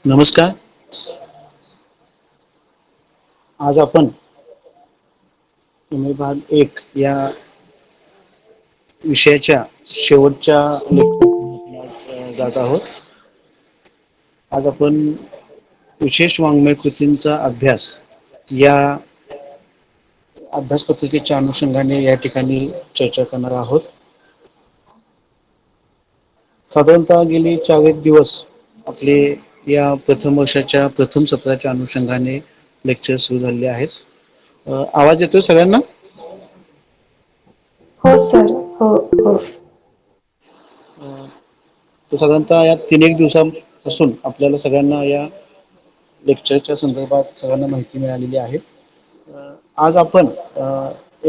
नमस्कार. आज आपण भाग एक या विषयाच्या शेवटच्या जात आहोत. आज आपण विशेष वाङ्मय कृतींचा अभ्यास या अभ्यास पत्रिकेच्या अनुषंगाने या ठिकाणी चर्चा करणार आहोत. साधारणतः गेली 4 दिवस आपले या प्रथम वर्षाच्या प्रथम सत्राच्या अनुषंगाने लेक्चर सुरू झालेले आहेत. आवाज येतोय सगळ्यांना? हो सर. हो हो. तर साधारणतः या 3 एक दिवसांपासून आपल्याला सगळ्यांना या लेक्चरच्या संदर्भात सगळ्यांना माहिती मिळालेली आहे. आज आपण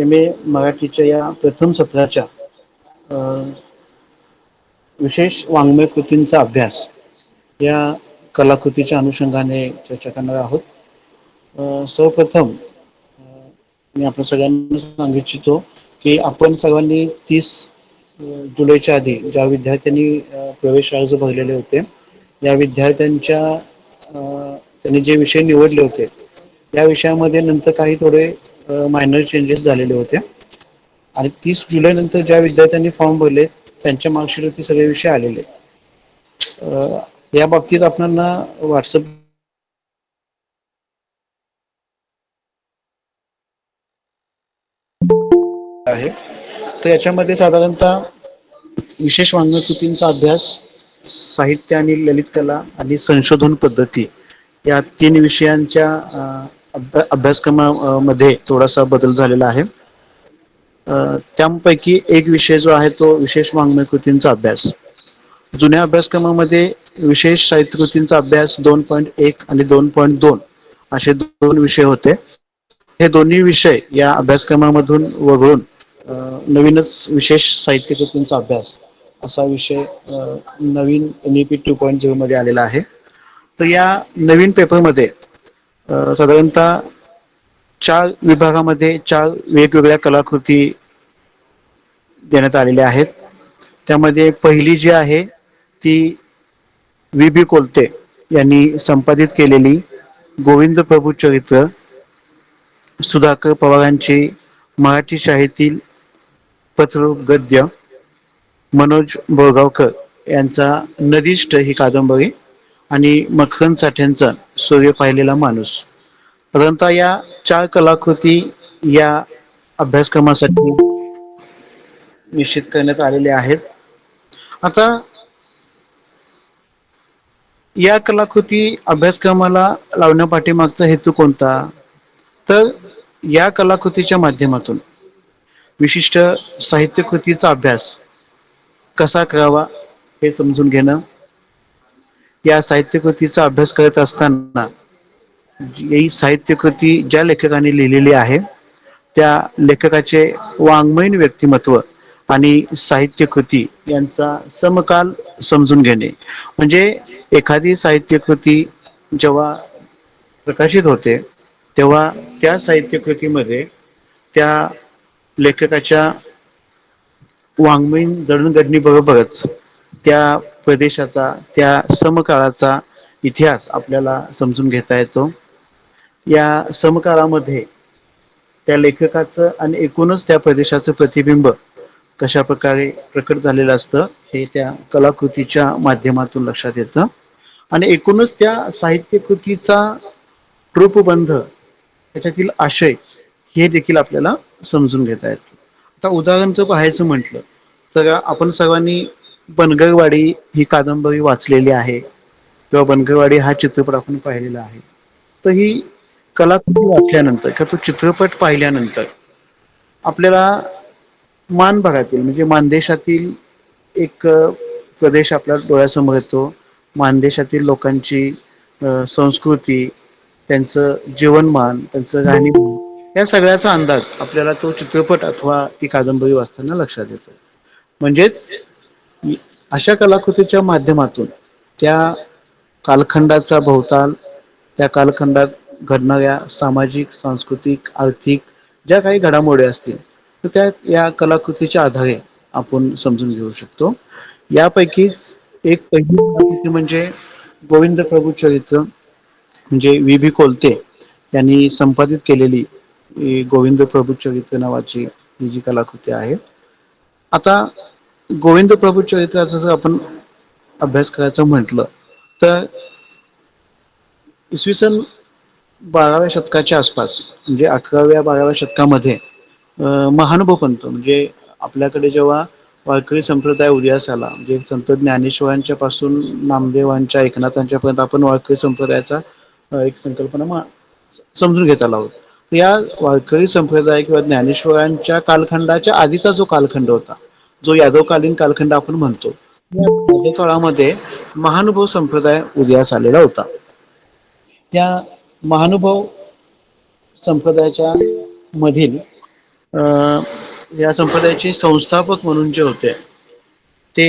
MA मराठीच्या या प्रथम सत्राच्या विशेष वाङ्मय कृतींचा अभ्यास या कलाकृतीच्या अनुषंगाने चर्चा करणार आहोत. सर्वप्रथम मी आपण सगळ्यांना सांगू इच्छितो की आपण सर्वांनी 30 जुलैच्या आधी ज्या विद्यार्थ्यांनी प्रवेश अर्ज भरलेले होते या विद्यार्थ्यांच्या त्यांनी जे विषय निवडले होते या विषयामध्ये नंतर काही थोडे मायनर चेंजेस झालेले होते आणि 30 जुलै नंतर ज्या विद्यार्थ्यांनी फॉर्म भरले त्यांच्या मार्कशीटवरती सगळे विषय आलेले. या बाबतीत आपल्याला व्हॉट्सअप आहे. तर याच्यामध्ये साधारणतः विशेष वाङ्मय कृतींचा अभ्यास, साहित्य आणि ललित कला आणि संशोधन पद्धती या 3 विषयांच्या अभ्यासक्रमामध्ये थोडासा बदल झालेला आहे. त्यापैकी एक विषय जो आहे तो विशेष वाङ्मय कृतींचा अभ्यास. जुन्या अभ्यासक्रमामध्ये विशेष साहित्य कृतींचा अभ्यास 2.1 आणि 2.2 असे 2 विषय होते. हे दोन्ही विषय या अभ्यासक्रमामधून वगळून नवीनच विशेष साहित्य कृतींचा अभ्यास असा विषय नवीन NEP 2.0 मध्ये आलेला आहे. तर या नवीन पेपरमध्ये साधारणतः 4 विभागामध्ये 4 वेगवेगळ्या कलाकृती देण्यात आलेल्या आहेत. त्यामध्ये पहिली जी आहे ती WB कोलते यांनी संपादित केलेली गोविंद प्रभू चरित्र, सुधाकर पवारांची मराठी शाळेतील पत्ररूप गद्य, मनोज बोरगावकर यांचा नदीष्ट ही कादंबरी आणि मकरंद साठ्यांचा सूर्य पाहिलेला माणूस. परंतु या 4 कलाकृती या अभ्यासक्रमासाठी निश्चित करण्यात आलेले आहेत. आता या कलाकृती अभ्यासक्रमाला लावण्यापाठीमागचा हेतू कोणता? तर या कलाकृतीच्या माध्यमातून विशिष्ट साहित्य कृतीचा अभ्यास कसा करावा हे समजून घेणं, या साहित्य कृतीचा अभ्यास करत असताना ही साहित्यकृती ज्या लेखकाने लिहिलेली आहे त्या लेखकाचे वाङ्मयीन व्यक्तिमत्व आणि साहित्यकृती यांचा समकाल समजून घेणे. म्हणजे एखादी साहित्यकृती जेव्हा प्रकाशित होते तेव्हा त्या साहित्यकृतीमध्ये त्या लेखकाच्या वाङ्मयीन जडणघडणीबरोबरच त्या प्रदेशाचा, त्या समकाळाचा इतिहास आपल्याला समजून घेता येतो. या समकाळामध्ये त्या लेखकाचं आणि एकूणच त्या प्रदेशाचं प्रतिबिंब कशा प्रकारे प्रकट झालेलं असतं हे त्या कलाकृतीच्या माध्यमातून लक्षात येतं आणि एकूणच त्या साहित्यकृतीचा रूपबंध, त्याच्यातील आशय हे देखील आपल्याला समजून घेता येतं. आता उदाहरणचं पाहायचं म्हटलं तर आपण सर्वांनी बनगरवाडी ही कादंबरी वाचलेली आहे किंवा बनगरवाडी हा चित्रपट आपण पाहिलेला आहे. तर ही कलाकृती वाचल्यानंतर किंवा तो चित्रपट पाहिल्यानंतर आपल्याला मानभागातील म्हणजे मानदेशातील एक प्रदेश आपल्या डोळ्यासमोर येतो. मानदेशातील लोकांची संस्कृती, त्यांचं जीवनमान, त्यांचं राहणीमान या सगळ्याचा अंदाज आपल्याला तो चित्रपट अथवा ती कादंबरी वाचताना लक्षात येतो. म्हणजेच अशा कलाकृतीच्या माध्यमातून त्या कालखंडाचा भोवताल, त्या कालखंडात घडणाऱ्या सामाजिक, सांस्कृतिक, आर्थिक ज्या काही घडामोडी असतील तर त्या या कलाकृतीच्या आधारे आपण समजून घेऊ शकतो. यापैकीच एक पहिली कलाकृती म्हणजे गोविंद प्रभू चरित्र म्हणजे वि. भी. कोलते यांनी संपादित केलेली गोविंद प्रभू चरित्र नावाची ही जी कलाकृती आहे. आता गोविंद प्रभू चरित्राचा जर आपण अभ्यास करायचं म्हटलं तर इसवी सन 12व्या शतकाच्या आसपास म्हणजे 11व्या-12व्या शतकामध्ये महानुभव पंत म्हणजे आपल्याकडे जेव्हा वारकरी संप्रदाय उदयास आला म्हणजे संत ज्ञानेश्वरांच्या पासून नामदेवांच्या एकनाथांच्या पर्यंत आपण वारकरी संप्रदायाचा एक संकल्पना समजून घेत आलो आहोत. या वारकरी संप्रदाय किंवा ज्ञानेश्वरांच्या कालखंडाच्या आधीचा जो कालखंड होता जो यादवकालीन कालखंड आपण म्हणतो या यादव काळामध्ये महानुभव संप्रदाय उदयास आलेला होता. त्या महानुभव संप्रदायाच्या मधील या संप्रदायाचे संस्थापक म्हणून जे होते ते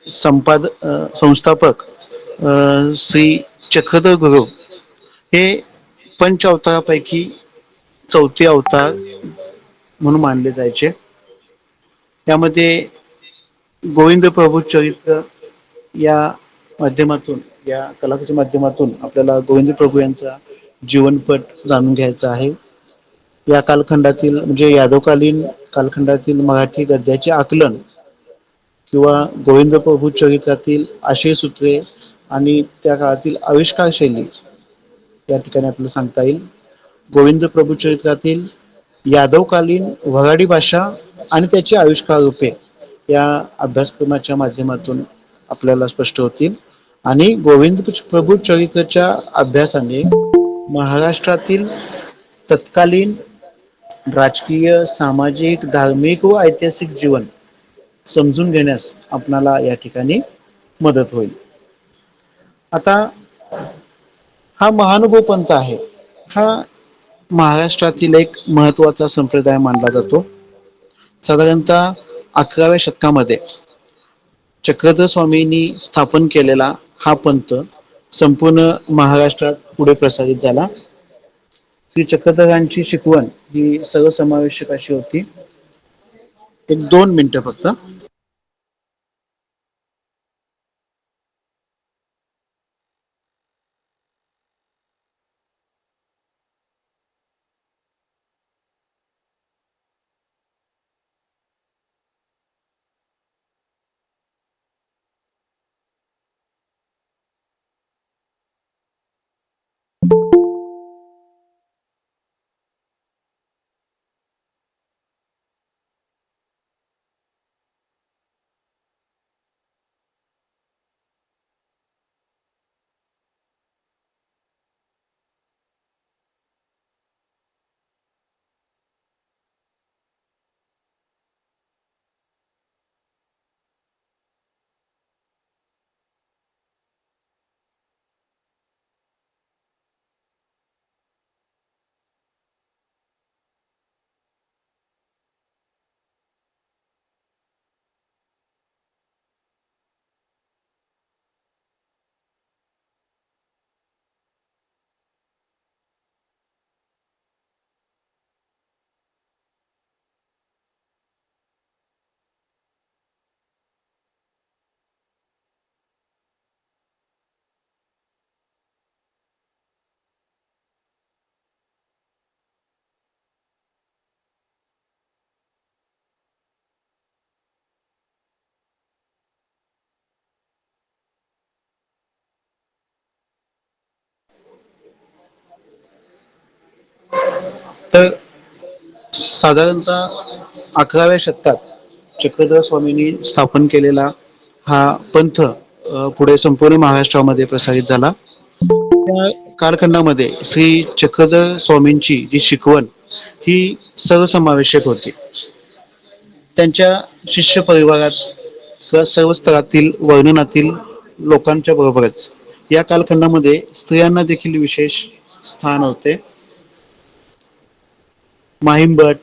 संस्थापक श्री चक्रधर गुरु हे पंच अवतारापैकी चौथे अवतार म्हणून मानले जायचे. त्यामध्ये गोविंद प्रभू चरित्र या माध्यमातून या कलाकृतीच्या माध्यमातून आपल्याला गोविंद प्रभू यांचा जीवनपट जाणून घ्यायचा आहे. या कालखंडातील म्हणजे यादवकालीन कालखंडातील मराठी गद्याचे आकलन किंवा गोविंद प्रभू चरित्रातील आशयसूत्रे आणि त्या काळातील आविष्कार शैली या ठिकाणी आपल्याला सांगता येईल. गोविंद प्रभू चरित्रातील यादवकालीन वऱ्हाडी भाषा आणि त्याची आविष्कार रूपे या अभ्यासक्रमाच्या माध्यमातून आपल्याला स्पष्ट होतील आणि गोविंद प्रभू चरित्राच्या अभ्यासाने महाराष्ट्रातील तत्कालीन राजकीय, सामाजिक, धार्मिक व ऐतिहासिक जीवन समजून घेण्यास आपणाला या ठिकाणी मदत होईल. आता हा महानुभव पंथ आहे हा महाराष्ट्रातील एक महत्त्वाचा संप्रदाय मानला जातो. साधारणतः 11व्या शतकामध्ये चक्रधर स्वामींनी स्थापन केलेला हा पंथ संपूर्ण महाराष्ट्रात पुढे प्रसारित झाला. श्री चक्रधरांची शिकवण ही सर्वसमावेशक अशी होती. एक 2 मिनिटं फक्त. तर साधारणतः 11व्या शतकात चक्रधर स्वामींनी स्थापन केलेला हा पंथ पुढे संपूर्ण महाराष्ट्रामध्ये प्रसारित झाला. त्या कालखंडामध्ये श्री चक्रधर स्वामींची जी शिकवण ही सर्वसमावेशक होती. त्यांच्या शिष्य परिवारात किंवा सर्व स्तरातील वर्णनातील लोकांच्या बरोबरच या कालखंडामध्ये स्त्रियांना देखील विशेष स्थान होते. माहिमभट,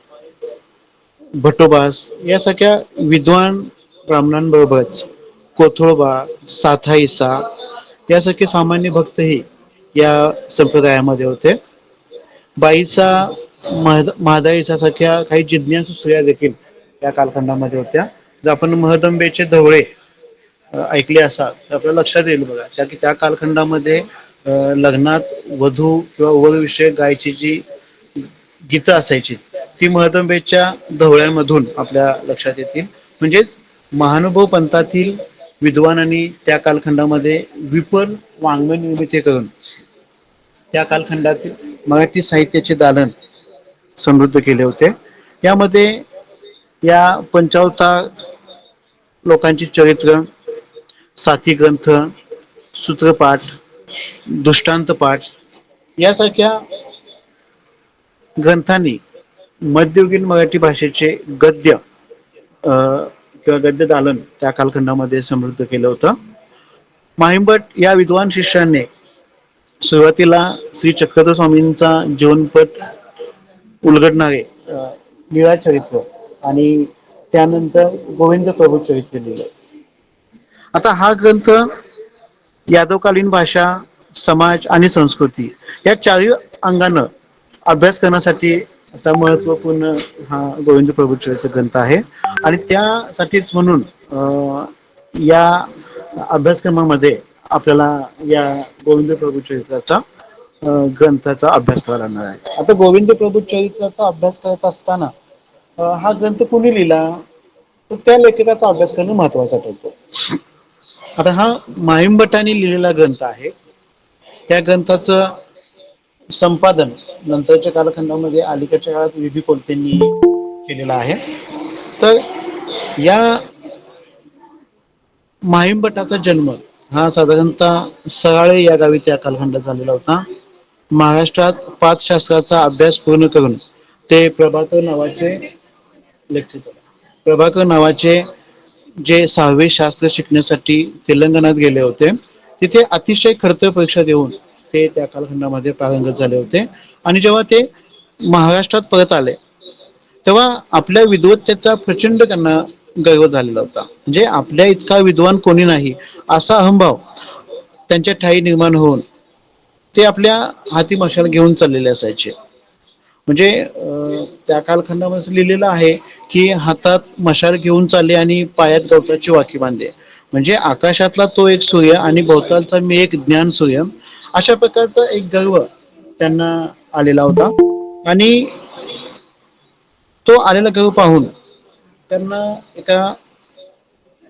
भटोबास यासारख्या विद्वान ब्राह्मणांबरोबरच कोथोळबा, साथाईसा यासारखे सामान्य भक्तही या संप्रदायामध्ये होते. बाईचा महादाईसा सारख्या काही जिज्ञासू स्त्रिया देखील या कालखंडामध्ये होत्या. जर आपण महदंबेचे ढवळे ऐकले असाल तर आपल्या लक्षात येईल बघा त्या कालखंडामध्ये लग्नात वधू किंवा वर विषयक गायची जी गीतं असायची ती महदंबेच्या ढवळ्यांमधून आपल्या लक्षात येतील. म्हणजेच महानुभव पंथातील विद्वानांनी त्या कालखंडामध्ये विपुल वाङ्मय निर्मिती करून त्या कालखंडातील मराठी साहित्याचे दालन समृद्ध केले होते. यामध्ये या पंचावतार लोकांची चरित्र, साती ग्रंथ, सूत्रपाठ, दृष्टांतपाठ यासारख्या ग्रंथांनी मध्ययुगीन मराठी भाषेचे गद्य किंवा गद्य दालन त्या कालखंडामध्ये समृद्ध केलं होतं. म्हाइंभट या विद्वान शिष्याने सुरुवातीला श्री चक्रधर स्वामींचा जीवनपट उलगडणारे लीळा चरित्र आणि त्यानंतर गोविंद प्रभू चरित्र लिहिलं. आता हा ग्रंथ यादवकालीन भाषा, समाज आणि संस्कृती या चारही अंगानं अभ्यास करण्यासाठी असा महत्वपूर्ण हा गोविंद प्रभू चरित्र ग्रंथ आहे. आणि त्यासाठीच म्हणून या अभ्यासक्रमामध्ये आपल्याला या गोविंद प्रभू चरित्राचा ग्रंथाचा अभ्यास करावा लागणार आहे. आता गोविंद प्रभू चरित्राचा अभ्यास करत असताना हा ग्रंथ कुणी लिहिला तर त्या लेखकाचा अभ्यास करणं महत्वाचं ठरतं. आता हा म्हाइंभटांनी लिहिलेला ग्रंथ आहे. त्या ग्रंथाचं संपादन नंतरच्या कालखंडामध्ये अलीकडच्या काळात विभी कोलतेंनी केलेलं आहे. तर या म्हाइंभटाचा जन्म हा साधारणतः सराळे या गावी त्या कालखंडात झालेला होता. महाराष्ट्रात 5 शास्त्राचा अभ्यास पूर्ण करून ते प्रभाकर नावाचे जे 6वे शास्त्र शिकण्यासाठी तेलंगणात गेले होते. तिथे अतिशय खडतर परीक्षा देऊन ते त्या कालखंडामध्ये पारंगत झाले होते. आणि जेव्हा ते महाराष्ट्रात परत आले तेव्हा आपल्या विद्वत्तेचा प्रचंड त्यांना गर्व झालेला होता. म्हणजे आपल्या इतका विद्वान कोणी नाही असा अहंभाव त्यांच्या ठायी निर्माण होऊन ते आपल्या हाती मशाल घेऊन चाललेले असायचे. म्हणजे त्या कालखंडामध्ये लिहिलेलं आहे की हातात मशाल घेऊन चालले आणि पायात गवताची वाकी बांधे. म्हणजे आकाशातला तो एक सूर्य आणि भोवतालचा मी एक ज्ञान सूर्य अशा प्रकारचा एक गर्व त्यांना आलेला होता. आणि तो आलेला गर्व पाहून त्यांना एका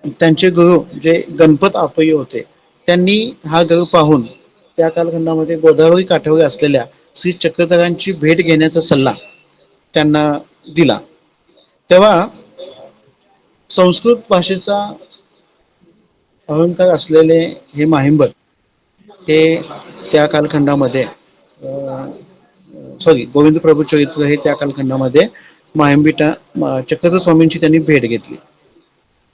त्यांचे गुरु जे गणपत आपय्य होते त्यांनी हा गर्व पाहून त्या कालखंडामध्ये गोदावरी काठावर असलेल्या श्री चक्रधरांची भेट घेण्याचा सल्ला त्यांना दिला. तेव्हा संस्कृत भाषेचा अहंकार असलेले हे म्हाइंभट हे त्या कालखंडामध्ये गोविंद प्रभू चरित्र हे त्या कालखंडामध्ये म्हाइंभटा चक्रधर स्वामींची त्यांनी भेट घेतली.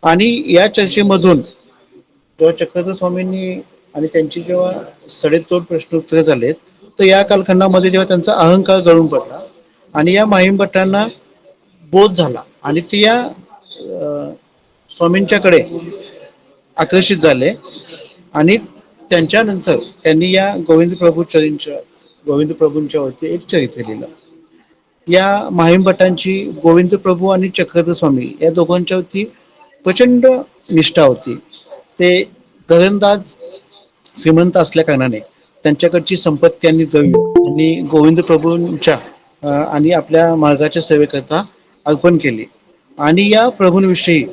आणि या चर्चेमधून जेव्हा चक्रधर स्वामींनी आणि त्यांची जेव्हा सडेतोड प्रश्नोत्तरे झालेत तर या कालखंडामध्ये जेव्हा त्यांचा अहंकार गळून पडला आणि या म्हाइंभटांना बोध झाला आणि ते या स्वामींच्याकडे आकर्षित झाले. आणि त्यांच्यानंतर त्यांनी या गोविंद प्रभूंच्या वरती एक चरित्र लिहिलं. या म्हाइंभटांची गोविंद प्रभू आणि चक्रधर स्वामी या दोघांच्या वरती प्रचंड निष्ठा होती. ते घरंदाज श्रीमंत असल्या कारणाने त्यांच्याकडची संपत्ती आणि द्रव्य आणि गोविंद प्रभूंच्या आणि आपल्या मार्गाच्या सेवेकरता अर्पण केली. आणि या प्रभूंविषयी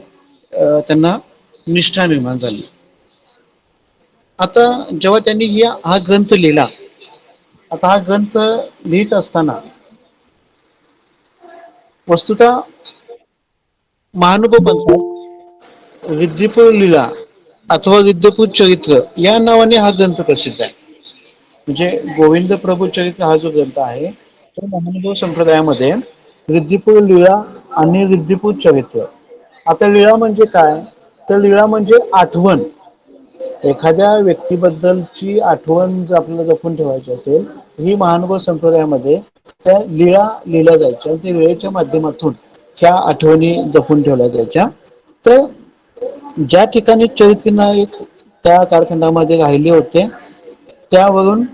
त्यांना निष्ठा निर्माण झाली. आता जेव्हा त्यांनी हा ग्रंथ लिहिला, आता हा ग्रंथ लिहित असताना वस्तुतः महानुभव पंथात रिद्धिपूर लीला अथवा रिद्धपूर चरित्र या नावाने हा ग्रंथ प्रसिद्ध आहे. म्हणजे गोविंद प्रभू चरित्र हा जो ग्रंथ आहे तो महानुभव संप्रदायामध्ये रिद्धिपूर लीळा आणि रिद्धिपूर चरित्र. आता लीळा म्हणजे काय तर लीळा म्हणजे आठवण. एखाद्या व्यक्तीबद्दलची आठवण जर आपल्याला जपून ठेवायची असेल ही महानुभव संप्रदायामध्ये त्या लीळा लिहिल्या जायच्या आणि त्या लीळेच्या माध्यमातून ह्या आठवणी जपून ठेवल्या जायच्या. तर ज्या ठिकाणी चरित्र नायक त्या कालखंडामध्ये राहिले होते त्यावरून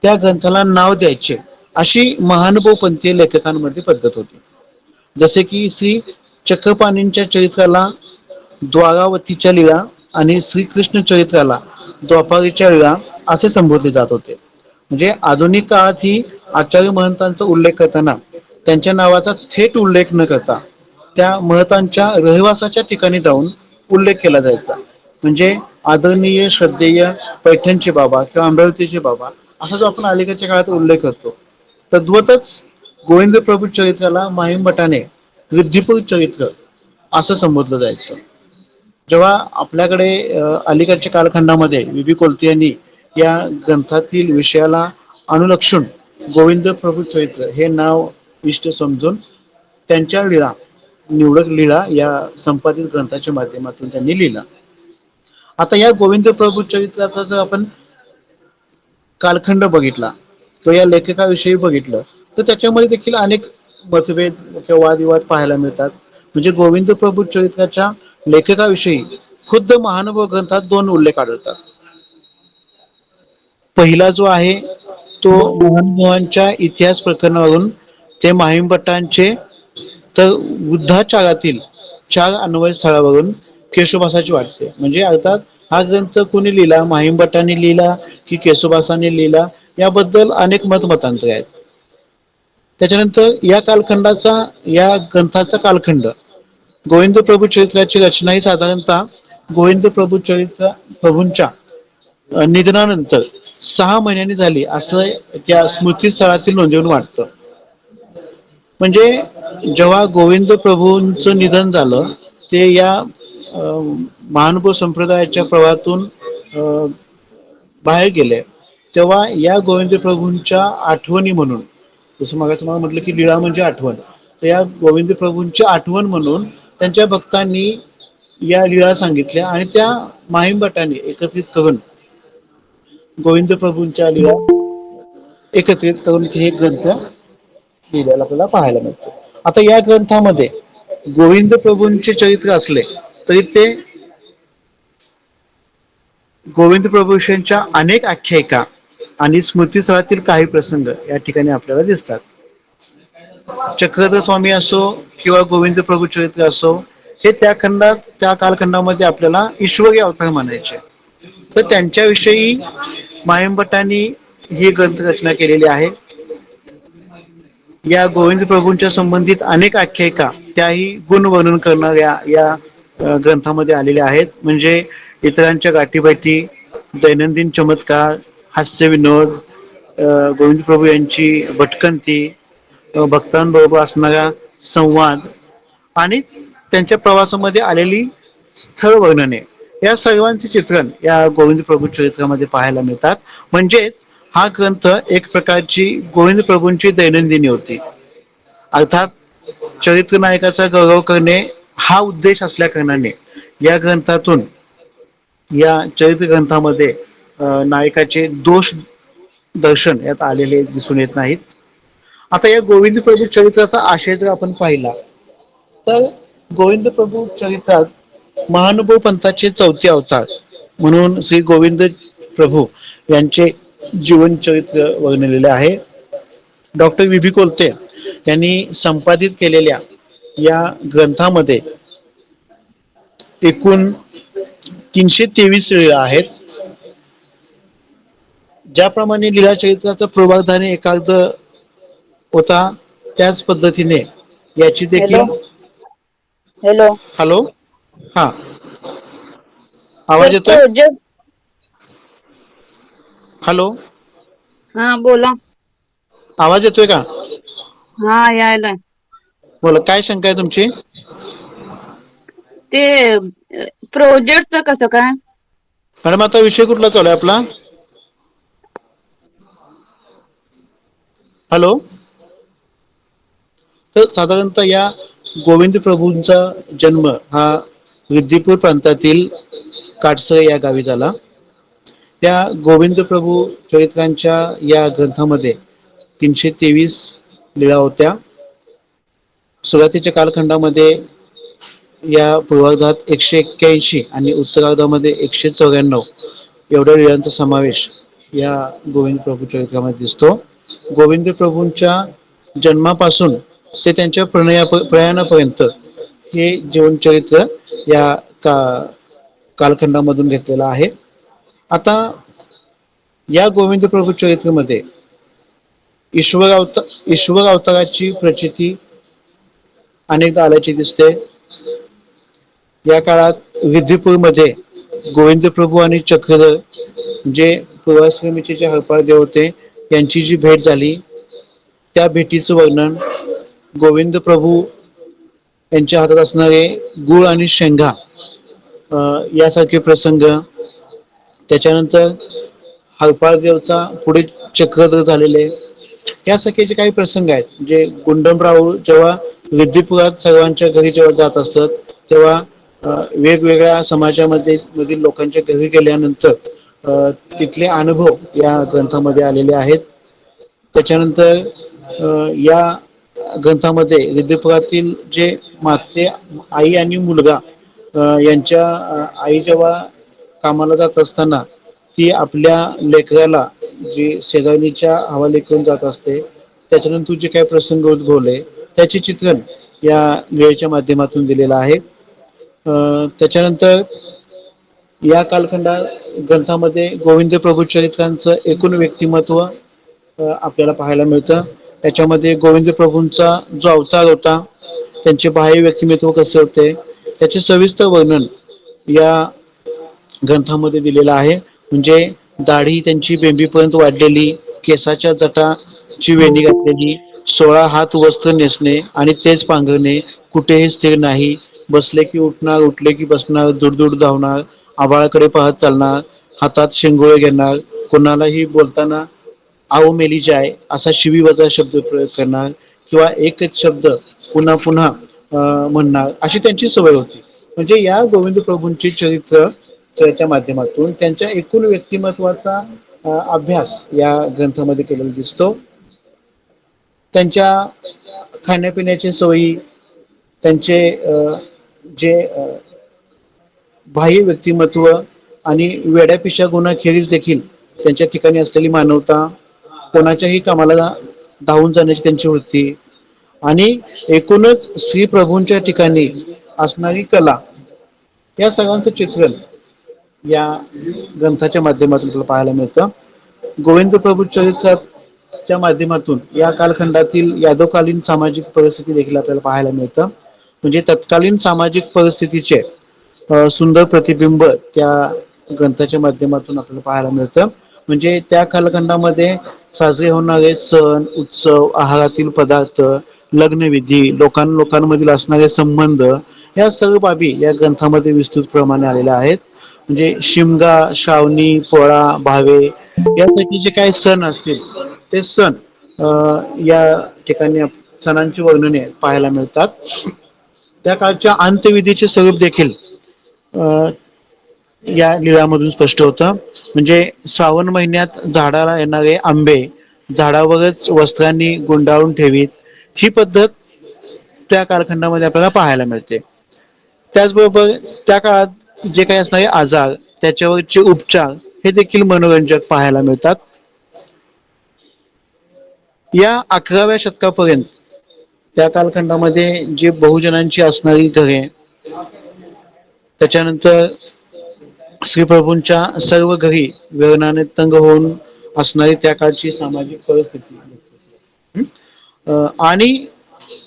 त्या ग्रंथाला नाव द्यायचे अशी महानुभव पंथीय लेखकांमध्ये पद्धत होती. जसे की श्री चक्रपाणींच्या चरित्राला द्वारावतीच्या लीळा आणि श्रीकृष्ण चरित्राला द्वापारीच्या वेळा असे संबोधले जात होते. म्हणजे आधुनिक काळात ही आचार्य महंतांचा उल्लेख करताना त्यांच्या नावाचा थेट उल्लेख न करता त्या महतांच्या रहिवासाच्या ठिकाणी जाऊन उल्लेख केला जायचा. म्हणजे आदरणीय श्रद्धेय पैठणचे बाबा किंवा अमरावतीचे बाबा असा जो आपण अलीकडच्या काळात उल्लेख करतो, तद्वतच गोविंद प्रभू चरित्राला माहिमभटाने रिद्धीपूर चरित्र असं संबोधलं जायचं. जेव्हा आपल्याकडे अलीकडच्या कालखंडामध्ये वि कोलते यांनी या ग्रंथातील विषयाला अनुलक्षून गोविंद प्रभू चरित्र हे नाव इष्ट समजून त्यांच्या लीळा निवडक लीळा या संपादित ग्रंथाच्या माध्यमातून त्यांनी लिहिला. आता या गोविंद प्रभू चरित्राचा जर आपण कालखंड बघितला किंवा या लेखकाविषयी बघितलं तर त्याच्यामध्ये देखील अनेक मतभेद किंवा वादविवाद पाहायला मिळतात. म्हणजे गोविंद प्रभू चरित्राच्या लेखकाविषयी खुद्द महानुभव ग्रंथात दोन उल्लेख आढळतात. पहिला जो आहे तो महानुभवांच्या इतिहास प्रकरणावरून ते माहिमभट्टांचे तर वृद्धाचारातील चार अन्वय स्थळावरून केशोबासाची वाटते. म्हणजे अर्थात हा ग्रंथ कोणी लिहिला, माहिमभट्टांनी लिहिला की केशोबासांनी लिहिला, याबद्दल अनेक मतमतांतरे आहेत. त्याच्यानंतर या कालखंडाचा या ग्रंथाचा कालखंड गोविंद प्रभू चरित्राची रचना ही साधारणतः गोविंद प्रभू चरित्र प्रभूंच्या निधनानंतर 6 महिन्यांनी झाली असं त्या स्मृतीस्थळातील नोंदवून वाटतं. म्हणजे जेव्हा गोविंद प्रभूंचं निधन झालं ते या महानुभव संप्रदायाच्या प्रवाहातून बाहेर गेले, तेव्हा या गोविंद प्रभूंच्या आठवणी म्हणून, जसं मग तुम्हाला म्हटलं की लीळा म्हणजे आठवण, तर या गोविंद प्रभूंची आठवण म्हणून त्यांच्या भक्तांनी या लीळा सांगितल्या आणि त्या माहिमभट्टांनी एकत्रित करून गोविंद प्रभूंच्या लीळा एकत्रित करून हे ग्रंथ लिहिलेला आपल्याला पाहायला मिळतो. आता या ग्रंथामध्ये गोविंद प्रभूंचे चरित्र असले तरी ते गोविंद प्रभूंच्या अनेक आख्यायिका आणि स्मृतीस्थळातील काही प्रसंग या ठिकाणी आपल्याला दिसतात. चक्रधर स्वामी असो किंवा गोविंद प्रभू चरित्र असो, हे त्या कालखंडामध्ये आपल्याला ईश्वरी अवतार म्हणायचे. तर त्यांच्याविषयी माहिमभट्टांनी ही ग्रंथ रचना केलेली आहे. या गोविंद प्रभूंच्या संबंधित अनेक आख्यायिका त्याही गुण वर्णन करणाऱ्या या ग्रंथामध्ये आलेल्या आहेत. म्हणजे इतरांच्या गाठीभेटी, दैनंदिन चमत्कार, हास्य विनोद, गोविंद प्रभू यांची भटकंती, भक्तांबरोबर असणारा संवाद आणि त्यांच्या प्रवासामध्ये आलेली स्थळ वर्णने, या सर्वांचे चित्रण या गोविंद प्रभू चरित्रामध्ये पाहायला मिळतात. म्हणजेच हा ग्रंथ एक प्रकारची गोविंद प्रभूंची दैनंदिनी होती. अर्थात चरित्र नायकाचा गौरव करणे हा उद्देश असल्या कारणाने या ग्रंथातून या चरित्र ग्रंथामध्ये नायकाचे दोष दर्शन यात आलेले दिसून येत नाहीत. आता या गोविंद प्रभू चरित्राचा आशय जर आपण पाहिला तर गोविंद प्रभू चरित्रात महानुभव पंथाचे 4 अवतार म्हणून श्री गोविंद प्रभू यांचे जीवन चरित्र वर्णलेले आहे. डॉक्टर वि कोलते यांनी संपादित केलेल्या या ग्रंथामध्ये एकूण 323 लीळा आहेत. ज्याप्रमाणे लीळा चरित्राचा पूर्वाधाने एकाग्र होता त्याच पद्धतीने याची देखील. हॅलो हॅलो हॅलो, हा सर आवाज येतोय? प्रोजेक्ट. हॅलो, हा बोला. आवाज येतोय का? हा यायलाय. बोला, काय शंका आहे तुमची? ते प्रोजेक्टच कसं काय? मॅडम आता विषय कुठला चालू आहे आपला? हॅलो, तर साधारणतः या गोविंद प्रभूंचा जन्म हा विद्यपूर प्रांतातील काटसळ या गावी झाला. त्या गोविंद प्रभू चरित्रांच्या या ग्रंथामध्ये 323 लीळा होत्या. सुरुवातीच्या कालखंडामध्ये या पूर्वार्धात 181 आणि उत्तरार्धामध्ये 194 एवढ्या लीळांचा समावेश या गोविंद प्रभू चरित्रामध्ये दिसतो. गोविंद प्रभूंच्या जन्मापासून ते त्यांच्या प्रयाणापर्यंत हे जीवनचरित्र या कालखंडामधून घेतलेला आहे. आता या गोविंद प्रभू चरित्रमध्ये ईश्वर अवताराची प्रचिती अनेकदा आल्याचे दिसते. या काळात विद्यपूरमध्ये गोविंद प्रभू आणि चक्रधर जे पूर्वाश्रमीचे हरपाळदेव होते यांची जी भेट झाली, त्या भेटीचं वर्णन गोविंद प्रभू यांच्या हातात असणारे गुळ आणि शेंगा यासारखे प्रसंग, त्याच्यानंतर हरपाळदेवचा पुढे चक्रधर झालेले, यासारखे जे काही प्रसंग आहेत, जे गुंडमराव जेव्हा विद्यपुरात सर्वांच्या घरी जेव्हा जात असत तेव्हा वेगवेगळ्या समाजामध्ये मधील लोकांच्या घरी गेल्यानंतर तिथले अनुभव या ग्रंथामध्ये आलेले आहेत. त्याच्यानंतर या ग्रंथामध्ये विद्यपुरातील जे माते आई आणि मुलगा यांच्या आई जेव्हा कामाला जात असताना ती आपल्या लेकराला जी शेजारणीच्या हवाले करून जात असते, त्याच्यानंतर जे काही प्रसंग उद्भवले त्याचे चित्रण या वेळेच्या माध्यमातून दिलेलं आहे. त्याच्यानंतर या कालखंडा ग्रंथामध्ये गोविंद प्रभू चरित्रांचं एकूण व्यक्तिमत्व आपल्याला पाहायला मिळतं. त्याच्यामध्ये गोविंद प्रभूंचा जो अवतार होता, त्यांचे बाह्य व्यक्तिमत्व कसे होते, त्याचे सविस्तर वर्णन या ग्रंथामध्ये दिलेलं आहे. म्हणजे दाढी त्यांची बेंबीपर्यंत वाढलेली, केसाच्या जटाची वेणी घातलेली, 16 हात वस्त्र नेसणे आणि तेच पांघरणे, कुठेही स्थिर नाही, बसले की उठणार, उठले की बसणार, दूर धावणार, आभाळाकडे पाहत चालणार, हातात शेंगोळे घेणार, कोणालाही बोलताना आओ मेली जाय असा शिवीवजा शब्द प्रयोग करणार किंवा एकच शब्द पुन्हा पुन्हा म्हणणार, अशी त्यांची सवय होती. म्हणजे या गोविंद प्रभूंची चरित्राच्या माध्यमातून त्यांच्या एकूण व्यक्तिमत्वाचा अभ्यास या ग्रंथामध्ये केलेला दिसतो. त्यांच्या खाण्यापिण्याची सवयी, त्यांचे जे बाह्य व्यक्तिमत्व आणि वेड्यापिशा गुणाखेरीज देखील त्यांच्या ठिकाणी असलेली मानवता, कोणाच्याही कामाला धावून जाण्याची त्यांची वृत्ती आणि एकूणच श्री प्रभूंच्या ठिकाणी असणारी कला, या सर्वांचं चित्रण या ग्रंथाच्या माध्यमातून तुला पाहायला मिळतं. गोविंद प्रभू चरित्राच्या माध्यमातून या कालखंडातील यादवकालीन सामाजिक परिस्थिती देखील आपल्याला पाहायला मिळतं. म्हणजे तत्कालीन सामाजिक परिस्थितीचे सुंदर प्रतिबिंब त्या ग्रंथाच्या माध्यमातून आपल्याला पाहायला मिळतं. म्हणजे त्या कालखंडामध्ये साजरे होणारे सण उत्सव, आहारातील पदार्थ, लग्नविधी, लोकांमधील असणारे संबंध, या सर्व बाबी या ग्रंथामध्ये विस्तृत प्रमाणे आलेल्या आहेत. म्हणजे शिमगा, श्रावणी, पोळा, भावे यासाठी जे काही सण असतील ते सण या ठिकाणी सणांची वर्णने पाहायला मिळतात. त्या काळच्या अंत्यविधीचे स्वरूप देखील या लिळामधून स्पष्ट होतं. म्हणजे श्रावण महिन्यात झाडाला येणारे आंबे झाडावरच वस्त्रांनी गुंडाळून ठेवीत, ही पद्धत त्या कालखंडामध्ये आपल्याला पाहायला मिळते. त्याचबरोबर त्या काळात जे काही असणारे आजार, त्याच्यावरचे उपचार हे देखील मनोरंजक पाहायला मिळतात. या 11व्या शतकापर्यंत त्या कालखंडामध्ये जे बहुजनांची असणारी घरे, त्याच्यानंतर श्रीप्रभूंच्या सर्व घरी व्यवनाने तंग होऊन असणारी त्या काळची सामाजिक परिस्थिती आणि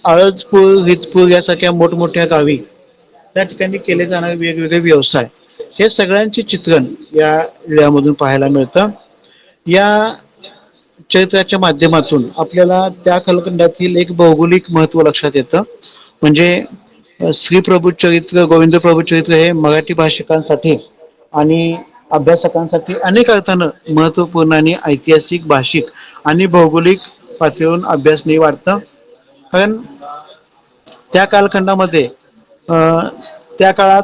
आळजपूर, हितपूर यासारख्या मोठमोठ्या गावी त्या ठिकाणी केले जाणारे वेगवेगळे व्यवसाय, हे सगळ्यांचे चित्रण यामधून पाहायला मिळतं. या चरित्राच्या माध्यमातून आपल्याला त्या कालखंडातील एक भौगोलिक महत्व लक्षात येतं. म्हणजे श्री प्रभू चरित्र, गोविंद प्रभू चरित्र हे मराठी भाषिकांसाठी आणि अभ्यासकांसाठी अनेक अर्थानं महत्वपूर्ण आणि ऐतिहासिक, भाषिक आणि भौगोलिक पातळीवरून अभ्यासनीय वाटतं. कारण त्या कालखंडामध्ये त्या काळात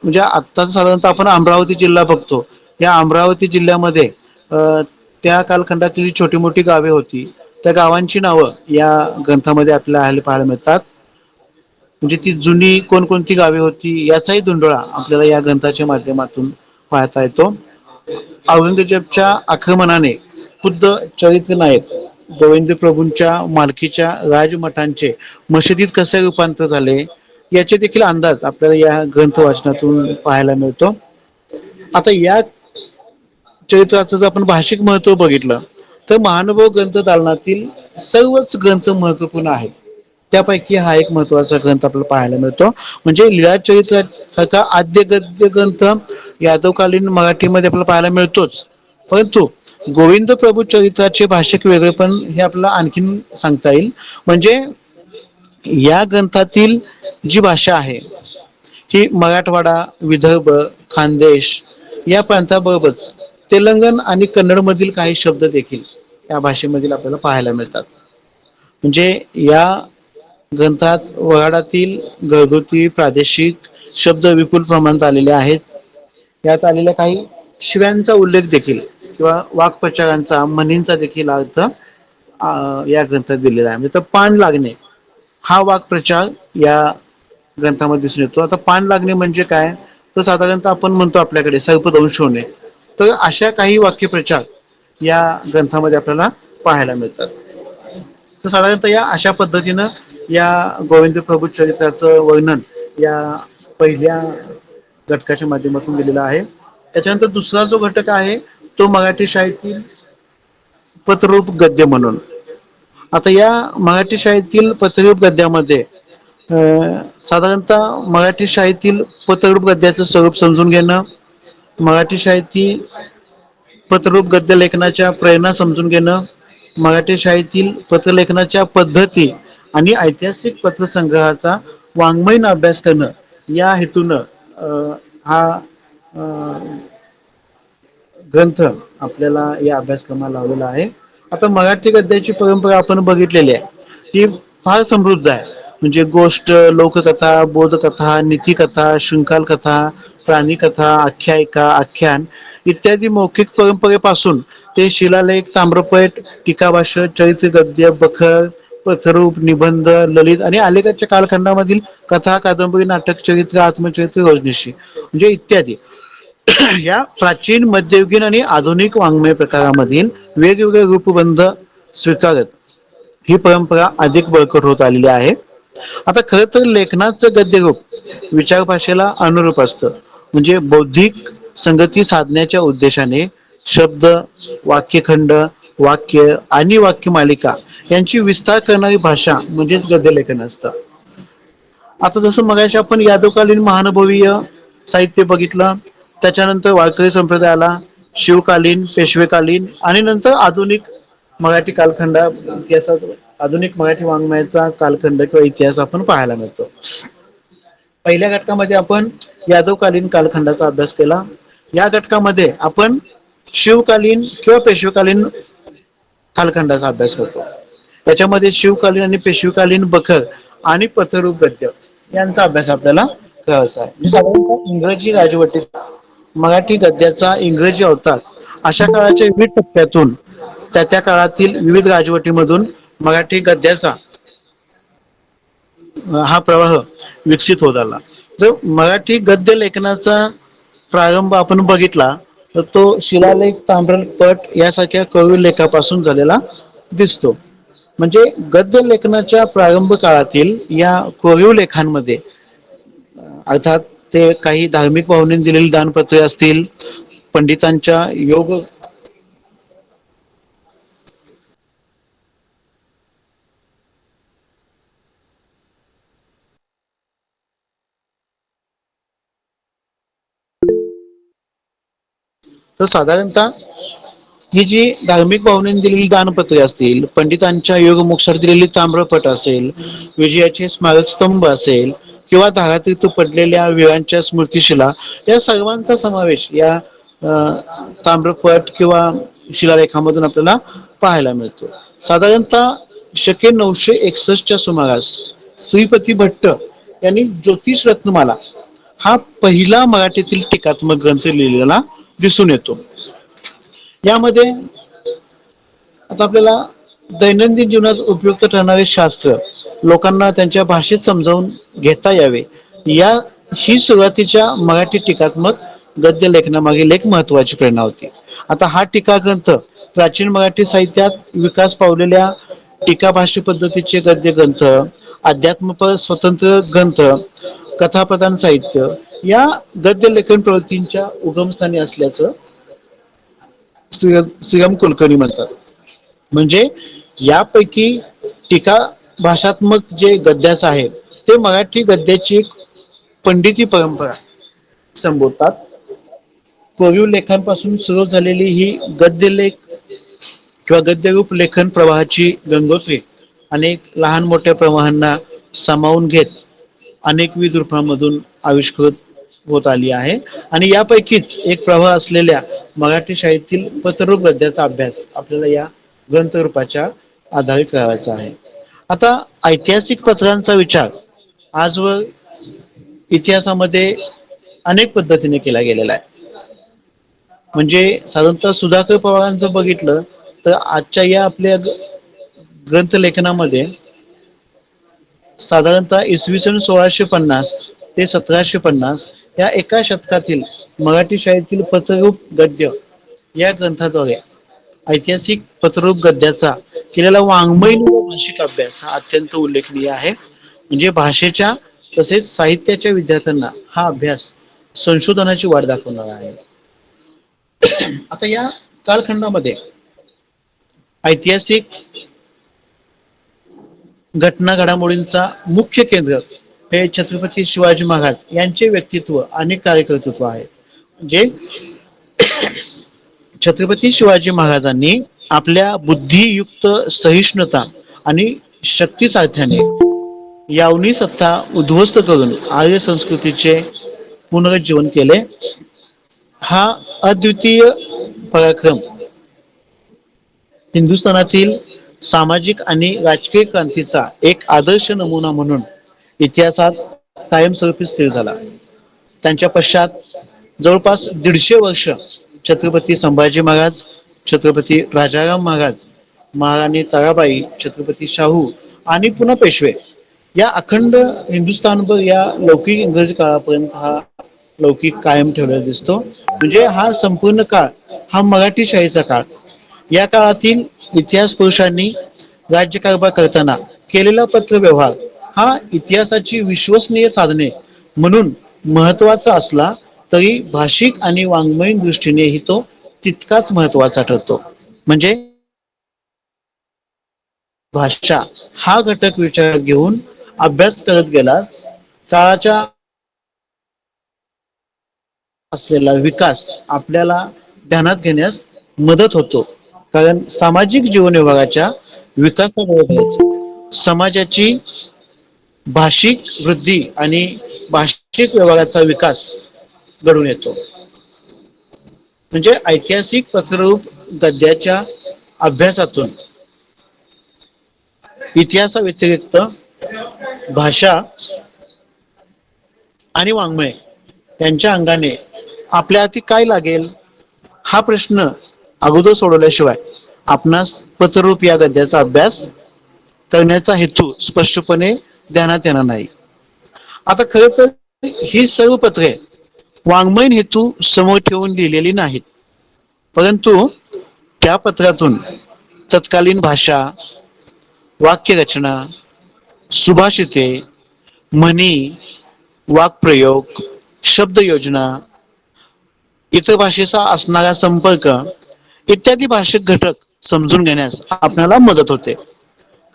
म्हणजे आत्ता साधारणतः आपण अमरावती जिल्हा बघतो, या अमरावती जिल्ह्यामध्ये त्या कालखंडातील छोटी मोठी गावे होती, त्या गावांची नावं या ग्रंथामध्ये आपल्याला पाहायला मिळतात. म्हणजे ती जुनी कोणकोणती गावे होती याचाही धुंडोळा आपल्याला या ग्रंथाच्या माध्यमातून पाहता येतो. औरंगजेबच्या आक्रमणाने खुद्द चरित्र नायक गोविंद प्रभूंच्या मालकीच्या राजमठांचे मशिदीत कसे रूपांतर झाले याचे देखील अंदाज आपल्याला या ग्रंथ वाचनातून पाहायला मिळतो. आता या चरित्राचं जर आपण भाषिक महत्व बघितलं तर महानुभव ग्रंथ दालनातील सर्वच ग्रंथ महत्वपूर्ण आहेत. त्यापैकी हा एक महत्वाचा ग्रंथ आपल्याला पाहायला मिळतो म्हणजे लीळाचरित्रासारखा आद्य गद्य ग्रंथ यादवकालीन मराठीमध्ये आपल्याला पाहायला मिळतोच. परंतु गोविंद प्रभू चरित्राचे भाषिक वेगळे पण हे आपल्याला आणखीन सांगता येईल. म्हणजे या ग्रंथातील जी भाषा आहे ही मराठवाडा, विदर्भ, खानदेश या प्रांताबरोबरच तेलंगण आणि कन्नड मधील काही शब्द देखील या भाषेमधील आपल्याला पाहायला मिळतात. म्हणजे या ग्रंथात वऱ्हाडातील घरगुती प्रादेशिक शब्द विपुल प्रमाणात आलेले आहेत. यात आलेल्या काही शिव्यांचा उल्लेख देखील किंवा वाक्प्रचारांचा म्हणींचा देखील अर्थ या ग्रंथात दिलेला आहे. म्हणजे पान लागणे हा वाक्प्रचार या ग्रंथामध्ये दिसून येतो. आता पान लागणे म्हणजे काय तर साधारणतः आपण म्हणतो आपल्याकडे सर्पदंश होणे. तर अशा काही वाक्यप्रचार या ग्रंथामध्ये आपल्याला पाहायला मिळतात. तर साधारणतः या अशा पद्धतीनं या गोविंद प्रभू चरित्राचं वर्णन या पहिल्या घटकाच्या माध्यमातून दिलेला आहे. त्याच्यानंतर दुसरा जो घटक आहे तो मराठी शाळेतील पत्ररूप गद्य म्हणून. आता या मराठी शाळेतील पत्ररूप गद्यामध्ये साधारणतः मराठी शाळेतील पत्ररूप गद्याचं स्वरूप समजून घेणं, मराठी शाळेतील पत्ररूप गद्य लेखनाच्या प्रेरणा समजून घेणं, मराठी शाळेतील पत्रलेखनाच्या पद्धती आणि ऐतिहासिक पत्रसंग्रहाचा वाङ्मयीन अभ्यास करणं या हेतूनं हा ग्रंथ आपल्याला या अभ्यासक्रमाला लावलेला आहे. आता मराठी गद्याची परंपरा आपण बघितलेली आहे ती फार समृद्ध आहे. म्हणजे गोष्ट, लोककथा, बोधकथा, नीतिकथा, शृंखल कथा, प्राणिकथा, आख्यायिका, आख्यान इत्यादी मौखिक परंपरेपासून ते शिलालेख, ताम्रपट, टीकाभाष्य, चरित्र गद्य, बखर, पथरूप, निबंध, ललित आणि अलीकडच्या कालखंडामधील कथा, कादंबरी, नाटक, चरित्र, आत्मचरित्र, रोजनिशी म्हणजे इत्यादी या प्राचीन, मध्ययुगीन आणि आधुनिक वाङ्मय प्रकारामधील वेगवेगळे रूपबंध स्वीकारत ही परंपरा अधिक बळकट होत आलेली आहे. आता खर तर लेखनाचं गद्यरूप विचार भाषेला अनुरूप असतं. म्हणजे बौद्धिक संगती साधण्याच्या उद्देशाने शब्द, वाक्यखंड, वाक्य आणि वाक्यमालिका यांची विस्तार करणारी भाषा म्हणजेच गद्यलेखन असतं. आता जसं मगाशी आपण यादवकालीन महानुभवीय साहित्य बघितलं, त्याच्यानंतर वारकरी संप्रदाय आला, शिवकालीन, पेशवेकालीन आणि नंतर आधुनिक मराठी कालखंड इतिहासात आधुनिक मराठी वाङ्मयाचा कालखंड किंवा इतिहास आपण पाहायला मिळतो. पहिल्या घटकामध्ये आपण यादवकालीन कालखंडाचा अभ्यास केला. या घटकामध्ये आपण शिवकालीन किंवा पेशवेकालीन कालखंडाचा अभ्यास करतो. त्याच्यामध्ये शिवकालीन आणि पेशवेकालीन बखर आणि पथरूप गद्य यांचा अभ्यास आपल्याला करायचा आहे. साधारणतः इंग्रजी राजवटीत मराठी गद्याचा इंग्रजी अवतार अशा काळाच्या विविध टप्प्यातून त्या काळातील विविध राजवटीमधून मराठी गद्याचा हा प्रवाह विकसित होत आला. जर मराठी गद्य लेखनाचा प्रारंभ आपण बघितला तर तो शिलालेख, ताम्रपट यासारख्या कवी लेखापासून झालेला दिसतो. म्हणजे गद्य लेखनाच्या प्रारंभ काळातील या कोरीव लेखांमध्ये अर्थात ते काही धार्मिक भावनेने दिलेली दानपत्रे असतील, पंडितांच्या योग तर साधारणतः ही जी धार्मिक भावनेने दिलेली दानपत्रे असतील, पंडितांच्या योगमोक्षात दिलेली ताम्रपट असेल, विजयाचे स्मारक स्तंभ असेल किंवा धारातीर्थ पडलेल्या वीरांच्या स्मृतिशिला या सर्वांचा समावेश या ताम्रपट किंवा शिलालेखामधून आपल्याला पाहायला मिळतो. साधारणतः शके 961च्या सुमारास श्रीपती भट्ट यांनी ज्योतिष रत्नमाला हा पहिला मराठीतील टीकात्मक ग्रंथ लिहिलेला दिसून येतो. यामध्ये आता आपल्याला दैनंदिन जीवनात उपयुक्त ठरणारे शास्त्र लोकांना त्यांच्या भाषेत समजावून घेता यावे या ही सुरुवातीच्या मराठी टीकात्मक गद्य लेखनामागील एक महत्वाची प्रेरणा होती. आता हा टीका ग्रंथ प्राचीन मराठी साहित्यात विकास पावलेल्या टीका भाष्य पद्धतीचे गद्य ग्रंथ, अध्यात्मपर स्वतंत्र ग्रंथ कथाप्रधान साहित्य या गद्य लेखन प्रवृत्तींच्या उगमस्थानी असल्याचं श्रीराम कुलकर्णी म्हणतात. म्हणजे यापैकी टीका भाषात्मक जे गद्याच आहे ते मराठी गद्याची एक पंडिती परंपरा संबोधतात. कोरीव लेखांपासून सुरू झालेली ही गद्यलेख किंवा गद्यरूप लेखन प्रवाहाची गंगोत्री अनेक लहान मोठ्या प्रवाहांना सामावून घेत अनेकविध रूपांमधून आविष्कृत होत आली आहे. आणि यापैकीच एक प्रवाह असलेल्या मराठी शाळेतील पत्ररूप गद्याचा अभ्यास आपल्याला या ग्रंथरूपाच्या आधारे करायचा आहे. आता ऐतिहासिक पत्रांचा विचार आजवर इतिहासामध्ये अनेक पद्धतीने केला गेलेला आहे. म्हणजे साधारणतः सुधाकर पवारांचं बघितलं तर आजच्या या आपल्या ग्रंथलेखनामध्ये साधारणतः इसवी सन 1650 ते 1750 या एका शतकातील मराठी शाळेतील पत्ररूप गद्य या ग्रंथाद्वारे ऐतिहासिक पत्ररूप गद्याचा केलेला वाङ्मयीन व भाषिक अभ्यास हा अत्यंत उल्लेखनीय आहे. म्हणजे भाषेच्या तसेच साहित्याच्या विद्यार्थ्यांना हा अभ्यास संशोधनाची वाट दाखवणार आहे. आता या कालखंडामध्ये ऐतिहासिक घटना घडामोडींचा मुख्य केंद्र हे छत्रपती शिवाजी महाराज यांचे व्यक्तित्व आणि कार्यकर्तृत्व आहे. म्हणजे छत्रपती शिवाजी महाराजांनी आपल्या बुद्धियुक्त सहिष्णुता आणि शक्ती साध्याने यावनी सत्ता उद्ध्वस्त करून आर्य संस्कृतीचे पुनरुज्जीवन केले. हा अद्वितीय पराक्रम हिंदुस्थानातील सामाजिक आणि राजकीय क्रांतीचा एक आदर्श नमुना म्हणून इतिहासात कायमस्वरूपी स्थिर झाला. त्यांच्या पश्चात जवळपास 150 वर्ष छत्रपती संभाजी महाराज, छत्रपती राजाराम महाराज, महाराणी ताराबाई, छत्रपती शाहू आणि पुन्हा पेशवे या अखंड हिंदुस्थानभर या लौकिक इंग्रजी काळापर्यंत हा लौकिक कायम ठेवलेला दिसतो. म्हणजे हा संपूर्ण काळ हा मराठी शाहीचा काळ. या काळातील इतिहास पुरुषांनी राज्यकारभार करताना केलेला पत्रव्यवहार हा इतिहासाची विश्वसनीय साधने म्हणून महत्वाचा असला तरी भाषिक आणि वाङ्मयीन दृष्टीनेही तो तितकाच महत्वाचा ठरतो. म्हणजे भाषा हा घटक विचारात घेऊन अभ्यास करत गेलाच काळाच्या असलेला विकास आपल्याला ध्यानात घेण्यास मदत होतो. कारण सामाजिक जीवन विभागाच्या विकासाबरोबरच समाजाची भाषिक वृद्धी आणि भाषिक विभागाचा विकास घडून येतो. म्हणजे ऐतिहासिक पत्ररूप गद्याच्या अभ्यासातून इतिहासाव्यतिरिक्त भाषा आणि वाङ्मय यांच्या अंगाने आपल्या हाती काय लागेल हा प्रश्न अगोदर सोडवल्याशिवाय आपणास पत्ररूप या गद्याचा अभ्यास करण्याचा हेतू स्पष्टपणे ध्यानात येणार नाही. आता खरं तर ही सर्व पत्रे वाङ्मयीन हेतू समोर ठेवून लिहिलेली नाहीत, परंतु त्या पत्रातून तत्कालीन भाषा, वाक्यरचना, सुभाषिते, म्हणी, वाक्प्रयोग, शब्दयोजना, इतर भाषेचा असणारा संपर्क इत्यादी भाषिक घटक समजून घेण्यास आपल्याला मदत होते.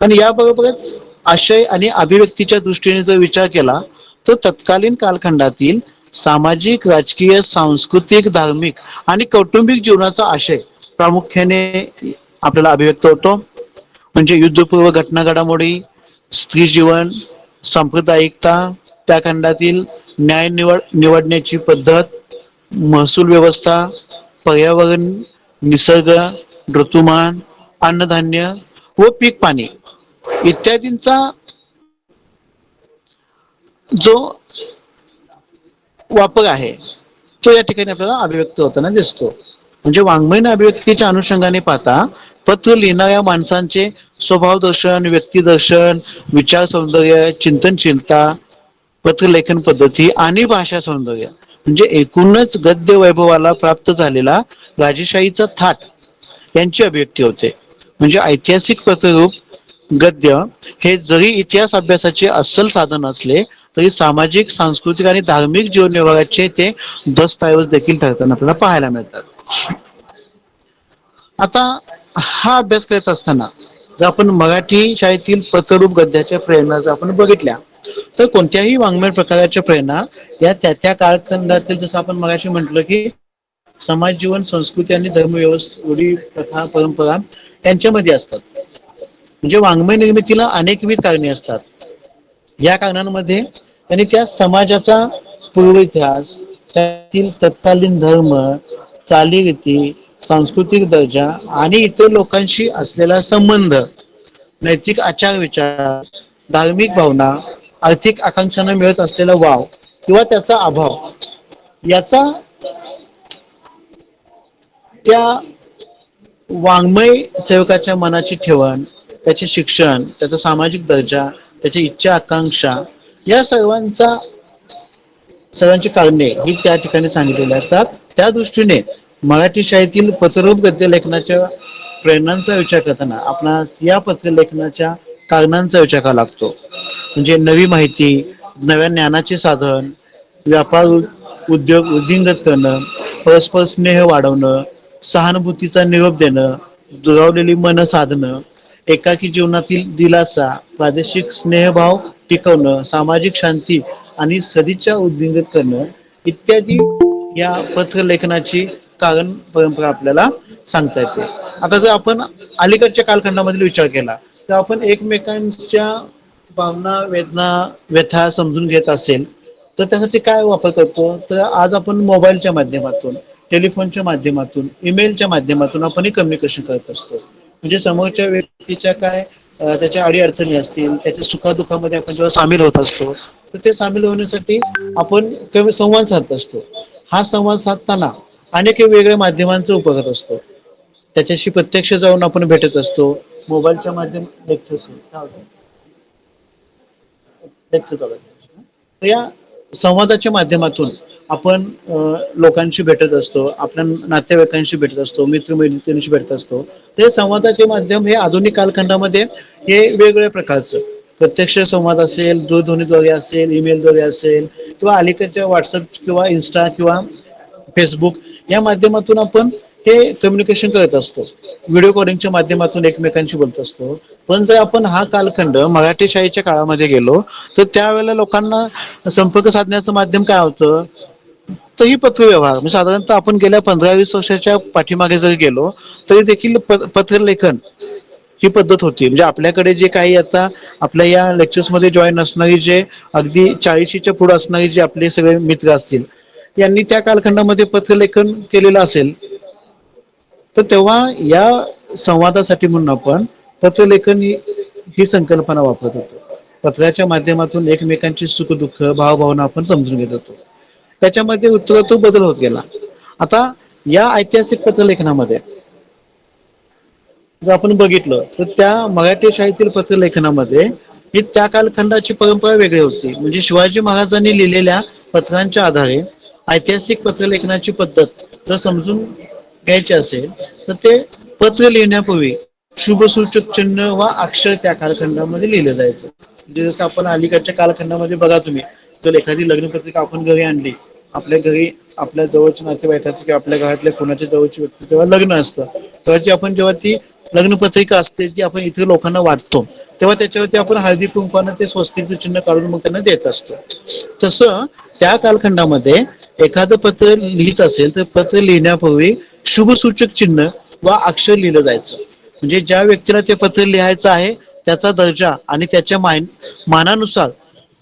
आणि याबरोबरच आशय आणि अभिव्यक्तीच्या दृष्टीने जर विचार केला तर तत्कालीन कालखंडातील सामाजिक, राजकीय, सांस्कृतिक, धार्मिक आणि कौटुंबिक जीवनाचा आशय प्रामुख्याने आपल्याला अभिव्यक्त होतो. म्हणजे युद्धपूर्व घटना घडामोडी, स्त्री जीवन, सांप्रदायिकता, त्या खंडातील न्याय निवडण्याची पद्धत, महसूल व्यवस्था, पर्यावरण, निसर्ग, ऋतुमान, अन्नधान्य व पीक पाणी इत्यादींचा जो वापर आहे तो या ठिकाणी आपल्याला अभिव्यक्त होताना दिसतो. म्हणजे वाङ्मयीन अभिव्यक्तीच्या अनुषंगाने पाहता पत्र लिहिणाऱ्या माणसांचे स्वभाव दर्शन, व्यक्तिदर्शन, विचार सौंदर्य, चिंतनशीलता, पत्रलेखन पद्धती आणि भाषा सौंदर्य म्हणजे एकूणच गद्य वैभवाला प्राप्त झालेला राजेशाहीचा थाट यांची अभिव्यक्ती होते. म्हणजे ऐतिहासिक पत्ररूप गद्य हे जरी इतिहास अभ्यासाचे अस्सल साधन असले तरी सामाजिक, सांस्कृतिक आणि धार्मिक जीवन विभागाचे ते दस्तऐवज देखील ठरताना आपल्याला पाहायला मिळतात. आता हा अभ्यास करत असताना जर आपण मराठी शाळेतील पत्ररूप गद्याच्या प्रेरणा जर आपण बघितल्या तर कोणत्याही वाङ्मय प्रकाराच्या प्रेरणा या त्या त्या कालखंडातील जसं आपण मगाशी म्हटलं की समाज जीवन, संस्कृती आणि धर्मव्यवस्था, रूढी, प्रथा, परंपरा यांच्यामध्ये असतात. म्हणजे वाङ्मय निर्मितीला अनेकविध कारणे असतात. या कारणांमध्ये त्यांनी त्या समाजाचा पूर्व इतिहास, त्यातील तत्कालीन धर्म, चालीरीती, सांस्कृतिक दर्जा आणि इतर लोकांशी असलेला संबंध, नैतिक आचार विचार, धार्मिक भावना, आर्थिक आकांक्षांना मिळत असलेला वाव किंवा त्याचा अभाव याचा त्या वाङ्मय सेवकाच्या मनाची ठेवण, त्याचे शिक्षण, त्याचा सामाजिक दर्जा, त्याची इच्छा आकांक्षा या सर्वांची कारणे ही त्या ठिकाणी सांगितलेली असतात. त्या दृष्टीने मराठी शाळेतील पत्ररूप गद्य लेखनाच्या प्रेरणांचा विचार करताना आपणास या पत्रलेखनाच्या कारणांचा विचार करावा लागतो. म्हणजे नवी माहिती, नव्या ज्ञानाचे साधन, व्यापार उद्योग वृद्धिंगत करणं, परस्पर स्नेह वाढवणं, सहानुभूतीचा निरोप देणं, दुरावलेली मन साधणं, एकाकी जीवनातील दिलासा, प्रादेशिक स्नेहभाव टिकवणं, सामाजिक शांती आणि सदिच्छा उद्भिंगत करणं इत्यादी या पत्रलेखनाची कारण परंपरा आपल्याला सांगता येते. आता जर आपण अलीकडच्या कालखंडामधील विचार केला तर आपण एकमेकांच्या भावना, वेदना, व्यथा समजून घेत असेल तर त्यासाठी काय वापर करतो, तर आज आपण मोबाईलच्या माध्यमातून, टेलिफोनच्या माध्यमातून, ईमेलच्या माध्यमातून आपण कम्युनिकेशन करत असतो. म्हणजे समोरच्या व्यक्तीच्या काय त्याच्या अडी अडचणी असतील, त्याच्या सुखादुखामध्ये आपण जेव्हा सामील होत असतो तर ते सामील होण्यासाठी आपण संवाद साधत असतो. हा संवाद साधताना अनेक वेगवेगळ्या माध्यमांचा उपयोग करत असतो. त्याच्याशी प्रत्यक्ष जाऊन आपण भेटत असतो. मोबाईलच्या तर या संवादाच्या माध्यमातून आपण लोकांशी भेटत असतो, आपल्या नातेवाईकांशी भेटत असतो, मित्रमैत्रिणींशी भेटत असतो. ते संवादाचे माध्यम हे आधुनिक कालखंडामध्ये हे वेगवेगळ्या प्रकारचं प्रत्यक्ष संवाद असेल, दूरध्वनीद्वारे असेल, ईमेलद्वारे असेल किंवा अलीकडच्या व्हॉट्सअप किंवा इन्स्टा किंवा फेसबुक या माध्यमातून आपण हे कम्युनिकेशन करत असतो. व्हिडिओ कॉलिंगच्या माध्यमातून एकमेकांशी बोलत असतो. पण जर आपण हा कालखंड मराठी शाळेच्या काळामध्ये गेलो तर त्यावेळेला लोकांना संपर्क साधण्याचं माध्यम काय होतं, तर ही पत्रव्यवहार. म्हणजे साधारणतः आपण गेल्या 15-20 वर्षाच्या पाठीमागे जर गेलो तरी देखील पत्रलेखन ही पद्धत होती. म्हणजे आपल्याकडे जे काही आता आपल्या या लेक्चर्समध्ये जॉईन असणारी जे अगदी 40च्या पुढे असणारे जे आपले सगळे मित्र असतील यांनी त्या कालखंडामध्ये पत्रलेखन केलेलं असेल तर तेव्हा या संवादासाठी म्हणून आपण पत्रलेखन ही संकल्पना वापरत होतो. पत्राच्या माध्यमातून एकमेकांची सुखदुःख, भावभावना आपण समजून घेत होतो. त्याच्यामध्ये उत्तरोत्तर बदल होत गेला. आता या ऐतिहासिक पत्रलेखनामध्ये जर आपण बघितलं तर त्या मराठी शाळेतील पत्रलेखनामध्ये ही त्या कालखंडाची परंपरा वेगळी होती. म्हणजे शिवाजी महाराजांनी लिहिलेल्या पत्रांच्या आधारे ऐतिहासिक पत्रलेखनाची पद्धत जर समजून घ्यायची असेल तर ते पत्र लिहिण्यापूर्वी शुभसूचक चिन्ह व अक्षर त्या कालखंडामध्ये लिहिलं जायचं. म्हणजे जसं आपण अलीकडच्या कालखंडामध्ये बघा तुम्ही, जर एखादी लग्नपत्रिका आपण घरी आणली, आपल्या घरी आपल्या जवळच्या नातेवाईकाचं किंवा आपल्या घरातल्या कोणाच्या जवळची व्यक्ती जेव्हा लग्न असतं तेव्हा जेव्हा ती लग्नपत्रिका असते जी आपण इतर लोकांना वाटतो तेव्हा त्याच्यावरती आपण हळदी कुंकवानं ते स्वस्तिकचं चिन्ह काढून मग त्यांना देत असतो. तसं त्या कालखंडामध्ये एखादं पत्र लिहित असेल तर पत्र लिहिण्यापूर्वी शुभसूचक चिन्ह व अक्षर लिहिलं जायचं. म्हणजे ज्या व्यक्तीला ते पत्र लिहायचं आहे त्याचा दर्जा आणि त्याच्या मानानुसार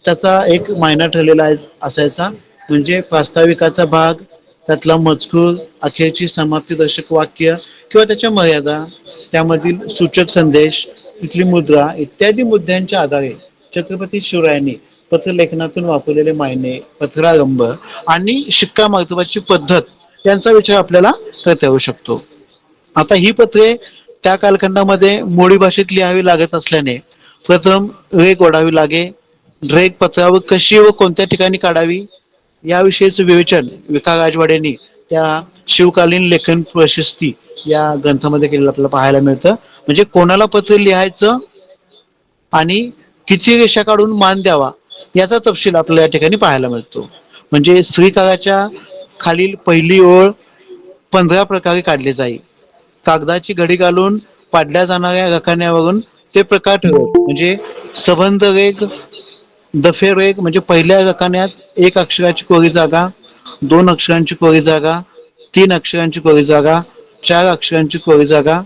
त्याचा एक मायना ठरलेला असायचा. म्हणजे प्रास्ताविकाचा भाग, त्यातला मजकूर, अखेरची समाप्तीदर्शक वाक्य किंवा त्याच्या मर्यादा, त्यामधील सूचक संदेश, तिथली मुद्रा इत्यादी मुद्द्यांच्या आधारे छत्रपती शिवरायांनी पत्रलेखनातून वापरलेले मायने, पत्रारंभ आणि शिक्का मार्तबाची पद्धत यांचा विचार आपल्याला करता येऊ शकतो. आता ही पत्रे त्या कालखंडामध्ये मोडी भाषेत लिहावी लागत असल्याने प्रथम रेघ ओढावी लागे. रेघ पत्रावर कशी व कोणत्या ठिकाणी काढावी याविषयीचं विवेचन विका राजवाड्यांनी त्या शिवकालीन लेखन प्रशस्ती या ग्रंथामध्ये केलेलं आपल्याला पाहायला मिळतं. म्हणजे कोणाला पत्र लिहायचं आणि किती रेषा काढून मान द्यावा याचा तपशील आपल्याला या ठिकाणी पाहायला मिळतो. म्हणजे श्रीकाराच्या खालील पहिली ओळ 15 प्रकारे काढली जाईल. कागदाची घडी घालून पाडल्या जाणाऱ्या रकान्यावरून ते प्रकार ठरवत. म्हणजे सबंध रेख, दफे रेख म्हणजे पहिल्या रकान्यात एक अक्षराची कोरी जागा, 2 अक्षरांची कोरी जागा, 3 अक्षरांची कोरी जागा, 4 अक्षरांची कोरी जागा,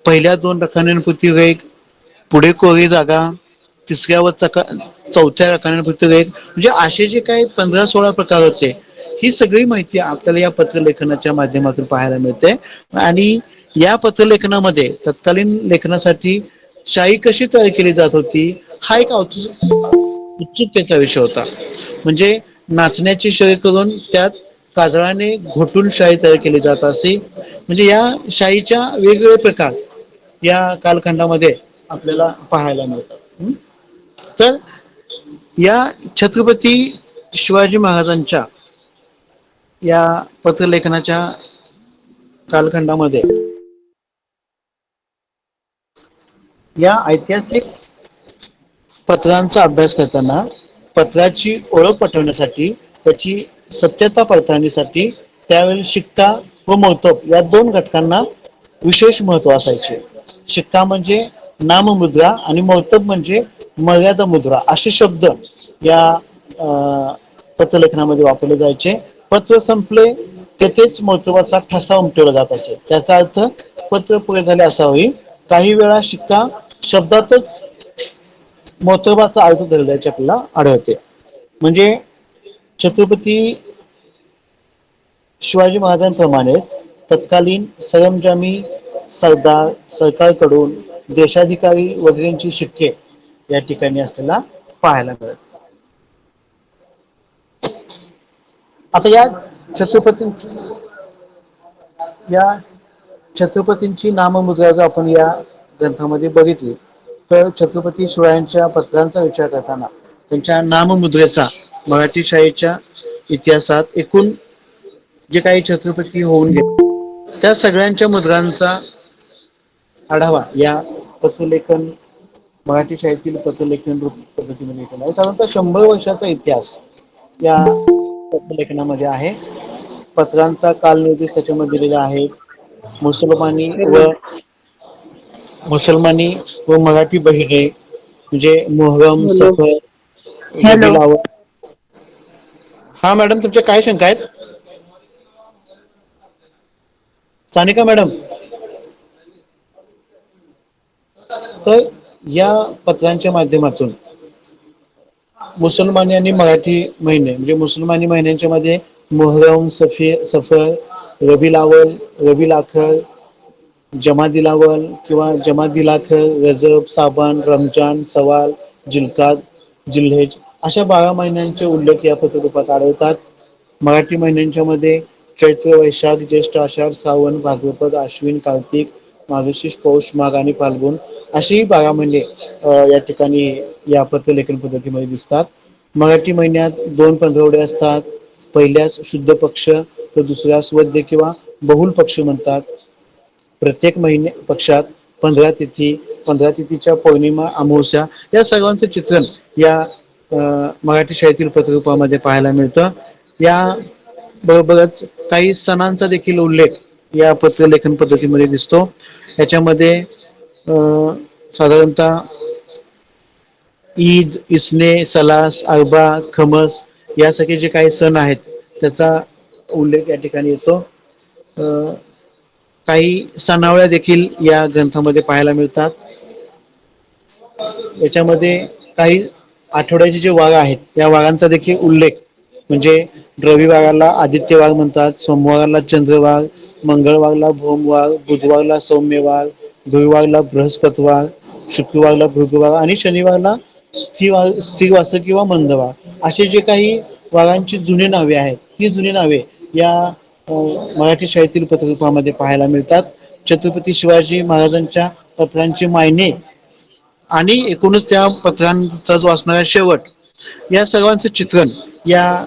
पहिल्या 2 रकान्यांपुरती रेख, पुढे कोरी जागा, तिसऱ्या व चौथ्या रकान्यांपुरती रेख, म्हणजे असे जे काही 15-16 प्रकार होते, ही सगळी माहिती आपल्याला या पत्रलेखनाच्या माध्यमातून पाहायला मिळते. आणि या पत्रलेखनामध्ये तत्कालीन लेखनासाठी शाई कशी तयार केली जात होती हा एक उत्सुकतेचा विषय होता. म्हणजे नाचण्याची शाई करून त्यात काजळाने घोटून शाई तयार केली जात असे. म्हणजे या शाईच्या वेगवेगळे प्रकार या कालखंडामध्ये आपल्याला पाहायला मिळतात. तर या छत्रपती शिवाजी महाराजांच्या या पत्रलेखनाच्या कालखंडामध्ये या ऐतिहासिक पत्रांचा अभ्यास करताना पत्राची ओळख पटवण्यासाठी, त्याची सत्यता पडताळणीसाठी त्यावेळी शिक्का व मौतब या 2 घटकांना विशेष महत्व असायचे. शिक्का म्हणजे नाममुद्रा आणि मौतब म्हणजे मर्यादा मुद्रा असे शब्द या पत्रलेखनामध्ये वापरले जायचे. पत्र संपले तेथेच महत्वाचा ठसा उमटवला जात असे. त्याचा अर्थ पत्र पुरे झाले असा होईल. काही वेळा शिक्का शब्दातच महत्वाचा अर्थ धरल्याचे आपल्याला आढळते. म्हणजे छत्रपती शिवाजी महाराजांप्रमाणेच तत्कालीन सरंजामी, सरदार, सरकारकडून देशाधिकारी वगैरेंची शिक्के या ठिकाणी असलेला पाहायला मिळत. आता या छत्रपतींची नाममुद्रा जर आपण या ग्रंथामध्ये बघितली तर छत्रपती शिवरायांच्या पत्रांचा विचार करताना त्यांच्या नाममुद्रेचा मराठी शाळेच्या इतिहासात एकूण जे काही छत्रपती होऊन गेले त्या सगळ्यांच्या मुद्रांचा आढावा या पत्रलेखन मराठी शाळेतील पत्रलेखन पद्धतीमध्ये केला आहे. साधारणतः 100 वर्षाचा इतिहास या पत्रलेखनामध्ये आहे. पत्रांचा कालनिर्देश त्याच्यामध्ये दिलेला आहे. हॅलो मुसलमानी व मराठी बहिरे म्हणजे मोहरम, हॅलो सफर, हॅलो रबील अव्वल. हा मॅडम, तुमच्या काय शंका आहेत? सानिका मॅडम, तर या पत्रांच्या माध्यमातून मुसलमानी आणि मराठी महिने म्हणजे मुसलमानी महिन्यांच्या मध्ये मोहरम, सफर, रबील अव्वल, रबील आखर, जमादिल अव्वल किंवा जमादिल आखर, रजब, साबान, रमजान, सवाल, जिलकाद, जिल्हेज अशा 12 महिन्यांचे उल्लेख या पत्ररूपात आढळतात. मराठी महिन्यांच्या मध्ये चैत्र, वैशाख, ज्येष्ठ, आषाढ, श्रावण, भाद्रपद, आश्विन, कार्तिक, मार्गशीर्ष, पौष, माघ आणि फाल्गुन अशी 12 महिने या ठिकाणी या पत्रलेखन पद्धतीमध्ये दिसतात. मराठी महिन्यात 2 पंधरवडे असतात. पहिल्यास शुद्ध पक्ष तर दुसऱ्यास वद्य किंवा बहुल पक्ष म्हणतात. प्रत्येक महिने पक्षात 15 तिथी, 15 तिथीच्या पौर्णिमा, अमावस्या या सर्वांचं चित्रण या मराठी शाळेतील पत्ररूपामध्ये पाहायला मिळतं. या बरोबरच काही सणांचा देखील उल्लेख या पत्रलेखन पद्धतीमध्ये दिसतो. याच्यामध्ये साधारणतः ईद, इसने, सलास, अरबा, खमस यासारखे जे काही सण आहेत त्याचा उल्लेख या ठिकाणी येतो. काही सणावळ्या देखील या ग्रंथामध्ये पाहायला मिळतात. याच्यामध्ये काही आठवड्याचे जे वार आहेत त्या वारांचा देखील उल्लेख म्हणजे रविवाराला आदित्य वार म्हणतात, सोमवाराला चंद्रवार, मंगळवारला भोमवार, बुधवारला सौम्यवार, गुरुवारला बृहस्पतिवार, शुक्रवारला भृगुवार आणि शनिवारला स्थिरवार किंवा मंदवार असे जे काही वारांची जुनी नावे आहेत ती जुनी नावे या मराठी शाळेतील पत्ररूपामध्ये पाहायला मिळतात. छत्रपती शिवाजी महाराजांच्या पत्रांची मायने आणि एकूणच त्या पत्रांचा जो असणारा शेवट या सर्वांचं चित्रण या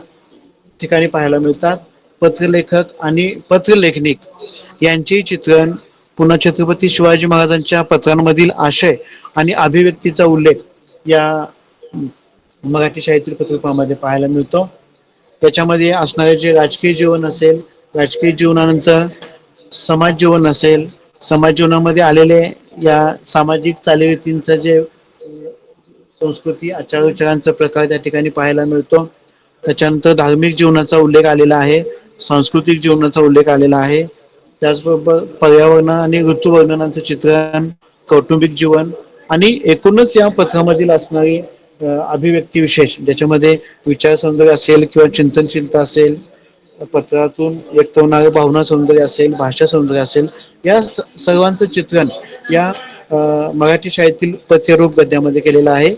ठिकाणी पाहायला मिळतात. पत्रलेखक आणि पत्रलेखनिक यांचे चित्रण, पुन्हा छत्रपती शिवाजी महाराजांच्या पत्रांमधील आशय आणि अभिव्यक्तीचा उल्लेख या मराठी साहित्य पत्रकामध्ये पाहायला मिळतो. त्याच्यामध्ये असणारे जे राजकीय जीवन असेल, राजकीय जीवनानंतर समाज जीवन असेल, समाज जीवनामध्ये आलेले या सामाजिक चालीरीतींच जे संस्कृती आचार विचारांचा प्रकार त्या ठिकाणी पाहायला मिळतो. त्याच्यानंतर धार्मिक जीवनाचा उल्लेख आलेला आहे, सांस्कृतिक जीवनाचा उल्लेख आलेला आहे. त्याचबरोबर पर्यावरण आणि ऋतूवर्णनाचं चित्रण, कौटुंबिक जीवन आणि एकूणच या पथकामधील असणारी अभिव्यक्ती विशेष, ज्याच्यामध्ये विचार सौंदर्य असेल किंवा चिंतनशीलता असेल, पत्रातून व्यक्त होणारे भावना सौंदर्य असेल, भाषा सौंदर्य असेल, या सर्वांचं चित्रण या मराठी शाळेतील पद्यरूप गद्यामध्ये केलेलं आहे.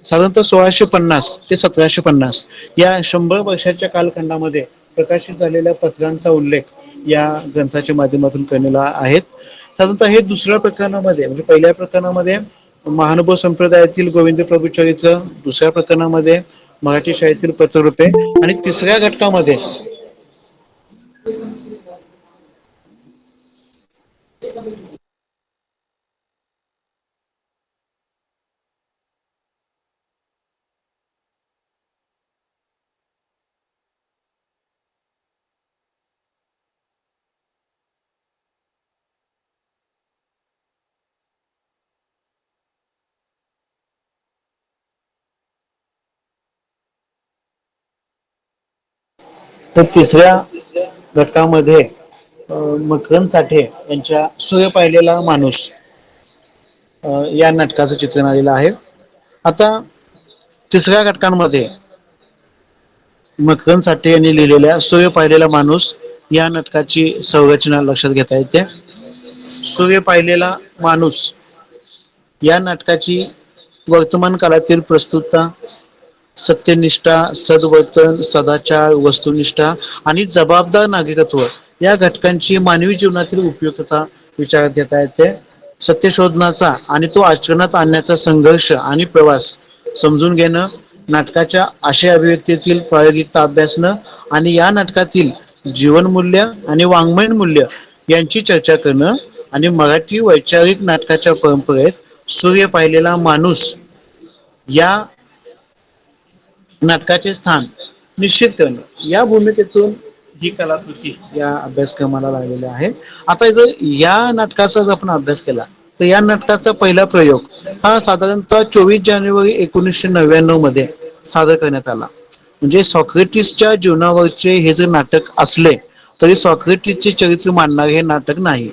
साधारणतः 1650 ते 1750 या 100 वर्षाच्या कालखंडामध्ये प्रकाशित झालेल्या पत्रांचा उल्लेख या ग्रंथाच्या माध्यमातून केलेला आहे. साधारणतः हे दुसऱ्या प्रकरणामध्ये, म्हणजे पहिल्या प्रकरणामध्ये महानुभव संप्रदायातील गोविंद प्रभू चरित्र, दुसऱ्या प्रकरणामध्ये मराठी शाळेतील पत्ररूपे आणि तिसऱ्या घटकामध्ये तर तिसऱ्या घटकामध्ये मकरंद साठे यांच्या सूर्य पाहिलेला माणूस या नाटकाचं चित्रण आलेलं आहे. आता तिसऱ्या घटकांमध्ये मकरंद साठे यांनी लिहिलेल्या सूर्य पाहिलेला माणूस या नाटकाची संरचना लक्षात घेता येते. सूर्य पाहिलेला माणूस या नाटकाची वर्तमान काळातील प्रस्तुतता, सत्यनिष्ठा, सदवर्तन, सदाचार, वस्तुनिष्ठा आणि जबाबदार नागरिकत्व या घटकांची मानवी जीवनातील उपयुक्तता विचारात घेता येते. सत्यशोधनाचा आणि तो आचरणात आणण्याचा संघर्ष आणि प्रवास समजून घेणं, नाटकाच्या आशय अभिव्यक्तीतील प्रायोगिकता अभ्यासणं आणि या नाटकातील जीवनमूल्य आणि वाङ्मयीन मूल्य यांची चर्चा करणं आणि मराठी वैचारिक नाटकाच्या परंपरेत सूर्य पाहिलेला माणूस या नाटकाचे स्थान निश्चित करणं या भूमिकेतून ही कलाकृती या अभ्यासक्रमाला लागलेली आहे. आता जर या नाटकाचा जर आपण अभ्यास केला तर या नाटकाचा पहिला प्रयोग हा साधारणतः 24 जानेवारी 1999 मध्ये सादर करण्यात आला. म्हणजे सॉक्रेटिसच्या जीवनावरचे हे जे नाटक असले तरी सॉक्रेटिसचे चरित्र मांडणारे हे नाटक नाही.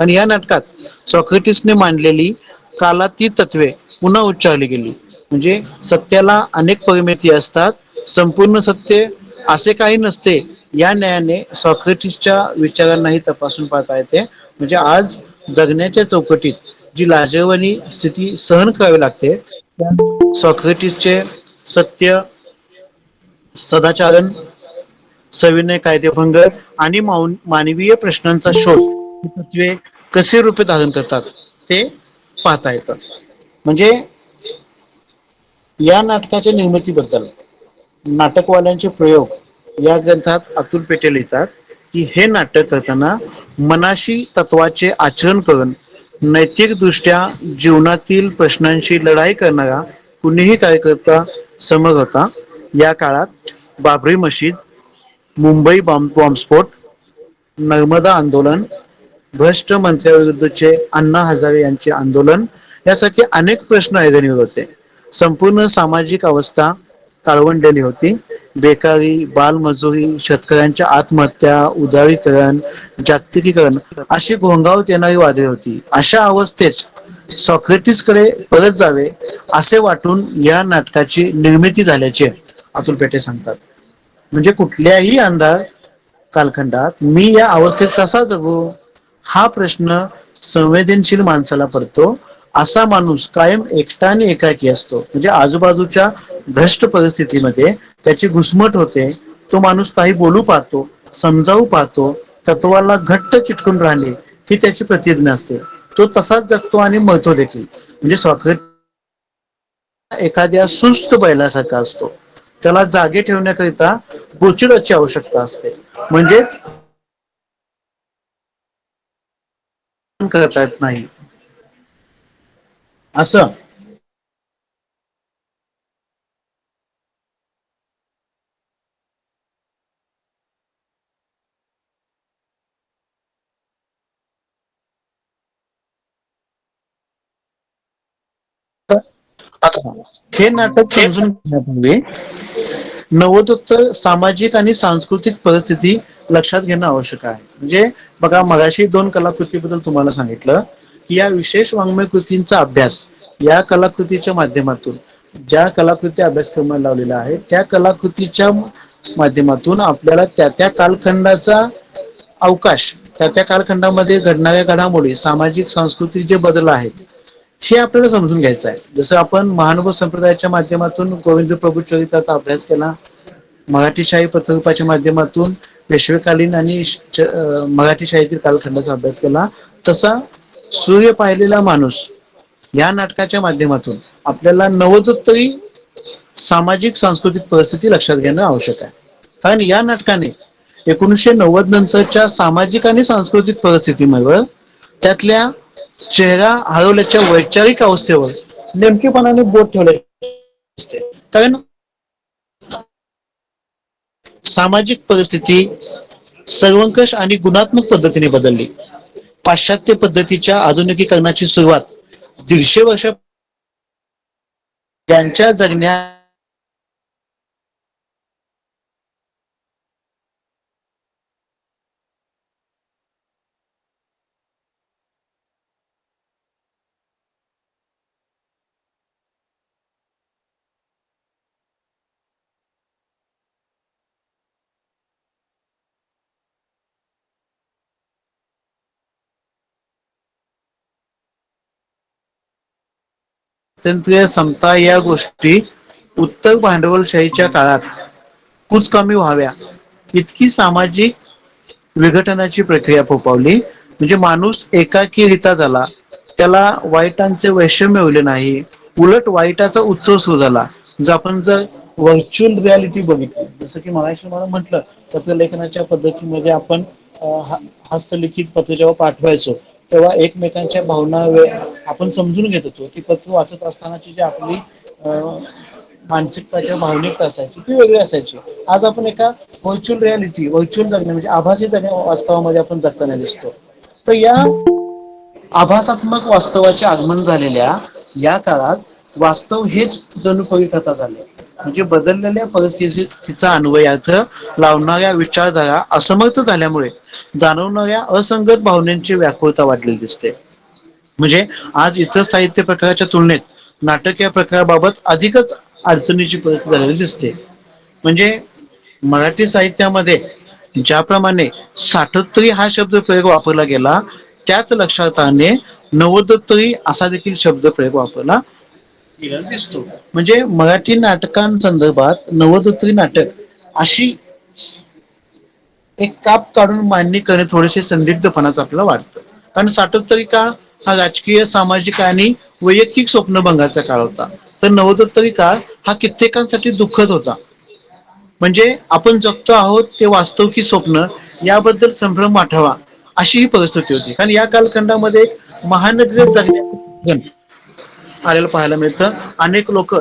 आणि या नाटकात सॉक्रेटिसने मांडलेली कालातीत तत्वे पुन्हा उच्चारली गेली. म्हणजे सत्याला अनेक परिमिती असतात, संपूर्ण सत्य असे काही नसते या न्यायाने सॉक्रेटिसच्या विचारांनाही तपासून पाहता येते. म्हणजे आज जगण्याच्या चौकटीत जी लाजिरवाणी स्थिती सहन करावी लागते, सॉक्रेटिसचे सत्य, सदाचरण, सविनय, कायदेभंग आणि मानवीय प्रश्नांचा शोध ही तत्वे कसे रूपे धारण करतात ते पाहता येतात. म्हणजे या नाटकाच्या निर्मितीबद्दल नाटकवाल्यांचे प्रयोग या ग्रंथात अतुल पेटे लिहितात की हे नाटक करताना मनाशी तत्वाचे आचरण करून नैतिकदृष्ट्या जीवनातील प्रश्नांशी लढाई करणारा कुणीही कार्यकर्ता समोर होता. या काळात बाबरी मशीद, मुंबई बॉम्बस्फोट, नर्मदा आंदोलन, भ्रष्ट मंत्र्याविरुद्धचे अण्णा हजारे यांचे आंदोलन यासारखे अनेक प्रश्न ऐरणीवर होते. संपूर्ण सामाजिक अवस्था काळवंडलेली होती. बेकारी, बालमजुरी, शेतकऱ्यांच्या आत्महत्या, उदारीकरण, जागतिकीकरण अशी घोंगावत येणारी वादळे होती. अशा अवस्थेत सॉक्रेटिसकडे परत जावे असे वाटून या नाटकाची निर्मिती झाल्याचे अतुल पेटे सांगतात. म्हणजे कुठल्याही अंधार कालखंडात मी या अवस्थेत कसा जगू हा प्रश्न संवेदनशील माणसाला पडतो. असा माणूस कायम एकटा आणि एकाकी असतो. म्हणजे आजूबाजूच्या भ्रष्ट परिस्थितीमध्ये त्याची घुसमट होते. तो माणूस काही बोलू पाहतो, समजावू पाहतो, तत्वाला घट्ट चिटकून राहणे ही त्याची प्रतिज्ञा असते. तो तसाच जगतो आणि मरतो देखील. म्हणजे सॉक्रेटिस एखाद्या सुस्त बैलासारखा असतो. त्याला जागे ठेवण्याकरिता गोचिडाची आवश्यकता असते. म्हणजेच करता येत नाही असं हे नाटक समजून घेण्यापूर्वी नव्वदोत्तर सामाजिक आणि सांस्कृतिक परिस्थिती लक्षात घेणं आवश्यक आहे. म्हणजे बघा, मगाशी दोन कलाकृतीबद्दल तुम्हाला सांगितलं की या विशेष वाङ्मय कृतींचा अभ्यास या कलाकृतीच्या माध्यमातून, ज्या कलाकृती अभ्यासक्रमाला लावलेल्या आहेत त्या कलाकृतीच्या माध्यमातून आपल्याला त्या त्या कालखंडाचा अवकाश, त्या त्या कालखंडामध्ये घडणाऱ्या घडामोडी, सामाजिक सांस्कृतिक जे बदल आहेत हे आपल्याला समजून घ्यायचं आहे. जसं आपण महानुभव संप्रदायाच्या माध्यमातून गोविंद प्रभू चरित्राचा अभ्यास केला, मराठी शाही पत्ररूपाच्या माध्यमातून पेशवेकालीन आणि मराठी शाहीतील कालखंडाचा अभ्यास केला, तसा सूर्य पाहिलेला माणूस या नाटकाच्या माध्यमातून आपल्याला नव्वदोत्तरी सामाजिक सांस्कृतिक परिस्थिती लक्षात घेणं आवश्यक आहे. कारण या नाटकाने 1990 नंतरच्या सामाजिक आणि सांस्कृतिक परिस्थितीमुळे त्यातल्या चेहरा हरवल्याच्या वैचारिक अवस्थेवर नेमकेपणाने बोट ठेवले असते. कारण सामाजिक परिस्थिती सर्वंकष आणि गुणात्मक पद्धतीने बदलली. पाश्चात्य पद्धतीच्या आधुनिकीकरणाची सुरुवात 150 वर्ष त्यांच्या जगण्या स्वातंत्र्य, समता या गोष्टी उत्तर भांडवलशाहीच्या काळात कुचकामी व्हाव्या इतकी सामाजिक विघटनाची प्रक्रिया फोफावली. म्हणजे माणूस एकाकीरित्या झाला, त्याला वाईटांचे वैषम्य मिळवले नाही, उलट वाईटाचा उत्सव सुरू झाला. जर आपण जर व्हर्च्युअल रियालिटी बघितली, जसं की मगाशी मला म्हटलं, पत्रलेखनाच्या पद्धतीमध्ये आपण हस्तलिखित पत्र जेव्हा पाठवायचो तेव्हा एकमेकांच्या भावना आपण समजून घेत होतो. ती पत्र वाचत असतानाची जी आपली मानसिकता किंवा भावनिकता असायची ती वेगळी असायची. आज आपण एका व्हर्च्युअल रियालिटी, व्हर्च्युअल जगण्या म्हणजे आभासी जगण्या वास्तवामध्ये आपण जगताना दिसतो. तर या आभासात्मक वास्तवाचे आगमन झालेल्या या काळात वास्तव हेच जणू कविकथा झाले. म्हणजे बदललेल्या परिस्थितीचा अन्वयार्थ लावणाऱ्या विचारधारा असमर्थ झाल्यामुळे जाणवणाऱ्या असंगत भावनांची व्याकुळता वाढलेली दिसते. म्हणजे आज इतर साहित्य प्रकाराच्या तुलनेत नाटक या प्रकाराबाबत अधिकच अडचणीची परिस्थिती झालेली दिसते. म्हणजे मराठी साहित्यामध्ये ज्याप्रमाणे साठोत्तरी हा शब्द प्रयोग वापरला गेला, त्याच लक्षार्थाने नव्वदोत्तरी असा देखील शब्द प्रयोग वापरला गेलेला दिसतो. म्हणजे मराठी नाटकांसंदर्भात नव्वदोत्तरी नाटक अशी एक काप काढून मांडणी करणे थोडेसे संदिग्धपणाच आपल्याला वाटतं. कारण साठोत्तरी काळ हा राजकीय, सामाजिक आणि वैयक्तिक स्वप्नभंगाचा काळ होता, तर नव्वदोत्तरी काळ हा कित्येकांसाठी दुःखद होता. म्हणजे आपण जगतो आहोत ते वास्तव की स्वप्न याबद्दल संभ्रम वाटावा अशी ही परिस्थिती होती. कारण या कालखंडामध्ये एक महानगरी जगण्याचं आलेलं पाहायला मिळतं. अनेक लोक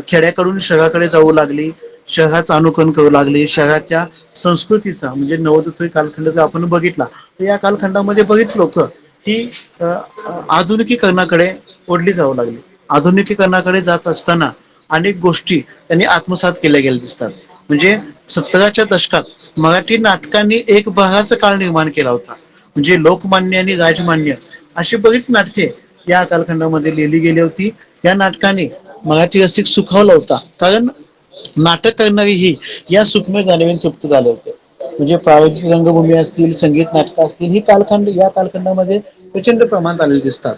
खेड्याकडून शहराकडे जाऊ लागली, शहराचं अनुकरण करू लागली, शहराच्या संस्कृतीचा म्हणजे नव्वदोत्तरी कालखंड जर आपण बघितला तर या कालखंडामध्ये बरीच लोक ही आधुनिकीकरणाकडे ओढली जाऊ लागली. आधुनिकीकरणाकडे जात असताना अनेक गोष्टी त्यांनी आत्मसात केल्या गेल्या दिसतात. म्हणजे 70च्या दशकात मराठी नाटकांनी एक बहराचा काळ निर्माण केला होता. म्हणजे लोकमान्य आणि राजमान्य अशी बरीच नाटके या कालखंडामध्ये लिहिली गेली होती. या नाटकाने मराठी रसिक सुखावला होता, कारण नाटक करणारी ही या सुखमय जाणीवेने तृप्त झाले होते. म्हणजे प्रायोगिक रंगभूमी असतील, संगीत नाटक असतील, ही कालखंड या कालखंडामध्ये प्रचंड प्रमाणात आलेले दिसतात.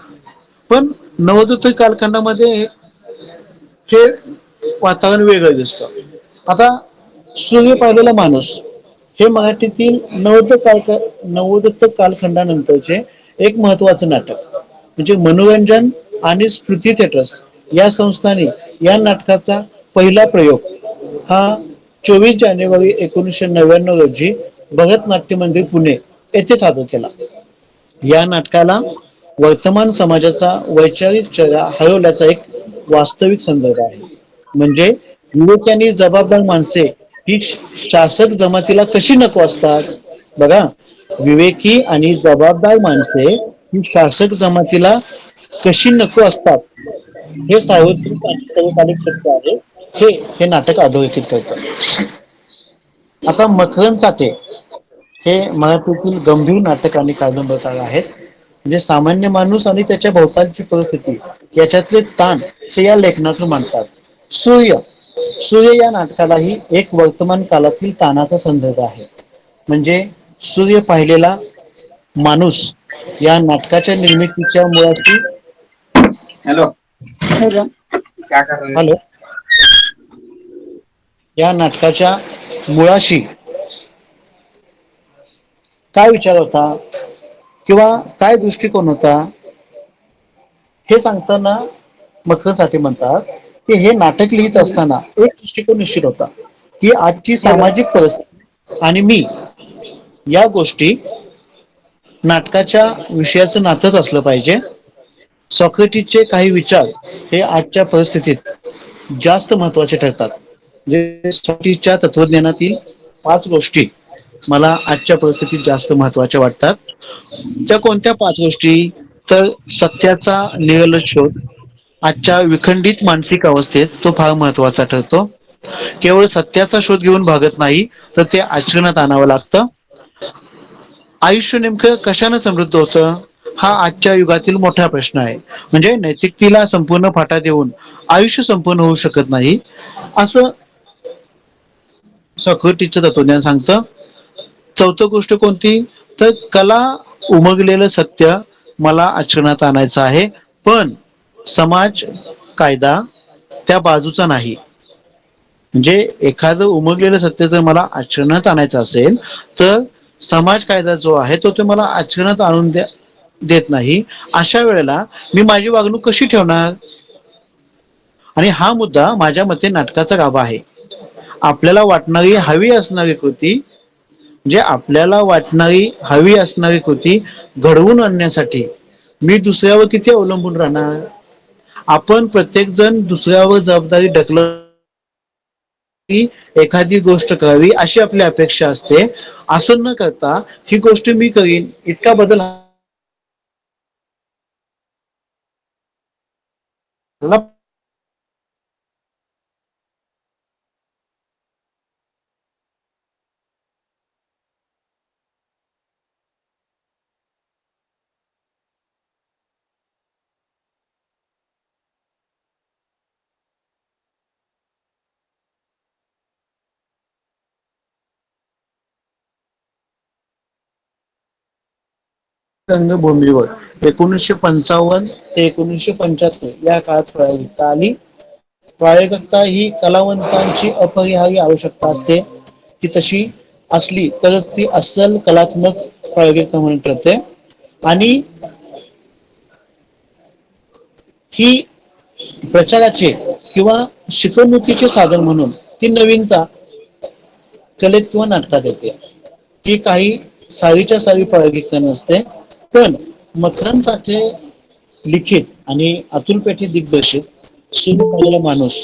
पण नव्वदोत्तरी कालखंडामध्ये हे वातावरण वेगळं दिसतं. आता सूर्य पाहिलेला माणूस हे मराठीतील नव्वदोत्तर कालखंडानंतरचे एक महत्वाचं नाटक. म्हणजे मनोरंजन आणि स्मृती थिएटर्स या संस्थांनी या नाटकाचा पहिला प्रयोग हा 24 जानेवारी 1999 रोजी भरतनाट्य मंदिर पुणे येथे सादर केला. या नाटकाला वर्तमान समाजाचा वैचारिक चेहरा हरवल्याचा एक वास्तविक संदर्भ आहे. म्हणजे विवेकी आणि जबाबदार माणसे ही शासक जमातीला कशी नको असतात. बघा, विवेकी आणि जबाबदार माणसे ही शासक जमातीला कशी नको असतात हे सार्वत्रिक आणि सर्वकालिक सत्य आहे. हे नाटक अधोरेखित करतं. आता मकरंद चाटे हे मराठीतील गंभीर नाटक आणि कादंबरकार आहेत. म्हणजे सामान्य माणूस आणि त्याच्या भोवतालची परिस्थिती याच्यातले ताण ते या लेखनातून मांडतात. सूर्य सूर्य या नाटकालाही एक वर्तमान काळातील ताणाचा संदर्भ आहे. म्हणजे सूर्य पाहिलेला माणूस या नाटकाच्या निर्मितीच्या मुळाशी हॅलो हॅलो क्या कर रहे हॅलो या नाटकाच्या मुळाशी काय विचार होता किंवा काय दृष्टिकोन होता हे सांगताना मकरंद साठे म्हणतात की हे नाटक लिहित असताना एक दृष्टिकोन निश्चित होता की आजची हॅलो सामाजिक परिस्थिती आणि मी या गोष्टी नाटकाच्या विषयाचं नातंच असलं पाहिजे. सॉक्रेटिसचे काही विचार हे आजच्या परिस्थितीत जास्त महत्वाचे ठरतात. जे सॉक्रेटिसच्या तत्वज्ञानातील 5 गोष्टी मला आजच्या परिस्थितीत जास्त महत्वाच्या वाटतात. त्या कोणत्या 5 गोष्टी तर सत्याचा निरलस शोध आजच्या विखंडित मानसिक अवस्थेत तो फार महत्वाचा ठरतो. केवळ सत्याचा शोध घेऊन भागत नाही तर ते आचरणात आणावं लागतं. आयुष्य नेमकं कशानं समृद्ध होतं हा आजच्या युगातील मोठा प्रश्न आहे. म्हणजे नैतिकतेला संपूर्ण फाटा देऊन आयुष्य संपन्न होऊ शकत नाही असं सॉक्रेटिसचं तत्वज्ञान सांगतं. चौथी गोष्ट कोणती तर कला उमगलेलं सत्य मला आचरणात आणायचं आहे पण समाज कायदा त्या बाजूचा नाही. म्हणजे एखादं उमगलेलं सत्य जर मला आचरणात आणायचं असेल तर समाज कायदा जो आहे तो मला आचरणात आणून देत नाही. अशा वेळेला मी माझी वागणूक कशी ठेवणार आणि हा मुद्दा माझ्या मते नाटकाचा गाभा आहे. आपल्याला वाटणारी हवी असणारी कृती जे आपल्याला वाटणारी हवी असणारी कृती घडवून आणण्यासाठी मी दुसऱ्यावर किती अवलंबून राहणार. आपण प्रत्येक जण दुसऱ्यावर जबाबदारी ढकलत एखादी गोष्ट करावी अशी आपली अपेक्षा असते. असं न करता ही गोष्ट मी करीन इतका बदल झाला रंगभूमीवर 1955 ते 1975 या काळात प्रायोगिकता आली. प्रायोगिकता ही कलावंतांची अपरिहार्य आवश्यकता असते. ती तशी असली तरच ती अस्सल कलात्मक प्रायोगिकता म्हणून ठरते. आणि ही प्रचाराचे किंवा शिकवणुकीचे साधन म्हणून ही नवीनता कलेत किंवा नाटकात येते. ती काही सारीच्या सारी प्रायोगिकता नसते. पण मकरंद साठे लिखित आणि अतुल पेठी दिग्दर्शित सूर्य पाहिलेला माणूस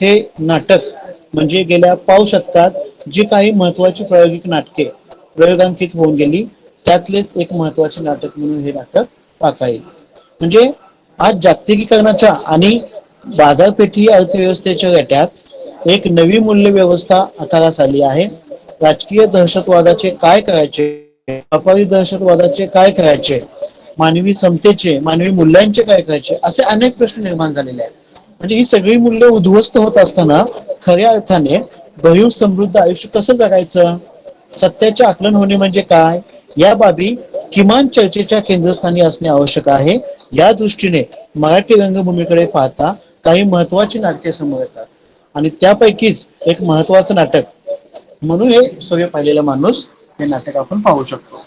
हे नाटक म्हणजे गेल्या पाव शतकात जी काही महत्वाची प्रायोगिक नाटके प्रयोगांकित होऊन गेली त्यातलेच एक महत्वाचे नाटक म्हणून हे नाटक पाहता येईल. म्हणजे आज जागतिकीकरणाच्या आणि बाजारपेठी अर्थव्यवस्थेच्या गट्यात एक नवी मूल्य व्यवस्था आकारास आली आहे. राजकीय दहशतवादाचे काय करायचे व्यापारी दहशतवादाचे काय करायचे मानवी समतेचे मानवी मूल्यांचे काय करायचे असे अनेक प्रश्न निर्माण झालेले आहेत. म्हणजे ही सगळी मूल्य उद्ध्वस्त होत असताना खऱ्या अर्थाने भरीव समृद्ध आयुष्य कसं जगायचं सत्याचे आकलन होणे म्हणजे काय या बाबी किमान चर्चेच्या केंद्रस्थानी असणे आवश्यक आहे. या दृष्टीने मराठी रंगभूमीकडे पाहता काही महत्वाची नाटके समोर येतात आणि त्यापैकीच एक महत्वाचं नाटक म्हणून हे सूर्य पाहिलेला माणूस हे नाटक आपण पाहू शकतो.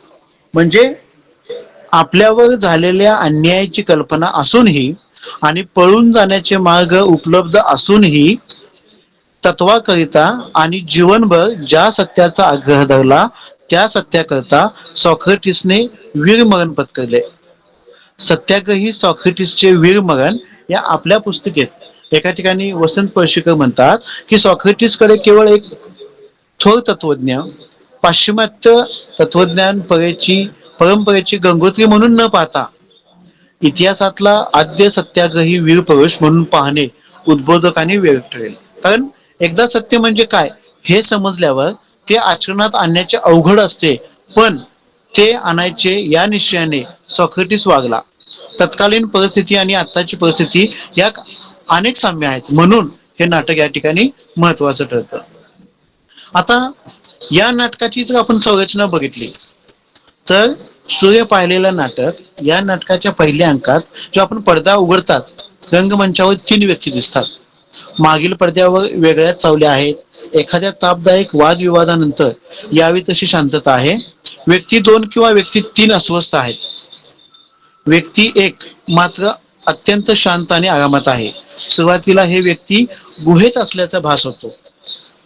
म्हणजे आपल्यावर झालेल्या अन्यायाची कल्पना असूनही आणि पळून जाण्याचे मार्ग उपलब्ध असूनही तत्वाकरिता आणि जीवनभर ज्या सत्याचा आग्रह धरला त्या सत्याकरता सॉक्रेटिसने वीरमरण पत्करले. सत्याग्रही सॉक्रेटिसचे वीरमरण या आपल्या पुस्तिकेत एका ठिकाणी वसंत पर्शिकर म्हणतात की सॉक्रेटिसकडे केवळ एक थोर तत्वज्ञ पाश्चिमात्य तत्वज्ञान परंपरेची गंगोत्री म्हणून न पाहता इतिहासातला आद्य सत्याग्रही वीर पुरुष म्हणून पाहणे उद्बोधक आणि वेळ ठरेल. कारण एकदा सत्य म्हणजे काय हे समजल्यावर ते आचरणात आणण्याचे अवघड असते, पण ते आणायचे या निश्चयाने सॉक्रेटिस वागला. तत्कालीन परिस्थिती आणि आत्ताची परिस्थिती या अनेक साम्य आहेत, म्हणून हे नाटक या ठिकाणी महत्वाचं ठरतं. आता या नाटकाची जर आपण संरचना बघितली तर सूर्य पाहिलेलं नाटक या नाटकाच्या पहिल्या अंकात जो आपण पडदा उघडताच रंगमंचावर 3 व्यक्ती दिसतात. मागील पडद्यावर वेगळ्याच सावल्या आहेत. एखाद्या तापदायक वादविवादानंतर यावी तशी शांतता आहे. व्यक्ती 2 किंवा व्यक्ती 3 अस्वस्थ आहेत. व्यक्ती 1 मात्र अत्यंत शांत आणि आरामात आहे. सुरुवातीला हे व्यक्ती गुहेत असल्याचा भास होतो.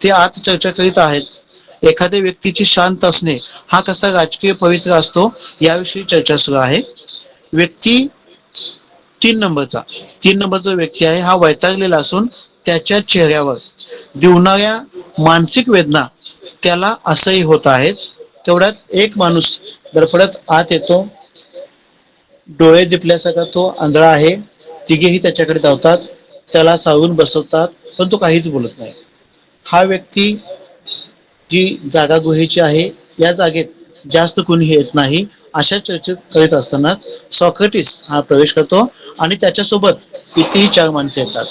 ते आत चर्चा करीत आहेत. एखाद्या व्यक्तीची शांत असणे हा कसा राजकीय पवित्र असतो याविषयी चर्चा सुरू आहे. व्यक्ती 3 नंबरचा व्यक्ती आहे हा वैतागलेला असून त्याच्या चेहऱ्यावर दिवणाऱ्या मानसिक वेदना त्याला असह्य होत आहेत. तेवढ्यात एक माणूस धडपडत आत येतो. डोळे दिपल्यासारखा तो आंधळा आहे. तिघेही त्याच्याकडे धावतात, त्याला सावरून बसवतात, पण तो काहीच बोलत नाही. हा व्यक्ती जी जागा गुहेची आहे या जागेत जास्त कोणी येत नाही. अशा चर्चेत करीत असतानाच सॉक्रेटिस हा प्रवेश करतो आणि त्याच्यासोबत इथेही 4 माणसे येतात.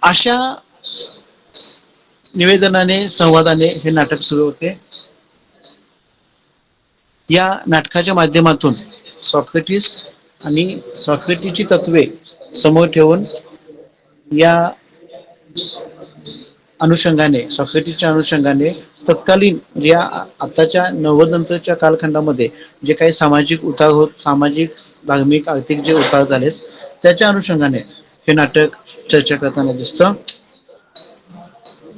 अशा निवेदनाने संवादाने हे नाटक सुरू होते. या नाटकाच्या माध्यमातून सॉक्रेटिस आणि सॉक्रेटिसची तत्वे समोर ठेवून या अनुषंगाने सॉक्रेटिसच्या अनुषंगाने तत्कालीन या आताच्या नव्वदनंतरच्या कालखंडामध्ये जे काही सामाजिक धार्मिक आर्थिक जे उतार झालेत त्याच्या अनुषंगाने हे नाटक चर्चा करताना दिसतं.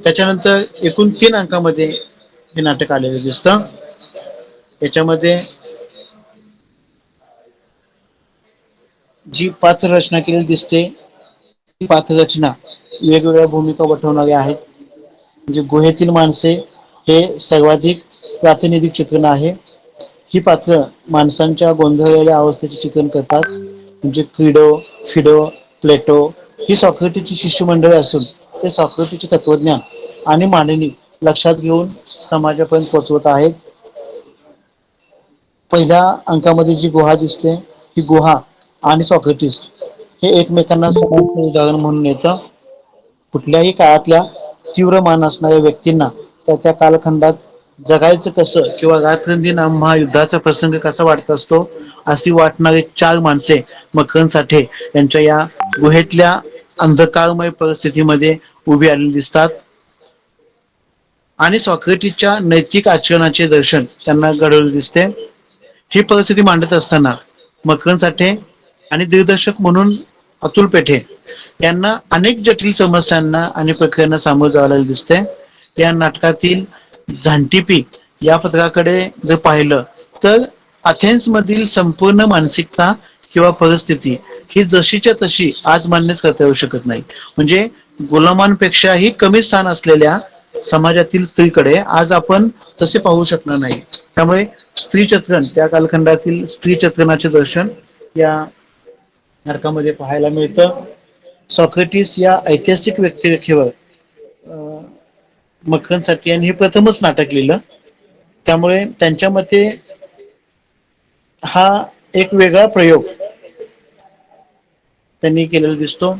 त्याच्यानंतर एकूण 3 अंकामध्ये हे नाटक आलेलं दिसतं. याच्यामध्ये जी पात्र रचना केलेली दिसते ती पात्र रचना वेगवेगळ्या भूमिका वठवणारे आहेत. म्हणजे गुहेतील माणसे हे सर्वाधिक प्रातिनिधिक चित्रण आहे. ही पात्र माणसांच्या गोंधळलेल्या अवस्थेचे चित्रण करतात. म्हणजे क्रीडो, फिडो, प्लेटो ही सॉक्रेटिसची शिष्यमंडळी असून ते सॉक्रेटिसचे तत्वज्ञान आणि मांडणी लक्षात घेऊन समाजापर्यंत पोहोचवत आहेत. पहिल्या अंकामध्ये जी गुहा दिसते ही गुहा आणि सॉक्रेटिस हे एकमेकांना समर्थ उदाहरण म्हणून येतं. कुठल्याही काळातल्या तीव्र मान असणाऱ्या व्यक्तींना त्या कालखंडात जगायचं कसं किंवा रात्रंदिन आम्हा युद्धाचा प्रसंग कसा वाटत असतो अशी वाटणारी 4 माणसे मकरंद साठे यांच्या या गुहेतल्या अंधकारमय परिस्थितीमध्ये उभी आलेली दिसतात. आणि सॉक्रेटिसच्या नैतिक आचरणाचे दर्शन त्यांना घडवले दिसते. ही परिस्थिती मांडत असताना मकरंद साठे आणि दिग्दर्शक म्हणून अतुल पेठे यांना अनेक जटिल समस्यांना आणि प्रक्रियांना सामोरं जावं दिसते. या नाटकातील झांटिपी या पत्राकडे जर पाहिलं तर अथेन्स मधील संपूर्ण मानसिकता किंवा परिस्थिती ही जशीच्या तशी आज मान्यच करता येऊ शकत नाही. म्हणजे गुलामांपेक्षाही कमी स्थान असलेल्या समाजातील स्त्रीकडे आज आपण तसे पाहू शकणार नाही. त्यामुळे स्त्री चित्रण त्या कालखंडातील स्त्री चित्रणाचे दर्शन या नाटकामध्ये पाहायला मिळतं. सॉक्रेटिस या ऐतिहासिक व्यक्तिरेखेवर मकरंद साठे यांनी हे प्रथमच नाटक लिहिलं. त्यामुळे त्यांच्या मते हा एक वेगळा प्रयोग त्यांनी केलेला दिसतो.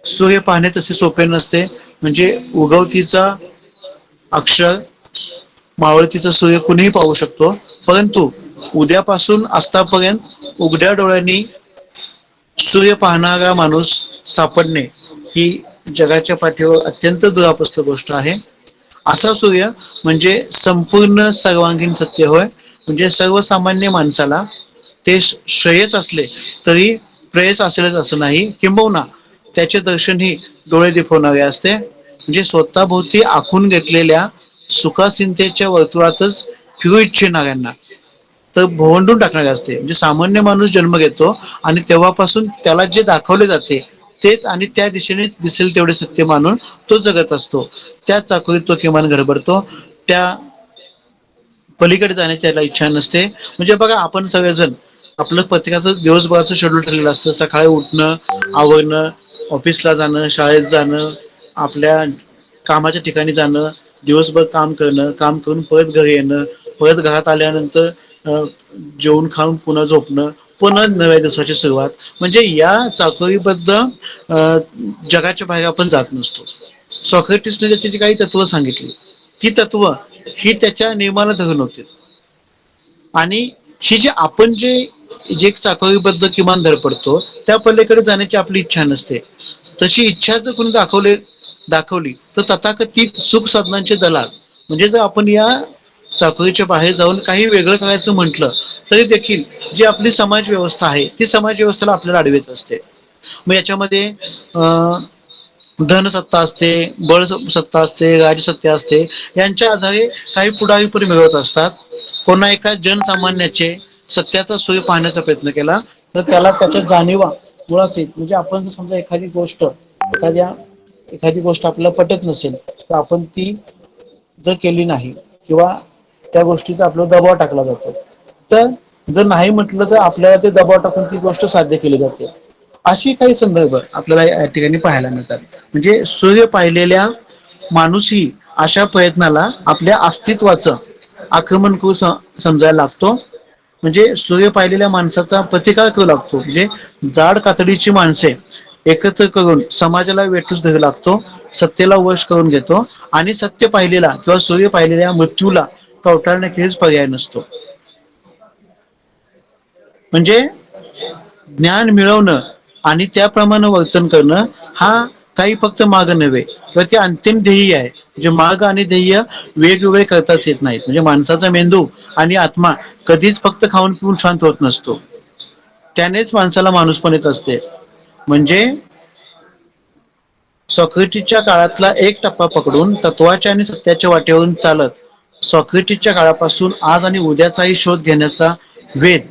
सूर्य पाहणे तसे सोपे नसते. म्हणजे उगवतीचा अक्षर मावळतीचा सूर्य कुणीही पाहू शकतो, परंतु उद्यापासून अस्तापर्यंत उघड्या डोळ्यांनी सूर्य पाहणारा माणूस सापडणे ही जगाच्या पाठीवर अत्यंत दुरापस्त गोष्ट आहे. असा सूर्य म्हणजे संपूर्ण सर्वांगीण सत्य होय. म्हणजे सर्वसामान्य माणसाला ते श्रेयस असले तरी प्रेयस असेलच असं नाही, किंबहुना त्याचे दर्शन ही डोळे दिपवणारे असते. म्हणजे स्वतःभोवती आखून घेतलेल्या सुखासिनतेच्या वर्तुळातच फिरू इच्छिणाऱ्यांना तर भोवंडून टाकणारे असते. म्हणजे सामान्य माणूस जन्म घेतो आणि तेव्हापासून त्याला जे दाखवले जाते तेच आणि त्या दिशेने दिसेल तेवढे सत्य मानून तो जगत असतो. त्या चाकोरीत तो किमान घडबडतो. त्या पलीकडे जाण्याची त्याला इच्छा नसते. म्हणजे बघा आपण सगळेजण आपलं प्रत्येकाचं दिवसभराचं शेड्यूल ठरलेलं असतं. सकाळी उठणं, आवरणं, ऑफिसला जाणं, शाळेत जाणं, आपल्या कामाच्या ठिकाणी जाणं, दिवसभर काम करणं, काम करून परत घरी येणं, परत घरात आल्यानंतर जेवून खाऊन पुन्हा झोपणं, पुन्हा नव्या दिवसाची सुरुवात. म्हणजे या चाकोरीबद्ध जगाच्या बाहेर आपण जात नसतो. सॉक्रेटिसने त्याची जी काही तत्व सांगितली, ती तत्व ही त्याच्या नियमाला धरून होती. आणि ही जे आपण जे चाकोरीबद्ध किमान धडपडतो, त्या पलीकडे जाण्याची आपली इच्छा नसते. तशी इच्छा जर कोणी दाखवली तर तथाकथित सुख साधनांचे दलाल, म्हणजे जर आपण या चाकोरीच्या बाहेर जाऊन काही वेगळं करायचं म्हटलं तरी देखील जी आपली समाज व्यवस्था आहे ती समाज व्यवस्थेला आपल्याला अडवत असते. मग याच्यामध्ये धनसत्ता असते, बळ सत्ता असते, राजसत्ता असते, यांच्या आधारे काही पुढारीपरी मिळवत असतात. कोणा एका जनसामान्याचे सत्याचा सोय पाहण्याचा प्रयत्न केला तर त्याला त्याच्या जाणीवा मुळासहित, म्हणजे आपण जर समजा एखादी गोष्ट आपल्याला पटत नसेल तर आपण ती जर केली नाही किंवा त्या गोष्टीचा आपल्याला दबाव टाकला जातो, तर जर नाही म्हटलं तर आपल्याला ते दबाव टाकून ती गोष्ट साध्य केली जाते. अशी काही संदर्भ आपल्याला या ठिकाणी पाहायला मिळतात. म्हणजे सूर्य पाहिलेल्या माणूसही अशा प्रयत्नाला आपल्या अस्तित्वाचं आक्रमण करू समजायला लागतो. म्हणजे सूर्य पाहिलेल्या माणसाचा प्रतिकार करू लागतो. म्हणजे जाड कातडीची माणसे एकत्र करून समाजाला वेठूस धरू लागतो, सत्तेला वश करून घेतो आणि सत्य पाहिलेला किंवा सूर्य पाहिलेल्या मृत्यूला कवटाळण्याखेरीज पर्याय नसतो. म्हणजे ज्ञान मिळवणं आणि त्याप्रमाणे वर्तन करणं हा काही फक्त मार्ग नव्हे, तर ते अंतिम ध्येय आहे. म्हणजे मार्ग आणि ध्येय वेगवेगळे करताच येत नाहीत. म्हणजे माणसाचा मेंदू आणि आत्मा कधीच फक्त खाऊन पिऊन शांत होत नसतो, त्यानेच माणसाला माणूस पण येत असते. म्हणजे सॉक्रेटिसच्या काळातला एक टप्पा पकडून तत्वाच्या आणि सत्याच्या वाटेवरून चालत सॉक्रेटिसच्या काळापासून आज आणि उद्याचाही शोध घेण्याचा वेध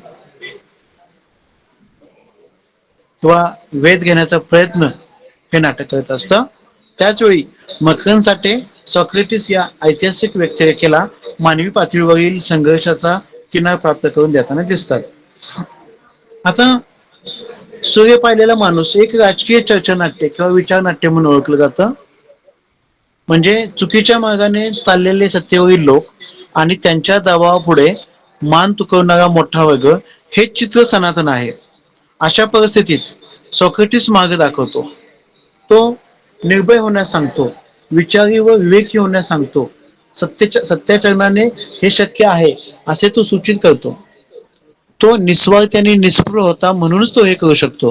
किंवा वेध घेण्याचा प्रयत्न हे नाटक करत असतं. त्याचवेळी मकरन साठे सॉक्रेटिस या ऐतिहासिक व्यक्तिरेखेला मानवी पातळीवरील संघर्षाचा किनार प्राप्त करून देताना दिसतात. आता सूर्य पाहिलेला माणूस एक राजकीय चर्चा नाट्य किंवा विचार नाट्य म्हणून ओळखलं जातं. म्हणजे चुकीच्या मार्गाने चाललेले सत्तेवरील लोक आणि त्यांच्या दबावापुढे मान तुकवणारा मोठा वर्ग हे चित्र सनातन आहे. अशा परिस्थितीत सॉक्रेटिस मार्ग दाखवतो. तो निर्भय होण्यास सांगतो, विचारी व विवेकी होण्यास सांगतो, सत्याचरणाने हे शक्य आहे असे तो सूचित करतो. तो निस्वार्थी आणि निष्ठुर होता म्हणूनच तो हे करू शकतो.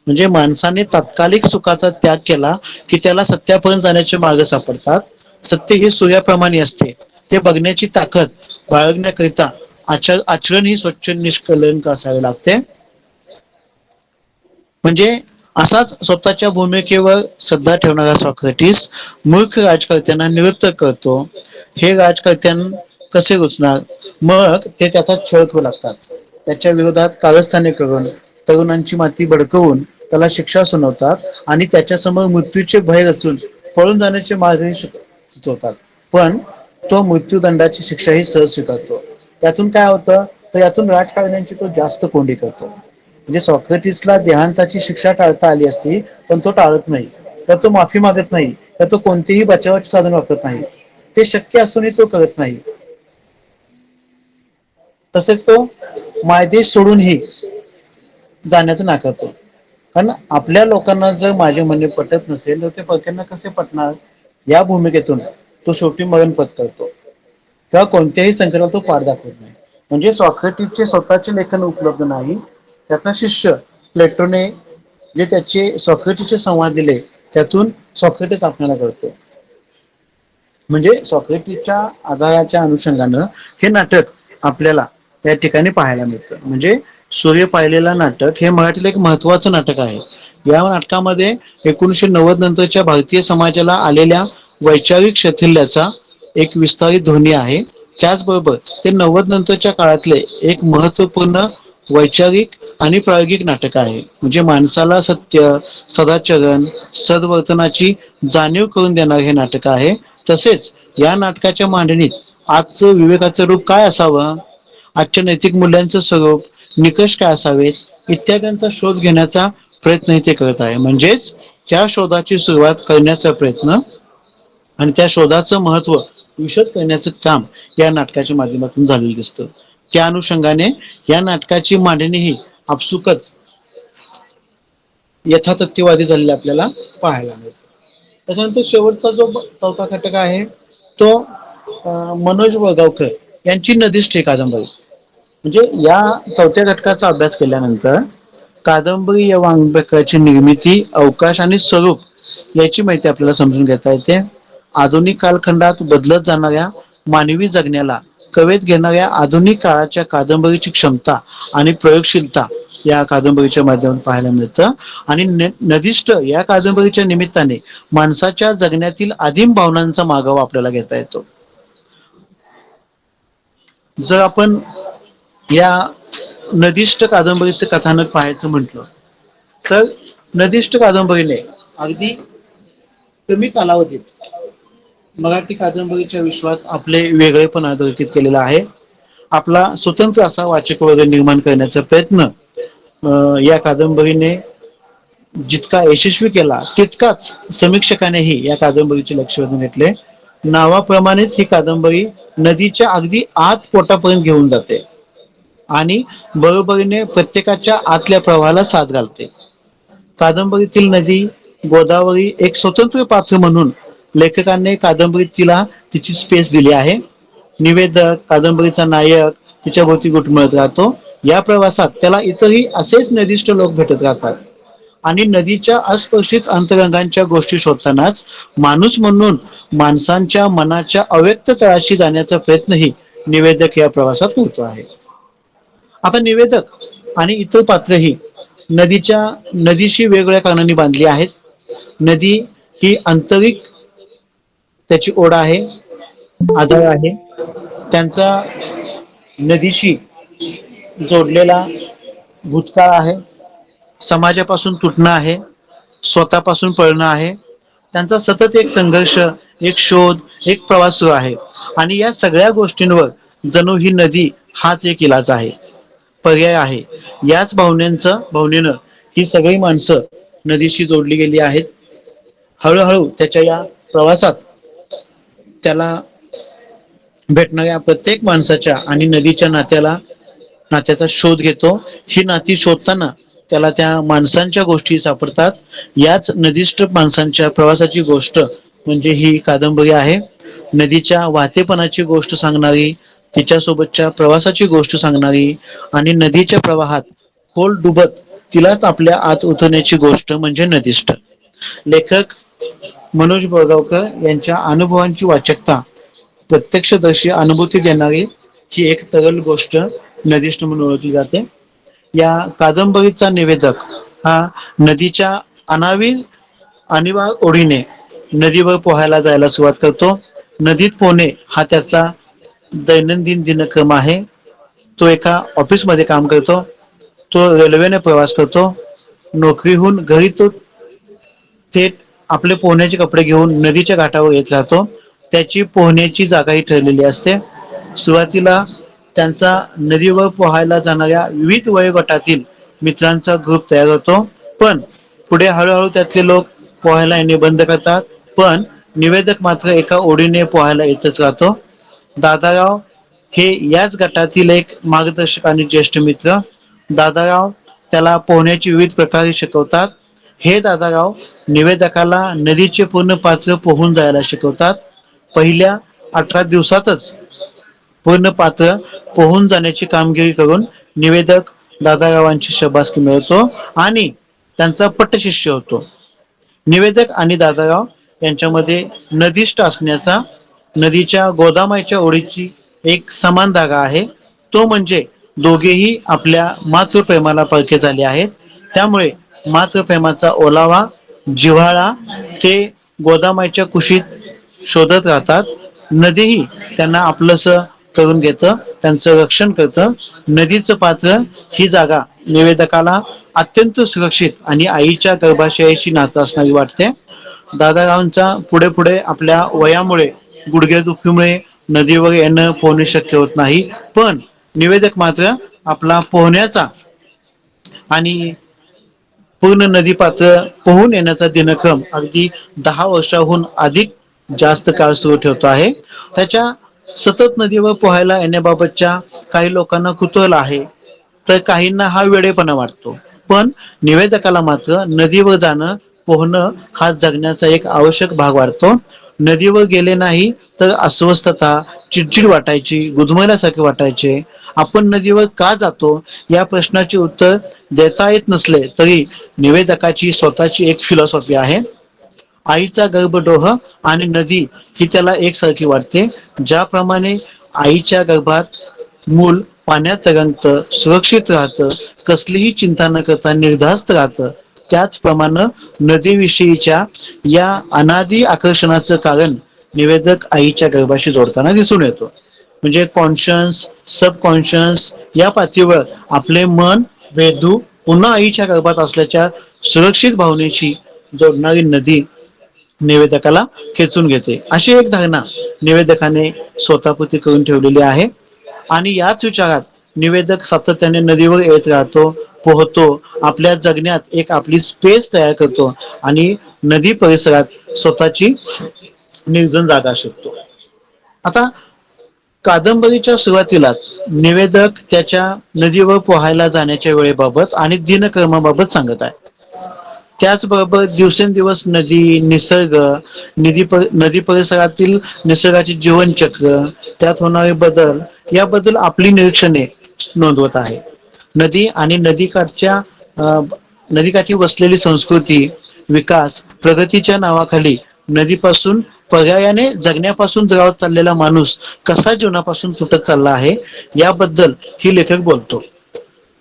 म्हणजे माणसाने तात्कालिक सुखाचा त्याग केला की त्याला सत्यापर्यंत जाण्याचे मार्ग सापडतात. सत्य हे सूर्याप्रमाणे असते, ते बघण्याची ताकद बाळगण्याकरिता आचरण ही स्वच्छ निष्कलंक असावे लागते. म्हणजे असाच स्वतःच्या भूमिकेवर श्रद्धा ठेवणारा सॉक्रेटिस मूर्ख राजकर्त्यांना निवृत्त करतो. हे राजकर्त्यां कसे रुचणार, मग ते त्याचा छळ करू लागतात. त्याच्या विरोधात कारस्थाने करून तरुणांची माती भडकवून त्याला शिक्षा सुनावतात आणि त्याच्यासमोर मृत्यूचे भय रचून पळून जाण्याचे मार्गही सुचवतात. पण तो मृत्यूदंडाची शिक्षाही सहज स्वीकारतो. त्यातून काय होतं तर यातून राजकारण्यांची तो जास्त कोंडी करतो. म्हणजे सॉक्रेटिसला देहांताची शिक्षा टाळता आली असती, पण तो टाळत नाही, तर तो माफी मागत नाही, तर तो कोणतेही बचावाचे साधन वापरत नाही. ते शक्य असूनही तो करत नाही. तसेच तो मायदेश सोडूनही जाण्याचं नाकारतो. कारण आपल्या लोकांना जर माझे म्हणणे पटत नसेल तर ते परक्यांना कसे पटणार. या भूमिकेतून तो शेवटी मरण पत्करतो किंवा कोणत्याही संकटाला तो पार दाखवत नाही. म्हणजे सॉक्रेटिसचे स्वतःचे लेखन उपलब्ध नाही. त्याचा शिष्य प्लेटोने जे त्याचे सॉक्रेटिसचे संवाद दिले त्यातून सॉक्रेटिस आपल्याला करतो. म्हणजे सॉक्रेटिसच्या आधाराच्या अनुषंगानं हे नाटक आपल्याला या ठिकाणी पाहायला मिळतं. म्हणजे सूर्य पाहिलेला नाटक हे मराठीला एक महत्वाचं नाटक आहे. या नाटकामध्ये 1990 नंतरच्या भारतीय समाजाला आलेल्या वैचारिक शैथिल्याचा एक विस्तारित ध्वनी आहे. त्याचबरोबर ते 90 नंतरच्या काळातले एक महत्वपूर्ण वैचारिक आणि प्रायोगिक नाटक आहे. म्हणजे माणसाला सत्य, सदाचरण, सद्वर्तनाची जाणीव करून देणारे हे नाटक आहे. तसेच या नाटकाच्या मांडणीत आजचं विवेकाचं रूप काय असावं, आजच्या नैतिक मूल्यांचं स्वरूप निकष काय असावेत इत्यादींचा शोध घेण्याचा प्रयत्न इथे करत आहे. म्हणजेच त्या शोधाची सुरुवात करण्याचा प्रयत्न आणि त्या शोधाचं महत्व विशद करण्याचं काम या नाटकाच्या माध्यमातून झालेलं दिसतं. त्या अनुषंगाने या नाटकाची मांडणी ही आपसुकच यथातथ्यवादी झालेला आपल्याला पाहायला मिळतो. त्याच्यानंतर शेवटचा जो चौथा घटक आहे तो मनोज वळगावकर यांची नदीष्ट ही कादंबरी. म्हणजे या चौथ्या घटकाचा अभ्यास केल्यानंतर कादंबरी या वाङ्मयाची निर्मिती, अवकाश आणि स्वरूप याची माहिती आपल्याला समजून घेता येते. आधुनिक कालखंडात बदलत जाणाऱ्या मानवी जगण्याला कवेत घेणाऱ्या आधुनिक काळाच्या कादंबरीची क्षमता आणि प्रयोगशीलता या कादंबरीच्या माध्यमातून पाहायला मिळतं. आणि नदीष्ट या कादंबरीच्या निमित्ताने माणसाच्या जगण्यातील आदिम भावनांचा मागोवा आपल्याला घेता येतो. जर आपण या नदीष्ट कादंबरीचं कथानक पाहायचं म्हटलं तर नदीष्ट कादंबरीने अगदी कमी कालावधीत मराठी कादंबरीच्या विश्वात आपले वेगळेपण अधोरेखित केलेलं आहे. आपला स्वतंत्र असा वाचक वर्ग निर्माण करण्याचा प्रयत्न या कादंबरीने जितका यशस्वी केला तितकाच समीक्षकानेही या कादंबरीचे लक्ष वेधून घेतले. नावाप्रमाणेच ही कादंबरी नदीच्या अगदी आत पोटापर्यंत घेऊन जाते आणि बरोबरीने प्रत्येकाच्या आतल्या प्रवाहाला साथ घालते. कादंबरीतील नदी गोदावरी एक स्वतंत्र पात्र म्हणून लेखकांनी कादंबरीत तिला तिची स्पेस दिली आहे. निवेदक कादंबरीचा नायक तिच्याभोवती घुटमळत राहतो. या प्रवासात त्याला इतरही असेच नदीष्ट लोक भेटत राहतात आणि नदीच्या अस्पर्शित अंतरंगांच्या गोष्टी शोधतानाच माणूस म्हणून माणसांच्या मनाच्या अव्यक्त तळाशी जाण्याचा प्रयत्नही निवेदक या प्रवासात करतो आहे. आता निवेदक आणि इतर पात्रही नदीशी वेगवेगळ्या कारणांनी बांधली आहेत. नदी ही आंतरिक त्याची ओढ आहे, आधार आहे. त्यांचा नदीशी जोडलेला भूतकाळ आहे, समाजापासून तुटणं आहे, स्वतःपासून पळणं आहे. त्यांचा सतत एक संघर्ष, एक शोध, एक प्रवास सुरू आहे आणि या सगळ्या गोष्टींवर जणू ही नदी हाच एक इलाज आहे, पर्याय आहे. याच भावनेनं ही सगळी माणसं नदीशी जोडली गेली आहेत. हळूहळू त्याच्या या प्रवासात त्याला भेटणाऱ्या प्रत्येक माणसाच्या आणि नदीच्या नात्याचा शोध घेतो. ही नाती शोधताना त्याला त्या माणसांच्या गोष्टी सापडतात. याच नदीष्ट माणसांच्या प्रवासाची गोष्ट म्हणजे ही कादंबरी आहे. नदीच्या वाहतेपणाची गोष्ट सांगणारी, तिच्यासोबतच्या प्रवासाची गोष्ट सांगणारी आणि नदीच्या प्रवाहात खोल डुबत तिलाच आपल्या आत उतरण्याची गोष्ट म्हणजे नदीष्ट. लेखक मनोज बळगावकर यांच्या अनुभवांची वाचकता, प्रत्यक्षदर्शी अनुभूती देणारी ही एक तरल गोष्ट नदीष्ट म्हणून ओळखली जाते. या कादंबरीचा निवेदक हा नदीच्या अनिवार्य ओढीने नदीवर पोहायला जायला सुरुवात करतो. नदीत पोहणे हा त्याचा दैनंदिन दिनक्रम आहे. तो एका ऑफिसमध्ये काम करतो, तो रेल्वेने प्रवास करतो, नोकरीहून घरी तो थेट आपले पोहण्याचे कपडे घेऊन नदीच्या घाटावर येत राहतो. त्याची पोहण्याची जागाही ठरलेली असते. सुरुवातीला त्यांचा नदीवर पोहायला जाणाऱ्या विविध वयोगटातील मित्रांचा ग्रुप तयार होतो, पण पुढे हळूहळू त्यातले लोक पोहायला येणे बंद करतात. पण निवेदक मात्र एका ओढीने पोहायला येतच राहतो. दादाराव हे याच गटातील एक मार्गदर्शक आणि ज्येष्ठ मित्र. दादाराव त्याला पोहण्याची विविध प्रकारे शिकवतात. हे दादाराव निवेदकाला नदीचे पूर्ण पात्र पोहून जायला शिकवतात. पहिल्या 18 दिवसातच पूर्ण पात्र पोहून जाण्याची कामगिरी करून निवेदक दादारावांची शाबासकी मिळवतो आणि त्यांचा पट्टशिष्य होतो. निवेदक आणि दादाराव यांच्यामध्ये नदीष्ट असण्याचा नदीच्या गोदामाच्या ओढीची एक समान धागा आहे. तो म्हणजे दोघेही आपल्या मातृप्रेमाला परखे झाले आहेत. त्यामुळे मातृप्रेमाचा ओलावा, जिव्हाळा ते गोदामाच्या कुशीत शोधत राहतात. नदीही त्यांना आपलंसं करून घेतं, त्यांचं रक्षण करतं. नदीचं पात्र ही जागा निवेदकाला अत्यंत सुरक्षित आणि आईच्या गर्भाशयाशी नातं असणारी वाटते. दादारावांचा पुढे पुढे आपल्या वयामुळे, गुडघे दुखीमुळे नदीवर येणं पोहणे शक्य होत नाही, पण निवेदक मात्र आपला पोहण्याचा आणि पूर्ण नदी पात्र पोहून येण्याचा दिनक्रम अगदी 10 वर्षाहून अधिक जास्त काळ सुरू ठेवतो आहे. त्याच्या सतत नदीवर पोहायला येण्याबाबतच्या काही लोकांना कुतूहल आहे, तर काहींना हा वेडेपणा वाटतो. पण निवेदकाला मात्र नदीवर जाणं, पोहणं हा जगण्याचा एक आवश्यक भाग वाटतो. नदीवर गेले नाही तर अस्वस्थता, चिडचिड वाटायची, गुदमरल्यासारखे वाटायचे. आपण नदीवर का जातो या प्रश्नाचे उत्तर देता येत नसले तरी निवेदकाची स्वतःची एक फिलॉसॉफी आहे. आईचा गर्भडोह आणि नदी ही त्याला एकसारखी वाटते. ज्याप्रमाणे आईच्या गर्भात मूल पाण्यात तरंगतं, सुरक्षित राहतं, कसलीही चिंता न करता निर्धास्त राहतं, त्याचप्रमाणे नदीविषयीच्या या अनादी आकर्षणाचं कारण निवेदक आईच्या गर्भाशी जोडताना दिसून येतो. म्हणजे कॉन्शियस, सबकॉन्शियस या पातळीवर आपले मन वेदू पुन्हा आईच्या गर्भात असल्याच्या सुरक्षित भावनेशी जोडणारी नदी निवेदकाला खेचून घेते, अशी एक धारणा निवेदकाने स्वतःपुरती करून ठेवलेली आहे. आणि याच विचारात निवेदक सातत्याने नदीवर येत राहतो, पोहतो, आपल्या जगण्यात एक आपली स्पेस तयार करतो आणि नदी परिसरात स्वतःची निर्जन जागा शोधतो. आता कादंबरीच्या सुरुवातीलाच निवेदक त्याच्या नदीवर पोहायला जाण्याच्या वेळेबाबत आणि दिनक्रमाबाबत सांगत आहे. त्याचबरोबर दिवसेंदिवस नदी, निसर्ग, नदी परिसरातील निसर्गाचे जीवनचक्र, त्यात होणारे बदल याबद्दल आपली निरीक्षणे नोंदवत आहे. नदी आणि नदीकाठी वसलेली संस्कृती, विकास, प्रगतीच्या नावाखाली नदीपासून पर्यायाने जगण्यापासून दुरावत चाललेला माणूस कसा जीवनापासून तुटत चालला आहे याबद्दल ही लेखक बोलतो.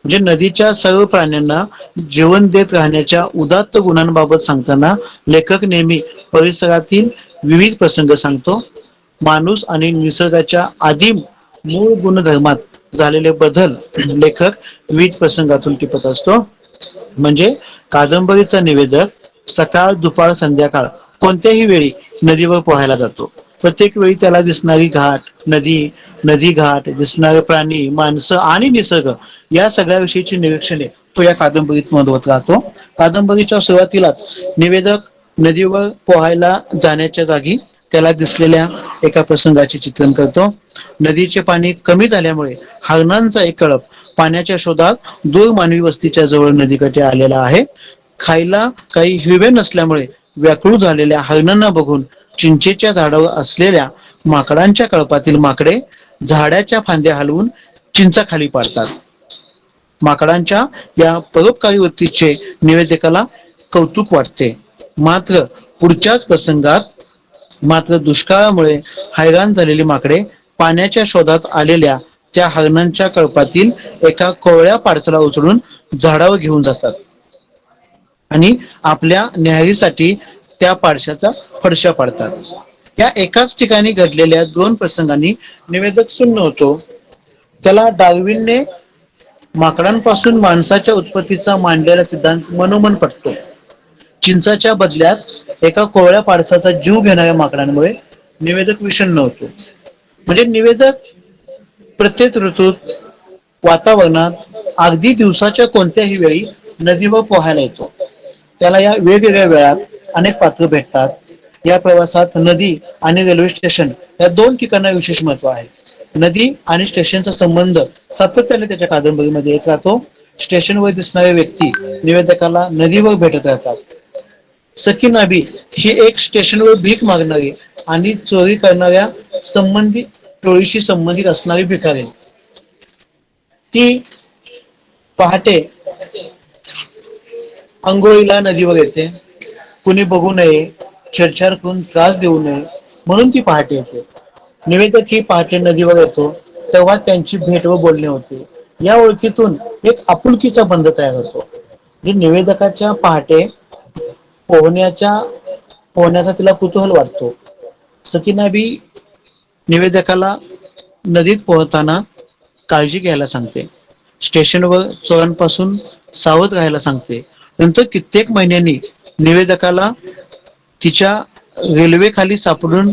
म्हणजे नदीच्या सर्व प्राण्यांना जीवन देत राहण्याच्या उदात्त गुणांबाबत सांगताना लेखक नेहमी परिसरातील विविध प्रसंग सांगतो. माणूस आणि निसर्गाच्या आदिम मूळ गुणधर्मात झालेले बदल लेखक विविध प्रसंगातून टिपत असतो. म्हणजे कादंबरीचा निवेदक सकाळ, दुपार, संध्याकाळ कोणत्याही वेळी नदीवर पोहायला जातो. प्रत्येक वेळी त्याला दिसणारी घाट, नदी घाट, दिसणारे प्राणी, माणसं आणि निसर्ग या सगळ्याविषयीची निरीक्षणे तो या कादंबरीत नोंदवत राहतो. कादंबरीच्या सुरुवातीलाच निवेदक नदीवर पोहायला जाण्याच्या जागी त्याला दिसलेल्या एका प्रसंगाचे चित्रण करतो. नदीचे पाणी कमी झाल्यामुळे हरणांचा एक कळप पाण्याच्या शोधात दूर मानवी वस्तीच्या जवळ नदीकाठी आलेला आहे. खायला काही हिरवे नसल्यामुळे व्याकुळ झालेल्या हरणांना बघून चिंचेच्या झाडावर असलेल्या माकडांच्या कळपातील माकडे झाडाच्या फांद्या हलवून चिंचा खाली पाडतात. माकडांच्या या परोपकारी वृत्तीचे निवेदकाला कौतुक वाटते. मात्र पुढच्याच प्रसंगात दुष्काळामुळे हैराण झालेली माकडे पाण्याच्या शोधात आलेल्या त्या हरणांच्या कळपातील एका कोवळ्या पाडसाला उचलून झाडावर घेऊन जातात आणि आपल्या न्याहारीसाठी त्या पाडशाचा फडशा पाडतात. या एकाच ठिकाणी घडलेल्या दोन प्रसंगांनी निवेदक सुन्न होतो. त्याला डार्विनने माकडांपासून माणसाच्या उत्पत्तीचा मांडलेला सिद्धांत मनोमन पटतो. चिंचाच्या बदल्यात एका कोवळ्या पाडसाचा जीव घेणाऱ्या माकडांमुळे निवेदक विषण्ण होतो. म्हणजे निवेदक प्रत्येक ऋतूत, वातावरणात, अगदी दिवसाच्या कोणत्याही वेळी नदीवर पोहायला येतो. त्याला या वेगवेगळ्या वेळात अनेक पात्र भेटतात. या प्रवासात नदी आणि रेल्वे स्टेशन या दोन ठिकाणा विशेष महत्व आहे. नदी आणि स्टेशनचा संबंध सातत्याने त्याच्या कादंबरीमध्ये येत राहतो. स्टेशनवर दिसणारे व्यक्ती निवेदकाला नदीवर भेटत राहतात. सखी नाभी ही एक स्टेशनवर भीक मागणारी आणि चोरी करणाऱ्या संबंधित टोळीशी संबंधित असणारी भिकारी. ती पहाटे अंघोळीला नदीवर येते. कुणी बघू नये, छेडछाड करून त्रास देऊ नये म्हणून ती पहाटे येते. निवेदक ही पहाटे नदीवर येतो तेव्हा त्यांची भेट व बोलणे होते. या ओळखीतून एक आपुलकीचा बंध तयार होतो. जे निवेदकाच्या पहाटे पोहण्याचा तिला कुतूहल वाटतो. सकीनाबी निवेदकाला नदीत पोहताना काळजी घ्यायला सांगते. स्टेशनवर चोरांपासून सावध राहायला सांगते. नंतर कित्येक महिन्यांनी निवेदकाला तिच्या रेल्वे खाली सापडून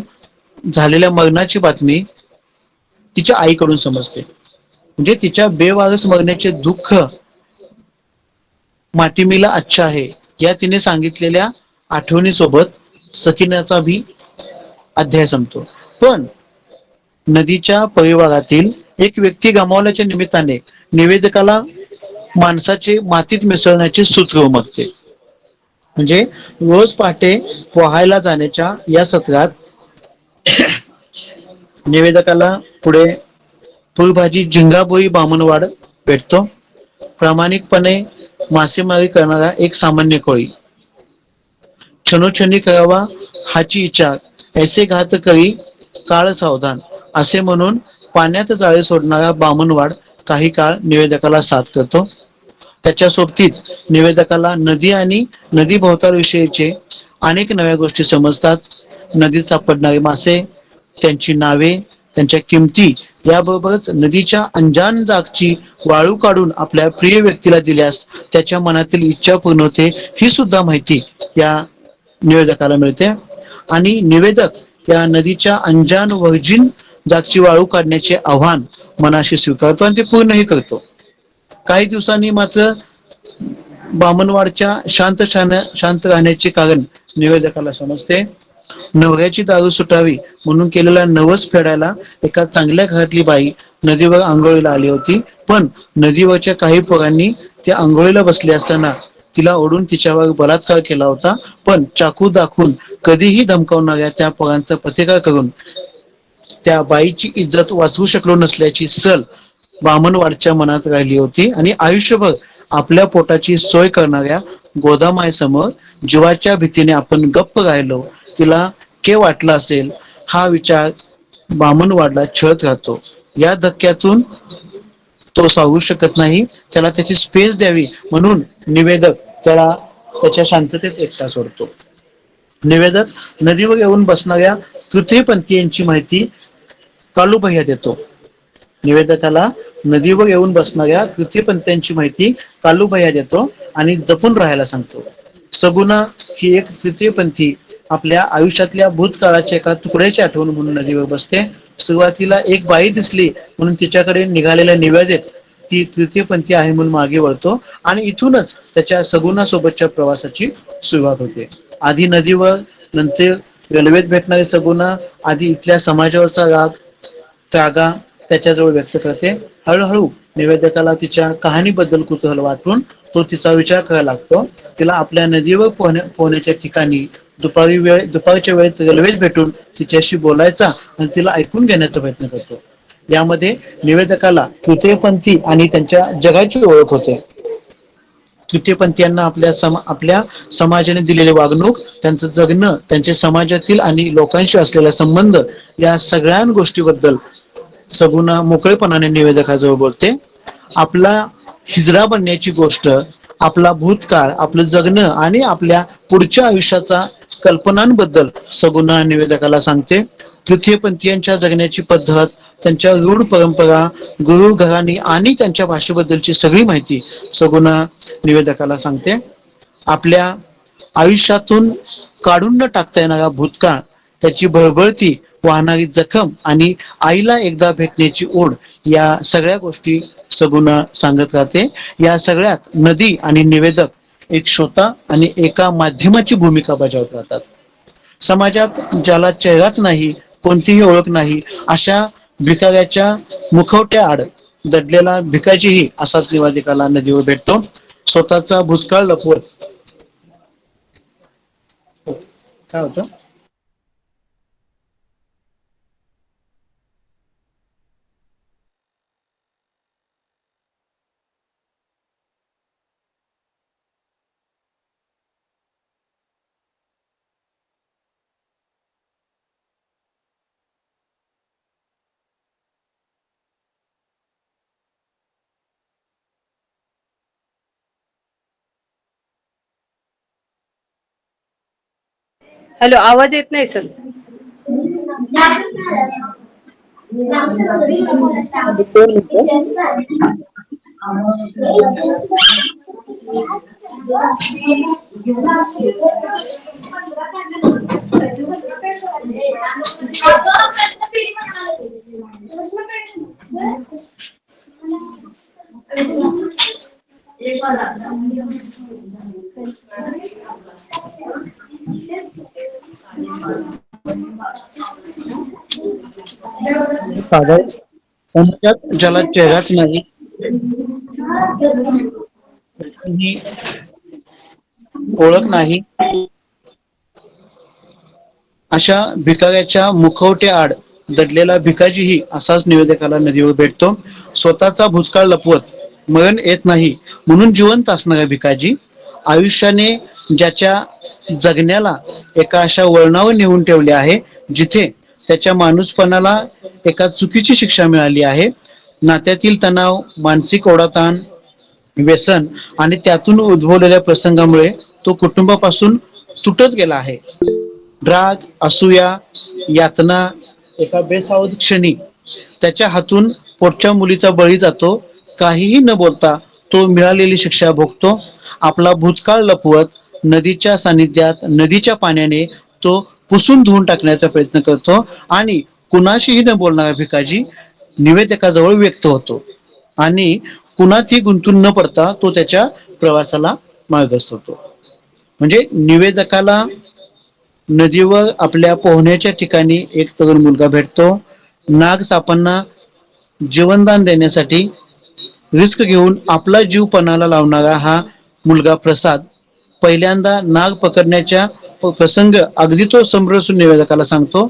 झालेल्या मरणाची बातमी तिच्या आईकडून समजते. म्हणजे तिच्या बेवारस मरण्याचे दुःख माटिमीला अच्छा आहे या तिने सांगितलेल्या आठवणीसोबत सकिनाचा भी अध्याय संपतो. पण नदीच्या परिवारातील एक व्यक्ती गमावल्याच्या निमित्ताने निवेदकाला माणसाचे मातीत मिसळण्याचे सूत्र उमगते. म्हणजे रोज पहाटे पोहायला जाण्याच्या या सत्रात निवेदकाला पुढे फुलभाजी झिंगाभोई बामणवाड भेटतो. प्रामाणिकपणे मासेमारी करणारा एक सामान्य कोळी. छनोछनी करावा हाची इच्छा ऐसे घात करी काळ सावधान असे म्हणून पाण्यात जाळे सोडणारा बामणवाड काही काळ निवेदकाला साथ करतो. त्याच्या सोबतीत निवेदकाला नदी आणि नदी भोवतालविषयीचे अनेक नव्या गोष्टी समजतात. नदीत सापडणारे मासे, त्यांची नावे, त्यांच्या किमती याबरोबरच नदीच्या अंजान जागची वाळू काढून आपल्या प्रिय व्यक्तीला दिल्यास त्याच्या मनातील इच्छा पूर्ण होते ही सुद्धा माहिती या निवेदकाला मिळते. आणि निवेदक या नदीच्या अंजान वर्जिन जागची वाळू काढण्याचे आव्हान मनाशी स्वीकारतो आणि ते पूर्णही करतो. काही दिवसांनी मात्र बामणवाडच्या शांत राहण्याचे कारण निवेदकाला समजते. नवऱ्याची दारू सुटावी म्हणून केलेला नवस फेडायला एका चांगल्या घरातली बाई नदीवर आंघोळीला आली होती. पण नदीवरच्या काही पोरांनी त्या आंघोळीला बसले असताना तिला ओढून तिच्यावर बलात्कार केला होता. पण चाकू दाखवून कधीही धमकावणाऱ्या त्या पोरांचा प्रतिकार करून त्या बाईची इज्जत वाचवू शकलो नसल्याची सल बामणवाडच्या मनात राहिली होती. आणि आयुष्यभर आपल्या पोटाची सोय करणाऱ्या गोदामाईसमोर जीवाच्या भीतीने आपण गप्प राहिलो तिला के वाटला असेल हा विचार बामणवाडला छळत राहतो. या धक्क्यातून तो सावरू शकत नाही. त्याला त्याची स्पेस द्यावी म्हणून निवेदक त्याला त्याच्या शांततेत एकटा सोडतो. निवेदक नदीवर येऊन बसणाऱ्या तृतीयपंथीयांची माहिती कालूभैया देतो. निवेदकाला नदीवर येऊन बसणाऱ्या तृतीयपंथीयांची माहिती कालूभैया देतो आणि जपून राहायला सांगतो. सगुणा ही एक तृतीयपंथी आपल्या आयुष्यातल्या भूतकाळाच्या एका तुकड्याची आठवण म्हणून नदीवर बसते. सुरुवातीला एक बाई दिसली म्हणून तिच्याकडे निघालेल्या निवेदित ती तृतीयपंथी आहे म्हणून मागे वळतो आणि इथूनच त्याच्या सगुणा सोबतच्या प्रवासाची सुरुवात होते. आधी नदीवर नंतर रेल्वेत भेटणारी सगुणा आधी इथल्या समाजावरचा राग त्रागा त्याच्याजवळ व्यक्त करते. हळूहळू निवेदकाला तिच्या कहाणीबद्दल कुतूहल वाटून तो तिचा विचार करायला लागतो. तिला आपल्या नदीवर पोहण्याच्या ठिकाणी दुपारच्या वेळेत रेल्वेत भेटून तिच्याशी बोलायचा आणि तिला ऐकून घेण्याचा प्रयत्न करतो. यामध्ये निवेदकाला तृतीयपंथी आणि त्यांच्या जगाची ओळख होते. तृतीयपंथीयांना आपल्या समाजाने दिलेले वागणूक, त्यांचं जगणं, त्यांचे समाजातील आणि लोकांशी असलेला संबंध या सगळ्या गोष्टीबद्दल सगुणा मोकळेपणाने निवेदकाजवळ बोलते. आपला हिजडा बनण्याची गोष्ट, आपला भूतकाळ, आपलं जगणं आणि आपल्या पुढच्या आयुष्याचा कल्पनांबद्दल सगुणा निवेदकाला सांगते. तृतीयपंथीयांच्या जगण्याची पद्धत, त्यांच्या रूढ परंपरा, गुरु घराणी आणि त्यांच्या भाषेबद्दलची सगळी माहिती सगुणा निवेदकाला सांगते. आपल्या आयुष्यातून काढून न टाकता येणारा भूतकाळ, त्याची भळबळती वाहणारी जखम आणि आईला एकदा भेटण्याची ओढ या सगळ्या गोष्टी सगुणा सांगत राहते. या सगळ्यात नदी आणि निवेदक एक श्रोता आणि एका माध्यमाची भूमिका बजावत राहतात. समाजात ज्याला चेहराच नाही, कोणतीही ओळख नाही, अशा भिकाऱ्याच्या मुखवट्या आड दडलेला भिकाजीही असाच निवेदकाला नदीवर भेटतो. स्वतःचा भूतकाळ लपवत काय होतं. हॅलो, आवाज येत नाही सर. साधारण समाजात ज्याला चेहराच नाही, ही ओळख नाही, अशा भिकाऱ्याच्या मुखवट्या आड दडलेला भिकाजीही असाच निवेदकाला नदीवर भेटतो. स्वतःचा भूतकाळ लपवत मरण येत नाही म्हणून जिवंत असणारा भिकाजी आयुष्याने ज्याच्या जगण्याला एका अशा वळणावर नेऊन ठेवले आहे, जिथे त्याच्या माणूसपणाला एका चुकीची शिक्षा मिळाली आहे. नात्यातील तणाव, मानसिक ओढाताण, व्यसन आणि त्यातून उद्भवलेल्या प्रसंगामुळे तो कुटुंबापासून तुटत गेला आहे. राग, असूया, यातना एका बेसावध क्षणी त्याच्या हातून पोटच्या मुलीचा बळी जातो. काहीही न बोलता तो मिळालेली शिक्षा भोगतो. आपला भूतकाळ लपवत नदीच्या सानिध्यात नदीच्या पाण्याने तो पुसून धुवून टाकण्याचा प्रयत्न करतो आणि कुणाशीही न बोलणारा भिकाजी निवेदकाजवळ व्यक्त होतो आणि कुणातही गुंतून न पडता तो त्याच्या प्रवासाला मार्गस्थ होतो. म्हणजे निवेदकाला नदीवर आपल्या पोहण्याच्या ठिकाणी एक तरुण मुलगा भेटतो. नाग सापांना जीवनदान देण्यासाठी रिस्क घेऊन आपला जीव पणाला लावणारा हा मुलगा प्रसाद पहिल्यांदा नाग पकडण्याच्या प्रसंग अगदी तो समरसून निवेदकाला सांगतो.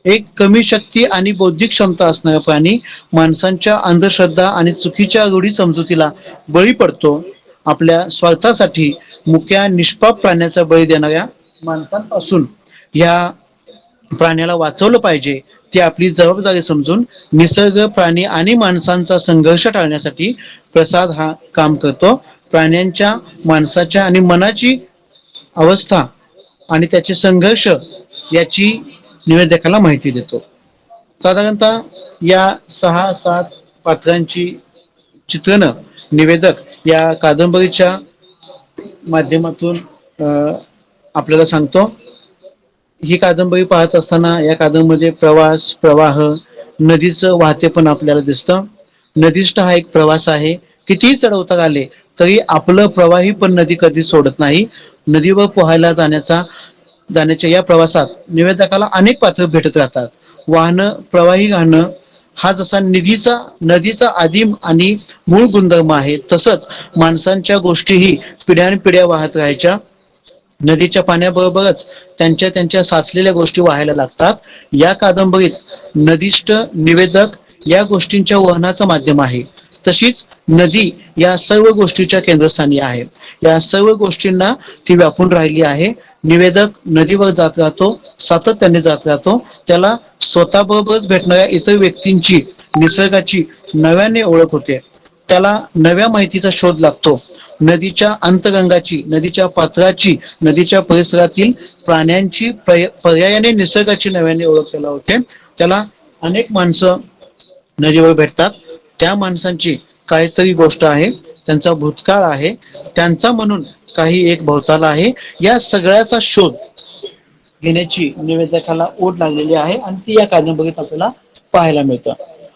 एक कमी शक्ती आणि बौद्धिक क्षमता असणारा प्राणी माणसांच्या अंधश्रद्धा आणि चुकीच्या रूढी समजुतीला बळी पडतो. आपल्या स्वार्थासाठी मुक्या निष्पाप प्राण्याचा बळी देणाऱ्या माणसांपासून या प्राण्याला वाचवलं पाहिजे, ती आपली जबाबदारी समजून निसर्ग, प्राणी आणि माणसांचा संघर्ष टाळण्यासाठी प्रसाद हा काम करतो. प्राण्यांच्या, माणसाच्या आणि मनाची अवस्था आणि त्याचे संघर्ष याची निवेदकाला माहिती देतो. साधारणतः या 6-7 पात्रांची चित्रण निवेदक या कादंबरीच्या माध्यमातून आपल्याला सांगतो. ही कादंबरी पाहत असताना या कादंबरीमध्ये प्रवास, प्रवाह, नदीचं वाहते पण आपल्याला दिसतं. नदीष्ट हा एक प्रवास आहे. कितीही चढवता आले तरी आपलं प्रवाही पण नदी कधी सोडत नाही. नदीवर पोहायला जाण्याच्या या प्रवासात निवेदकाला अनेक पात्र भेटत राहतात. वाहनं, प्रवाही गाणं हा जसा नदीचा आदिम आणि मूळ गुणधर्म आहे, तसंच माणसांच्या गोष्टीही पिढ्यानपिढ्या वाहत राहायच्या. नदीच्या पाण्याबरोबरच त्यांच्या साचलेल्या गोष्टी वाहायला लागतात. या कादंबरीत नदीष्ट निवेदक या गोष्टींच्या वहनाचं माध्यम आहे. तशीच नदी या सर्व गोष्टीच्या केंद्रस्थानी आहे. या सर्व गोष्टींना ती व्यापून राहिली आहे. निवेदक नदीवर जात राहतो, सातत्याने जात राहतो. त्याला स्वतःबरोबरच भेटणाऱ्या इतर व्यक्तींची, निसर्गाची नव्याने ओळख होते. त्याला नव्या माहितीचा शोध लागतो. नदीच्या अंतरंगाची, नदीच्या पात्राची, नदीच्या परिसरातील प्राण्यांची, पर्यायाने निसर्गाची नव्याने ओळख त्याला होते. त्याला अनेक माणसं नदीवर भेटतात. त्या माणसांची काहीतरी गोष्ट आहे, त्यांचा भूतकाळ आहे, त्यांचा म्हणून काही एक भवताला आहे. या सगळ्याचा शोध घेण्याची निवेदकाला ओढ लागलेली आहे आणि ती या कादंबरीत आपल्याला पाहायला मिळतं.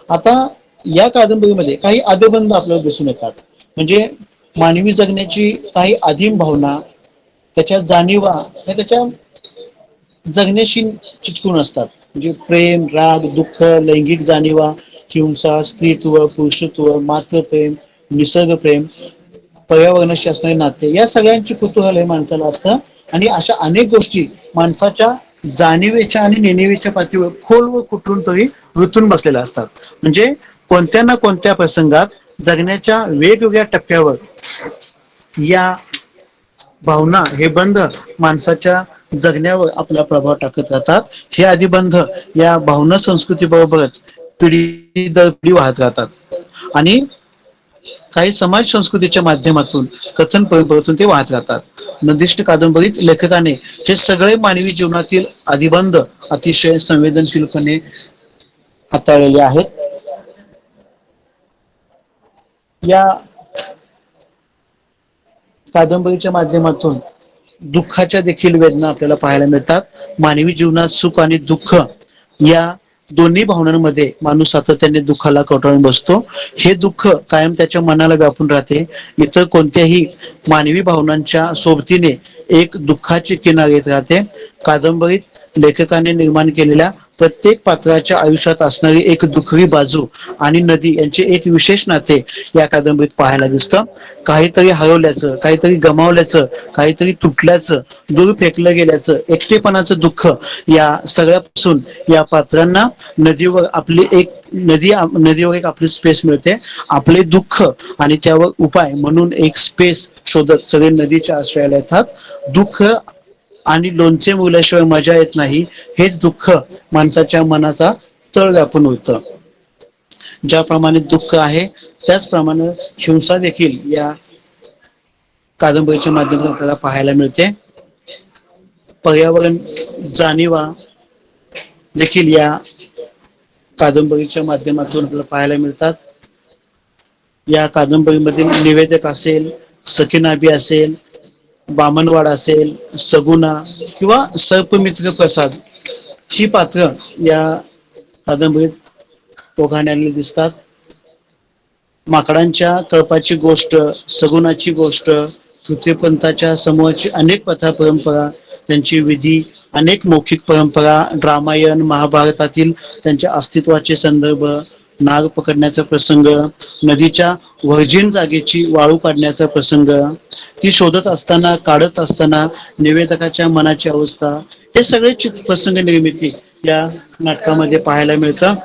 आता या कादंबरीमध्ये काही आदेबंध आपल्याला दिसून येतात. म्हणजे मानवी जगण्याची काही आदिम भावना, त्याच्या जाणीवा हे त्याच्या जगण्याशी चिटकून असतात. म्हणजे प्रेम, राग, दुःख, लैंगिक जाणीवा, हिंसा, स्त्रीत्व, पुरुषत्व, मातृप्रेम, निसर्गप्रेम, पर्यावरणाशी असणारे नाते, या सगळ्यांची कुतूहल हे माणसाला असतं. आणि अशा अनेक गोष्टी माणसाच्या जाणीवेच्या आणि नेणिवेच्या पातळीवर खोलवर कुठून तरी रुतून बसलेल्या असतात. म्हणजे कोणत्या ना कोणत्या प्रसंगात जगण्याच्या वेगवेगळ्या टप्प्यावर या भावना, हे बंध माणसाच्या जगण्यावर आपला प्रभाव टाकत राहतात. हे आदिबंध या भावना संस्कृती बरोबरच पिढी दर पिढी वाहत राहतात आणि काही समाज संस्कृतीच्या माध्यमातून, कथन परंपरेतून ते वाहत राहतात. नदीष्ट कादंबरीत लेखकाने हे सगळे मानवी जीवनातील आदिबंध अतिशय संवेदनशीलपणे हाताळलेले आहेत. या कादंबरीच्या माध्यमातून दुःखाच्या देखील वेदना आपल्याला पाहायला मिळतात. मानवी जीवनात सुख आणि दुःख या दोन्ही भावनांमध्ये माणूस सातत्याने दुःखाला कवटाळून बसतो. हे दुःख कायम त्याच्या मनाला व्यापून राहते. इतर कोणत्याही मानवी भावनांच्या सोबतीने एक दुःखाची किनार येत राहते. कादंबरीत लेखकाने निर्माण केलेल्या प्रत्येक पात्राच्या आयुष्यात असणारी एक दुखरी बाजू आणि नदी यांचे एक विशेष नाते या कादंबरीत पाहायला दिसतं. काहीतरी हरवल्याचं, काहीतरी गमावल्याचं, काहीतरी तुटल्याचं, दूर फेकलं गेल्याचं, एकटेपणाचं दुःख या सगळ्यापासून या पात्रांना नदीवर एक आपली स्पेस मिळते. आपले दुःख आणि त्यावर उपाय म्हणून एक स्पेस शोधत सगळे नदीच्या आश्रयाला येतात. दुःख आणि लोणचे मुल्याशिवाय मजा येत नाही, हेच दुःख माणसाच्या मनाचा तळ व्यापून होतं. ज्याप्रमाणे दुःख आहे त्याचप्रमाणे हिंसा देखील या कादंबरीच्या माध्यमातून आपल्याला पाहायला मिळते. पर्यावरण जाणीवा देखील या कादंबरीच्या माध्यमातून आपल्याला पाहायला मिळतात. या कादंबरीमधील निवेदक असेल, सकीनाबी असेल, बामणवाड असेल, सगुणा किंवा सर्पमित्र प्रसाद ही पात्र या कादंबरीत ओघाळलेली दिसतात. माकडांच्या कळपाची गोष्ट, सगुणाची गोष्ट, तृतीयपंथाच्या समूहाची अनेक कथा परंपरा, त्यांची विधी, अनेक मौखिक परंपरा, रामायण महाभारतातील त्यांच्या अस्तित्वाचे संदर्भ, नाग पकडण्याचा प्रसंग, नदीच्या व्हर्जिन जागेची वाळू काढण्याचा प्रसंग, ती शोधत असताना, काढत असताना निवेदकाच्या मनाची अवस्था, हे सगळे प्रसंग निर्मिती या नाटकामध्ये पाहायला मिळतं.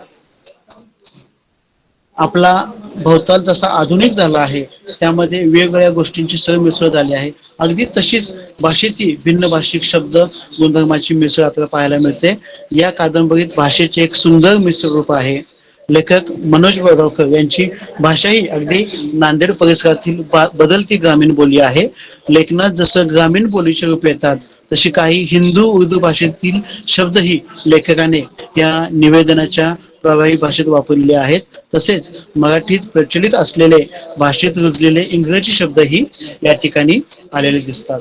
आपला भवताल जसा आधुनिक झाला आहे त्यामध्ये वेगवेगळ्या गोष्टींची सरमिसळ झाली आहे. अगदी तशीच भाषेतील भिन्न भाषिक शब्द गुणधर्माची मिसळ आपल्याला पाहायला मिळते. या कादंबरीत भाषेचे एक सुंदर मिसळ रूप आहे. लेखक मनोज बळगावकर यांची भाषा ही अगदी नांदेड परिसरातील बदलती ग्रामीण बोली आहे. लेखनात जसं ग्रामीण बोलीचे रूप येतात तशी काही हिंदू उर्दू भाषेतील शब्दही लेखकाने या निवेदनाच्या प्रवाही भाषेत वापरलेले आहेत. तसेच मराठीत प्रचलित असलेले भाषेत रुजलेले इंग्रजी शब्दही या ठिकाणी आलेले दिसतात.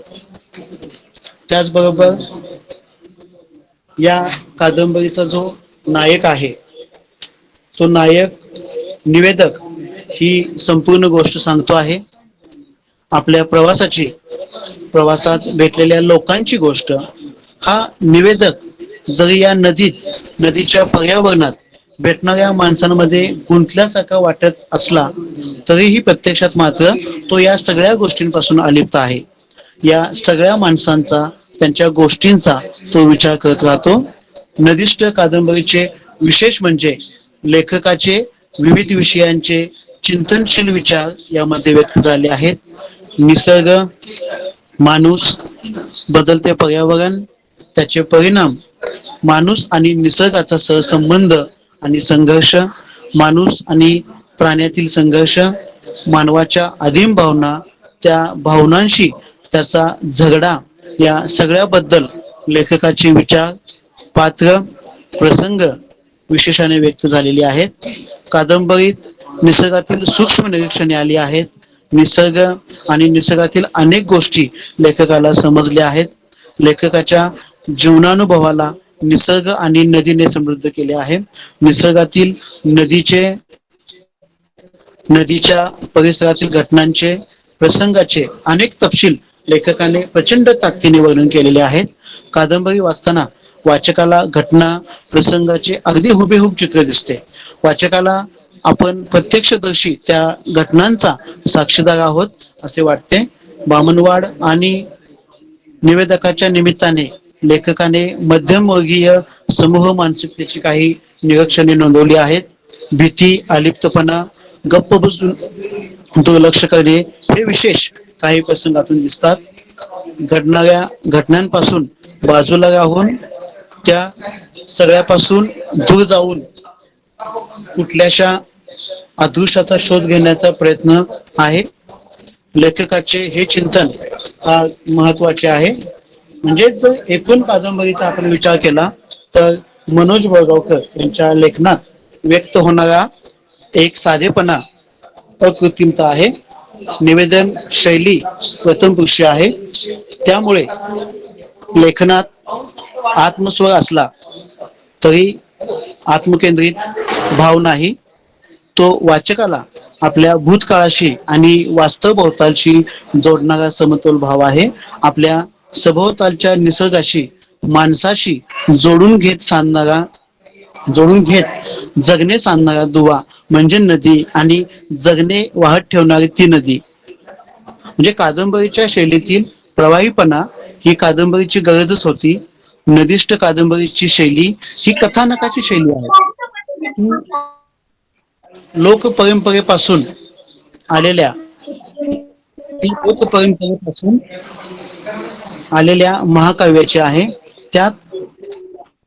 त्याचबरोबर या कादंबरीचा जो नायक आहे तो नायक निवेदक ही संपूर्ण गोष्ट सांगतो आहे. आपल्या प्रवासात भेटलेल्या लोकांची गोष्ट. हा निवेदक जरी या नदीच्या पर्यावरणात भेटणाऱ्या माणसांमध्ये गुंतल्यासारखा वाटत असला तरीही प्रत्यक्षात मात्र तो या सगळ्या गोष्टींपासून अलिप्त आहे. या सगळ्या माणसांचा, त्यांच्या गोष्टींचा तो विचार करत राहतो. नदीष्ट कादंबरीचे विशेष म्हणजे लेखकाचे विविध विषयांचे चिंतनशील विचार यामध्ये व्यक्त झाले आहेत. निसर्ग, माणूस, बदलते पर्यावरण, त्याचे परिणाम, माणूस आणि निसर्गाचा सहसंबंध आणि संघर्ष, माणूस आणि प्राण्यातील संघर्ष, मानवाच्या आदिम भावना, त्या भावनांशी त्याचा झगडा, या सगळ्याबद्दल लेखकाचे विचार, पात्र, प्रसंग विशेषाने व्यक्त झालेली आहेत. कादंबरीत निसर्गातील सूक्ष्म निरीक्षणे आली आहेत. निसर्ग आणि निसर्गातील अनेक गोष्टी लेखकाला समजल्या आहेत. लेखकाच्या जीवनानुभवाला निसर्ग आणि नदीने समृद्ध केले आहे. निसर्गातील नदीच्या परिसरातील घटनांचे, प्रसंगाचे अनेक तपशील लेखकाने प्रचंड ताकदीने वर्णन केलेले आहेत. कादंबरी वाचताना वाचकाला घटना प्रसंगाचे अगदी हुबेहूब चित्र दिसते. वाचकाला आपण प्रत्यक्षदर्शी त्या घटनांचा साक्षीदार आहोत असे वाटते. बामणवाड आणि निवेदकाच्या निमित्ताने लेखकाने मध्यमवर्गीय समूह मानसिकतेची काही निरीक्षणे नोंदवली आहेत. भीती, अलिप्तपणा, गप्प बसून दुर्लक्ष करणे हे विशेष काही प्रसंगातून दिसतात. घडणाऱ्या घटनांपासून बाजूला राहून त्या सगळ्यापासून दूर जाऊन कुठल्याशा अदृश्याचा शोध घेण्याचा प्रयत्न आहे. लेखकाचे हे चिंतन महत्वाचे आहे. म्हणजे जर एकूण कादंबरीचा आपण विचार केला तर मनोज बळगावकर यांच्या लेखनात व्यक्त होणारा एक साधेपणा, अकृत्रिमता आहे. निवेदन शैली प्रथम पुरुषी आहे. त्यामुळे लेखनात आत्मस्वर असला तरी आत्मकेंद्रित भाव नाही. तो वाचकाला आपल्या भूतकाळाशी आणि वास्तव भोवतालशी जोडणारा समतोल भाव आहे. आपल्या सभोवतालच्या निसर्गाशी माणसाशी जोडून घेत जगणे सांगणारा दुवा म्हणजे नदी आणि जगणे वाहत ठेवणारी ती नदी. म्हणजे कादंबरीच्या शैलीतील प्रवाहीपणा ही कादंबरीची गरजच होती. नदिष्ट कादंबरीची शैली ही कथानकाची शैली आहे. लोक परंपरेपासून आलेल्या परंपरेपासून आलेल्या महाकाव्याचे आहे. त्यात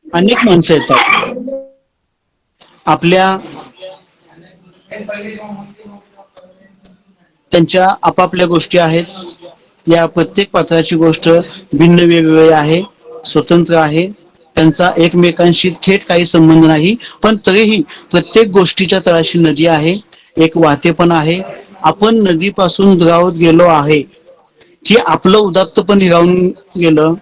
अनेक माणसं येतात. आपल्या त्यांच्या आपापल्या गोष्टी आहेत. या प्रत्येक पात्राची गोष्ट भिन्न वेगवेगळी आहे, स्वतंत्र आहे. त्यांचा एकमेकांशी थेट काही संबंध नाही, पण तरीही प्रत्येक गोष्टीच्या तळाशी नदी आहे, एक वाहते पण आहे. आपण नदीपासून दुरावत गेलो आहे की आपलं उदात्त पण हिरावून गेलं.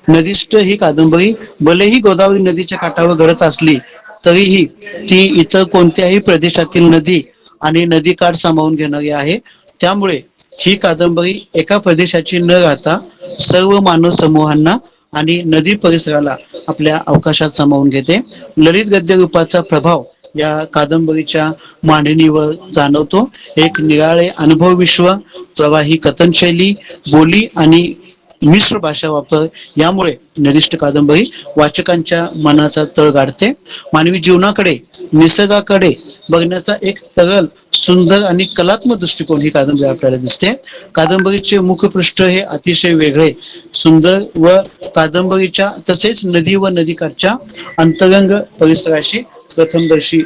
नदीष्ट ही कादंबरी भलेही गोदावरी नदीच्या काठावर घडत असली तरीही ती इतर कोणत्याही प्रदेशातील नदी आणि नदीकाठ सामावून घेणारी आहे. त्यामुळे ही कादंबरी एका प्रदेशाची न राहता सर्व मानव समूहांना आणि नदी परिसराला आपल्या अवकाशात सामावून घेते. ललित गद्य रूपाचा प्रभाव या कादंबरीच्या मांडणीवर जाणवतो. एक निराळे अनुभव विश्व, प्रवाही कथनशैली, बोली आणि मिश्र भाषा वापर यामुळे नदिष्ट कादंबरी वाचकांच्या मनाचा तळ गाठते. मानवी जीवनाकडे, निसर्गाकडे बघण्याचा एक तरल, सुंदर आणि कलात्मक दृष्टिकोन ही कादंबरी आपल्याला दिसते. कादंबरीचे मुखपृष्ठ हे अतिशय वेगळे, सुंदर व कादंबरीच्या तसेच नदी व नदीकाठच्या अंतरंग परिसराशी प्रथमदर्शी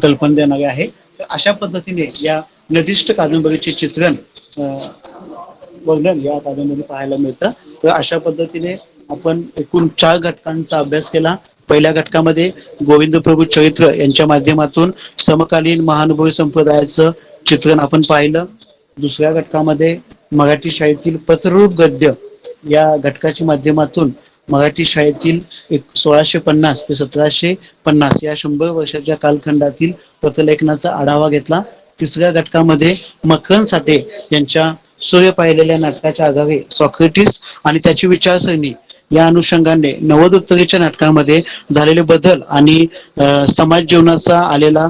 कल्पना देणारे आहे. तर अशा पद्धतीने या नदिष्ट कादंबरीचे चित्रण वर्णन या कादंबरीत पाहायला मिळतं. तर अशा पद्धतीने आपण एकूण 4 घटकांचा अभ्यास केला. पहिल्या घटकामध्ये गोविंद प्रभू चरित्र यांच्या माध्यमातून समकालीन महानुभवी संप्रदायाचं चित्रण आपण पाहिलं. दुसऱ्या घटकामध्ये मराठी शाळेतील पत्ररूप गद्य या घटकाच्या माध्यमातून मराठी शाळेतील 1650 ते 1750 या 100 वर्षाच्या कालखंडातील पथलेखनाचा आढावा घेतला. तिसऱ्या घटकामध्ये मकरंद साठे यांच्या सूर्य पाहिलेल्या नाटकाच्या आधारे सॉक्रेटिस आणि त्याची विचारसरणी या अनुषंगाने नवोत्तरेच्या नाटकांमध्ये झालेले बदल आणि समाज जीवनाचा आलेला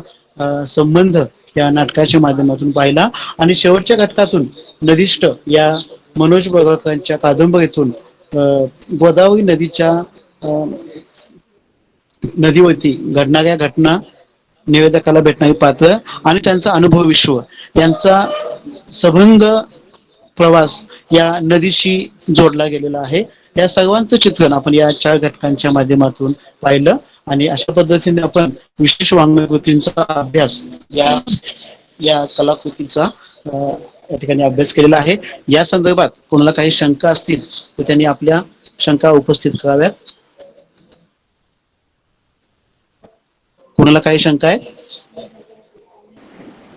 संबंध या नाटकाच्या माध्यमातून पाहिला. आणि शेवटच्या घटकातून नदिष्ट या मनोज बळवंतांच्या कादंबरीतून गोदावरी नदीच्या नदीवरती घडणाऱ्या घटना, निवेदकाला भेटणारी पात्र आणि त्यांचा अनुभव विश्व यांचा संबंध प्रवास या नदीशी जोडला गेलेला आहे. या सर्वांचं चित्रण आपण या 4 घटकांच्या माध्यमातून पाहिलं. आणि अशा पद्धतीने आपण विशेष वाङ्मय कृतींचा अभ्यास या कलाकृतीचा या ठिकाणी अभ्यास केलेला आहे. या संदर्भात कोणाला काही शंका असतील तर त्यांनी आपल्या शंका उपस्थित कराव्यात. कोणाला काही शंका आहे?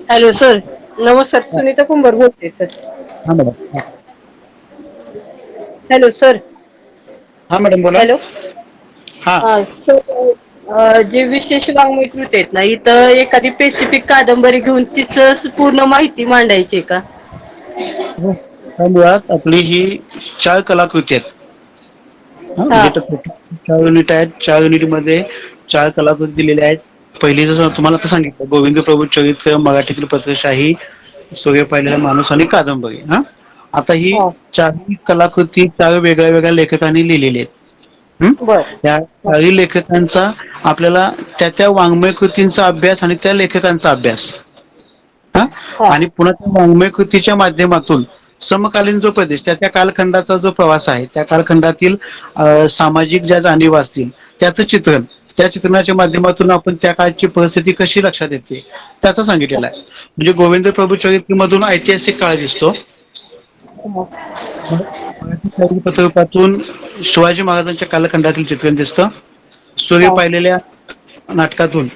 हॅलो सर, नमस्कार. सुनीता कुंभार बोलते सर. हा मॅडम. Hello sir. हा मॅडम बोला. हॅलो. हा जे विशेष वाङ्मय कृती आहेत ना, इथं एखादी स्पेसिफिक कादंबरी घेऊन तिचं पूर्ण माहिती मांडायची का? मुळात आपली ही 4 कलाकृती आहेत. हा म्हणजे 4 युनिट आहेत. 4 युनिट मध्ये 4 कलाकृती दिलेल्या आहेत. पहिली जसं तुम्हाला आता सांगितलं, गोविंद प्रभू चरित्र, मराठीतील पत्रशाही, सूर्य पाहिलेला माणूस आणि कादंबरी. आता ही हा 4 कलाकृती 4 वेगळ्या वेगळ्या लेखकांनी लिहिलेली आहेत. बर. या 4 लेखकांचा आपल्याला त्या वाङ्मय कृतींचा अभ्यास आणि त्या लेखकांचा अभ्यास हा आणि पुन्हा त्या वाङ्मय कृतीच्या माध्यमातून समकालीन जो प्रदेश, त्या कालखंडाचा जो प्रवास आहे, त्या कालखंडातील सामाजिक ज्या जाणीव असतील त्याचं चित्रण, त्या चित्रणाच्या माध्यमातून आपण त्या काळची परिस्थिती कशी लक्षात येते त्याचा सांगितलेला आहे. म्हणजे गोविंद प्रभू चरित्र मधून ऐतिहासिक काळ दिसतो. मराठी पत्रकातून शिवाजी महाराजांच्या कालखंडातील चित्रण दिसतं. सूर्य हा पाहिलेल्या नाटकातून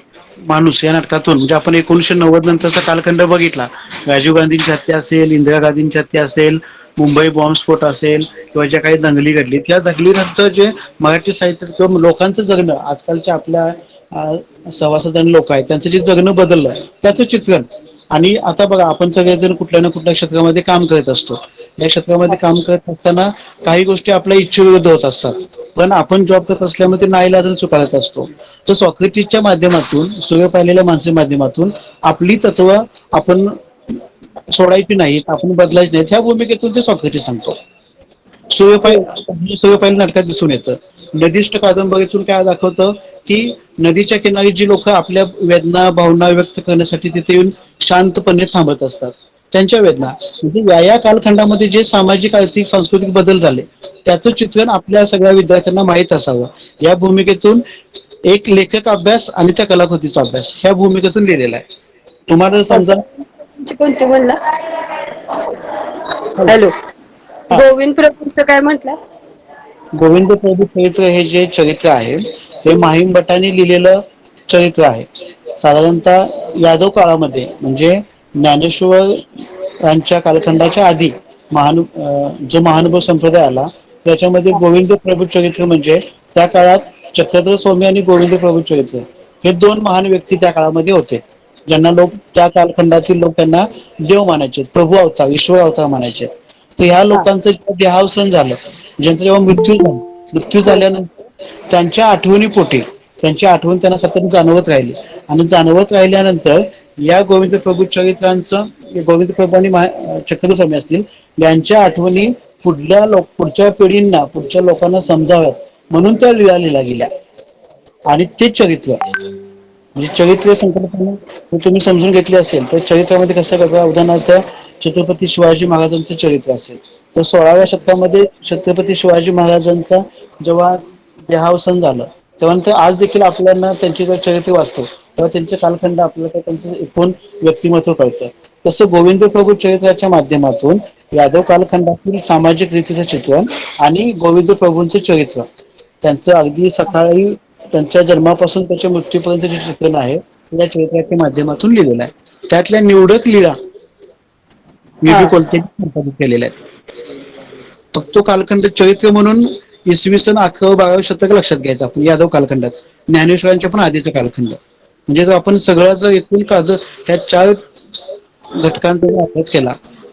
माणूस या नाटकातून म्हणजे आपण 1990 नंतरचा कालखंड बघितला, राजीव गांधींची हत्या असेल, इंदिरा गांधींची हत्या असेल, मुंबई बॉम्बस्फोट असेल किंवा ज्या काही दंगली घडली त्या दंगलीनंतर जे मराठी साहित्य किंवा लोकांचं जगणं आजकालच्या आपल्या सव्वासजण लोक आहेत त्यांचं जे जगणं बदललं त्याचं चित्रण आणि आता बघा आपण सगळेजण कुठल्या ना कुठल्या क्षेत्रामध्ये काम करत असतो या क्षेत्रामध्ये काम करत असताना काही गोष्टी आपल्या इच्छेविरुद्ध होत असतात पण आपण जॉब करत असल्यामुळे ते नाईलाजाने स्वीकारत असतो तर सॉक्रेटिसच्या माध्यमातून सूर्य पाहिलेल्या माणसाच्या माध्यमातून आपली तत्व आपण सोडायची नाहीत आपण बदलायची नाहीत ह्या भूमिकेतून ते सॉक्रेटिस सांगतो सूर्यपाली नाटकात दिसून येतं नदीष्ट कादंबरीतून काय दाखवतं की नदीच्या किनारी जी लोक आपल्या वेदना भावना व्यक्त करण्यासाठी तिथे येऊन शांतपणे थांबत असतात त्यांच्या वेदना म्हणजे या कालखंडामध्ये जे सामाजिक आर्थिक सांस्कृतिक बदल झाले त्याचं चित्रण आपल्या सगळ्या विद्यार्थ्यांना माहीत असावं या भूमिकेतून एक लेखक अभ्यास आणि त्या कलाकृतीचा अभ्यास ह्या भूमिकेतून लिहिलेला आहे तुम्हाला समजा कोणते म्हणला हॅलो गोविंद प्रभूंचं काय म्हंटलं गोविंद प्रभू चरित्र हे जे चरित्र आहे हे माहीम भट्टाने लिहिलेलं चरित्र आहे साधारणतः यादव काळामध्ये म्हणजे ज्ञानेश्वर यांच्या कालखंडाच्या आधी जो महानुभव संप्रदाय आला त्याच्यामध्ये गोविंद प्रभू चरित्र म्हणजे त्या काळात चक्रधर स्वामी आणि गोविंद प्रभू चरित्र हे दोन महान व्यक्ती त्या काळामध्ये होते ज्यांना लोक त्या कालखंडातील लोक त्यांना देव मानायचे प्रभू अवतार ईश्वर अवतार मानायचे तर ह्या लोकांचं जेव्हा देहावसन झालं ज्यांचा जेव्हा मृत्यू झाल्यानंतर त्यांच्या आठवणीपोटी त्यांची आठवण त्यांना सतत जाणवत राहिली आणि जाणवत राहिल्यानंतर या गोविंद प्रभू चरित्रांचं गोविंद प्रभू आणि चक्रधर स्वामी असतील यांच्या आठवणी पुढच्या पिढींना पुढच्या लोकांना समजाव्यात म्हणून त्या लिहिल्या गेल्या आणि ते चरित्र म्हणजे चरित्र संकल्पना तुम्ही समजून घेतली असेल तर चरित्रामध्ये कसं करता उदाहरणार्थ छत्रपती शिवाजी महाराजांचं चरित्र असेल तर 16व्या शतकामध्ये छत्रपती शिवाजी महाराजांचा जेव्हा देहावसन झालं तेव्हा आज देखील आपल्याला त्यांचे जर चरित्र वाचतो तेव्हा त्यांचे कालखंड आपल्याला त्यांचं एकूण व्यक्तिमत्व कळतं तसं गोविंद प्रभू चरित्राच्या माध्यमातून यादव कालखंडातील सामाजिक रीतीचं चित्रण आणि गोविंद प्रभूंचं चरित्र त्यांचं अगदी सकाळी त्यांच्या जन्मापासून त्याच्या मृत्यूपर्यंत जे चित्रण आहे या चरित्राच्या माध्यमातून लिहिलेलं आहे त्यातल्या निवडक लीळा हा विवी कोलते संपादित केलेल्या आहेत फक्त तो कालखंड चरित्र म्हणून इसवी सन 11-12 शतक लक्षात घ्यायचं आपण यादव कालखंडात ज्ञानेश्वरांच्या पण आधीचा कालखंड म्हणजे जर आपण सगळं जर एकूण काळ ह्या 4 घटकांचा अभ्यास केला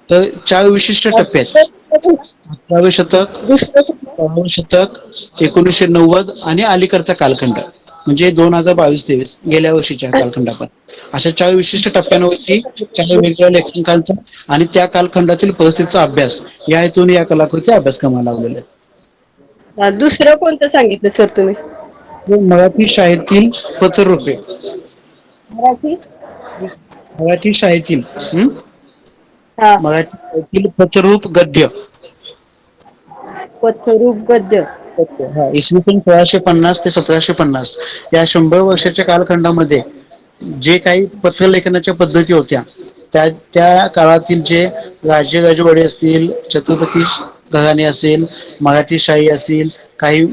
तर 4 विशिष्ट टप्पे आहेत 18वे शतक दुसरं कुठलं 16वे शतक 1990 आणि अलीकडचा कालखंड म्हणजे 2022-23 गेल्या वर्षीच्या कालखंड आपण अशा 4 विशिष्ट टप्प्यांवरती 4 वेगवेगळ्या लेखकांचा आणि त्या कालखंडातील परिस्थितीचा अभ्यास या हेतून या कलाकृती अभ्यासक्रमाला लावलेल्या आहेत दुसरं कोणतं सांगितलं सर तुम्ही मराठी शाळेतील पथरूपे मराठी मराठी शाळेतील हा मराठी शाळेतील पथरूप गद्य पथरूप गद्य इसवी सन 1650 ते 1750 या 100 वर्षाच्या कालखंडामध्ये जे काही पत्रलेखनाच्या पद्धती होत्या त्या काळातील जे राजे असतील छत्रपती घराणे असेल मराठी शाही असेल काही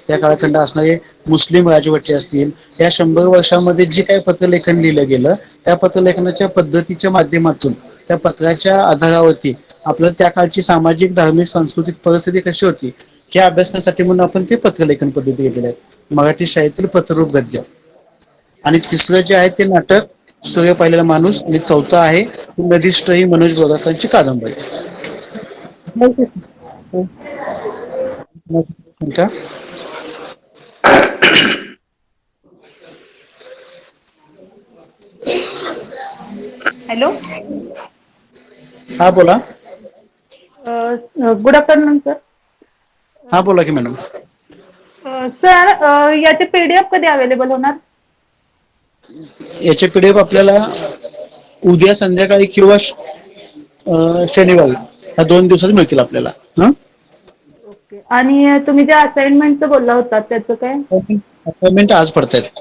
त्या काळखंड असणारे मुस्लिम राजवटी असतील या 100 वर्षामध्ये जे काही पत्रलेखन लिहिलं गेलं त्या पत्रलेखनाच्या पद्धतीच्या माध्यमातून त्या पत्राच्या आधारावरती आपल्याला त्या काळची सामाजिक धार्मिक सांस्कृतिक परिस्थिती कशी होती हे अभ्यासण्यासाठी म्हणून आपण ते पत्रलेखन पद्धती घेतलेले आहेत मराठी शाळेतील पत्ररूप गद्य आणि तिसरं जे आहे ते नाटक सूर्य पाहिलेला माणूस आणि चौथं आहे नदीष्ट ही मनोज बोराकांची कादंबरी का हॅलो हा बोला गुड आफ्टरनून सर हा बोला की मॅडम सर याचे PDF कधी अवेलेबल होणार याचे पीडीएफ आपल्याला उद्या संध्याकाळी किंवा शनिवारी ह्या 2 दिवसात मिळतील आपल्याला ओके आणि तुम्ही ज्या असाइनमेंटचं बोलला होता त्याचं काय असाइनमेंट आज पडतायत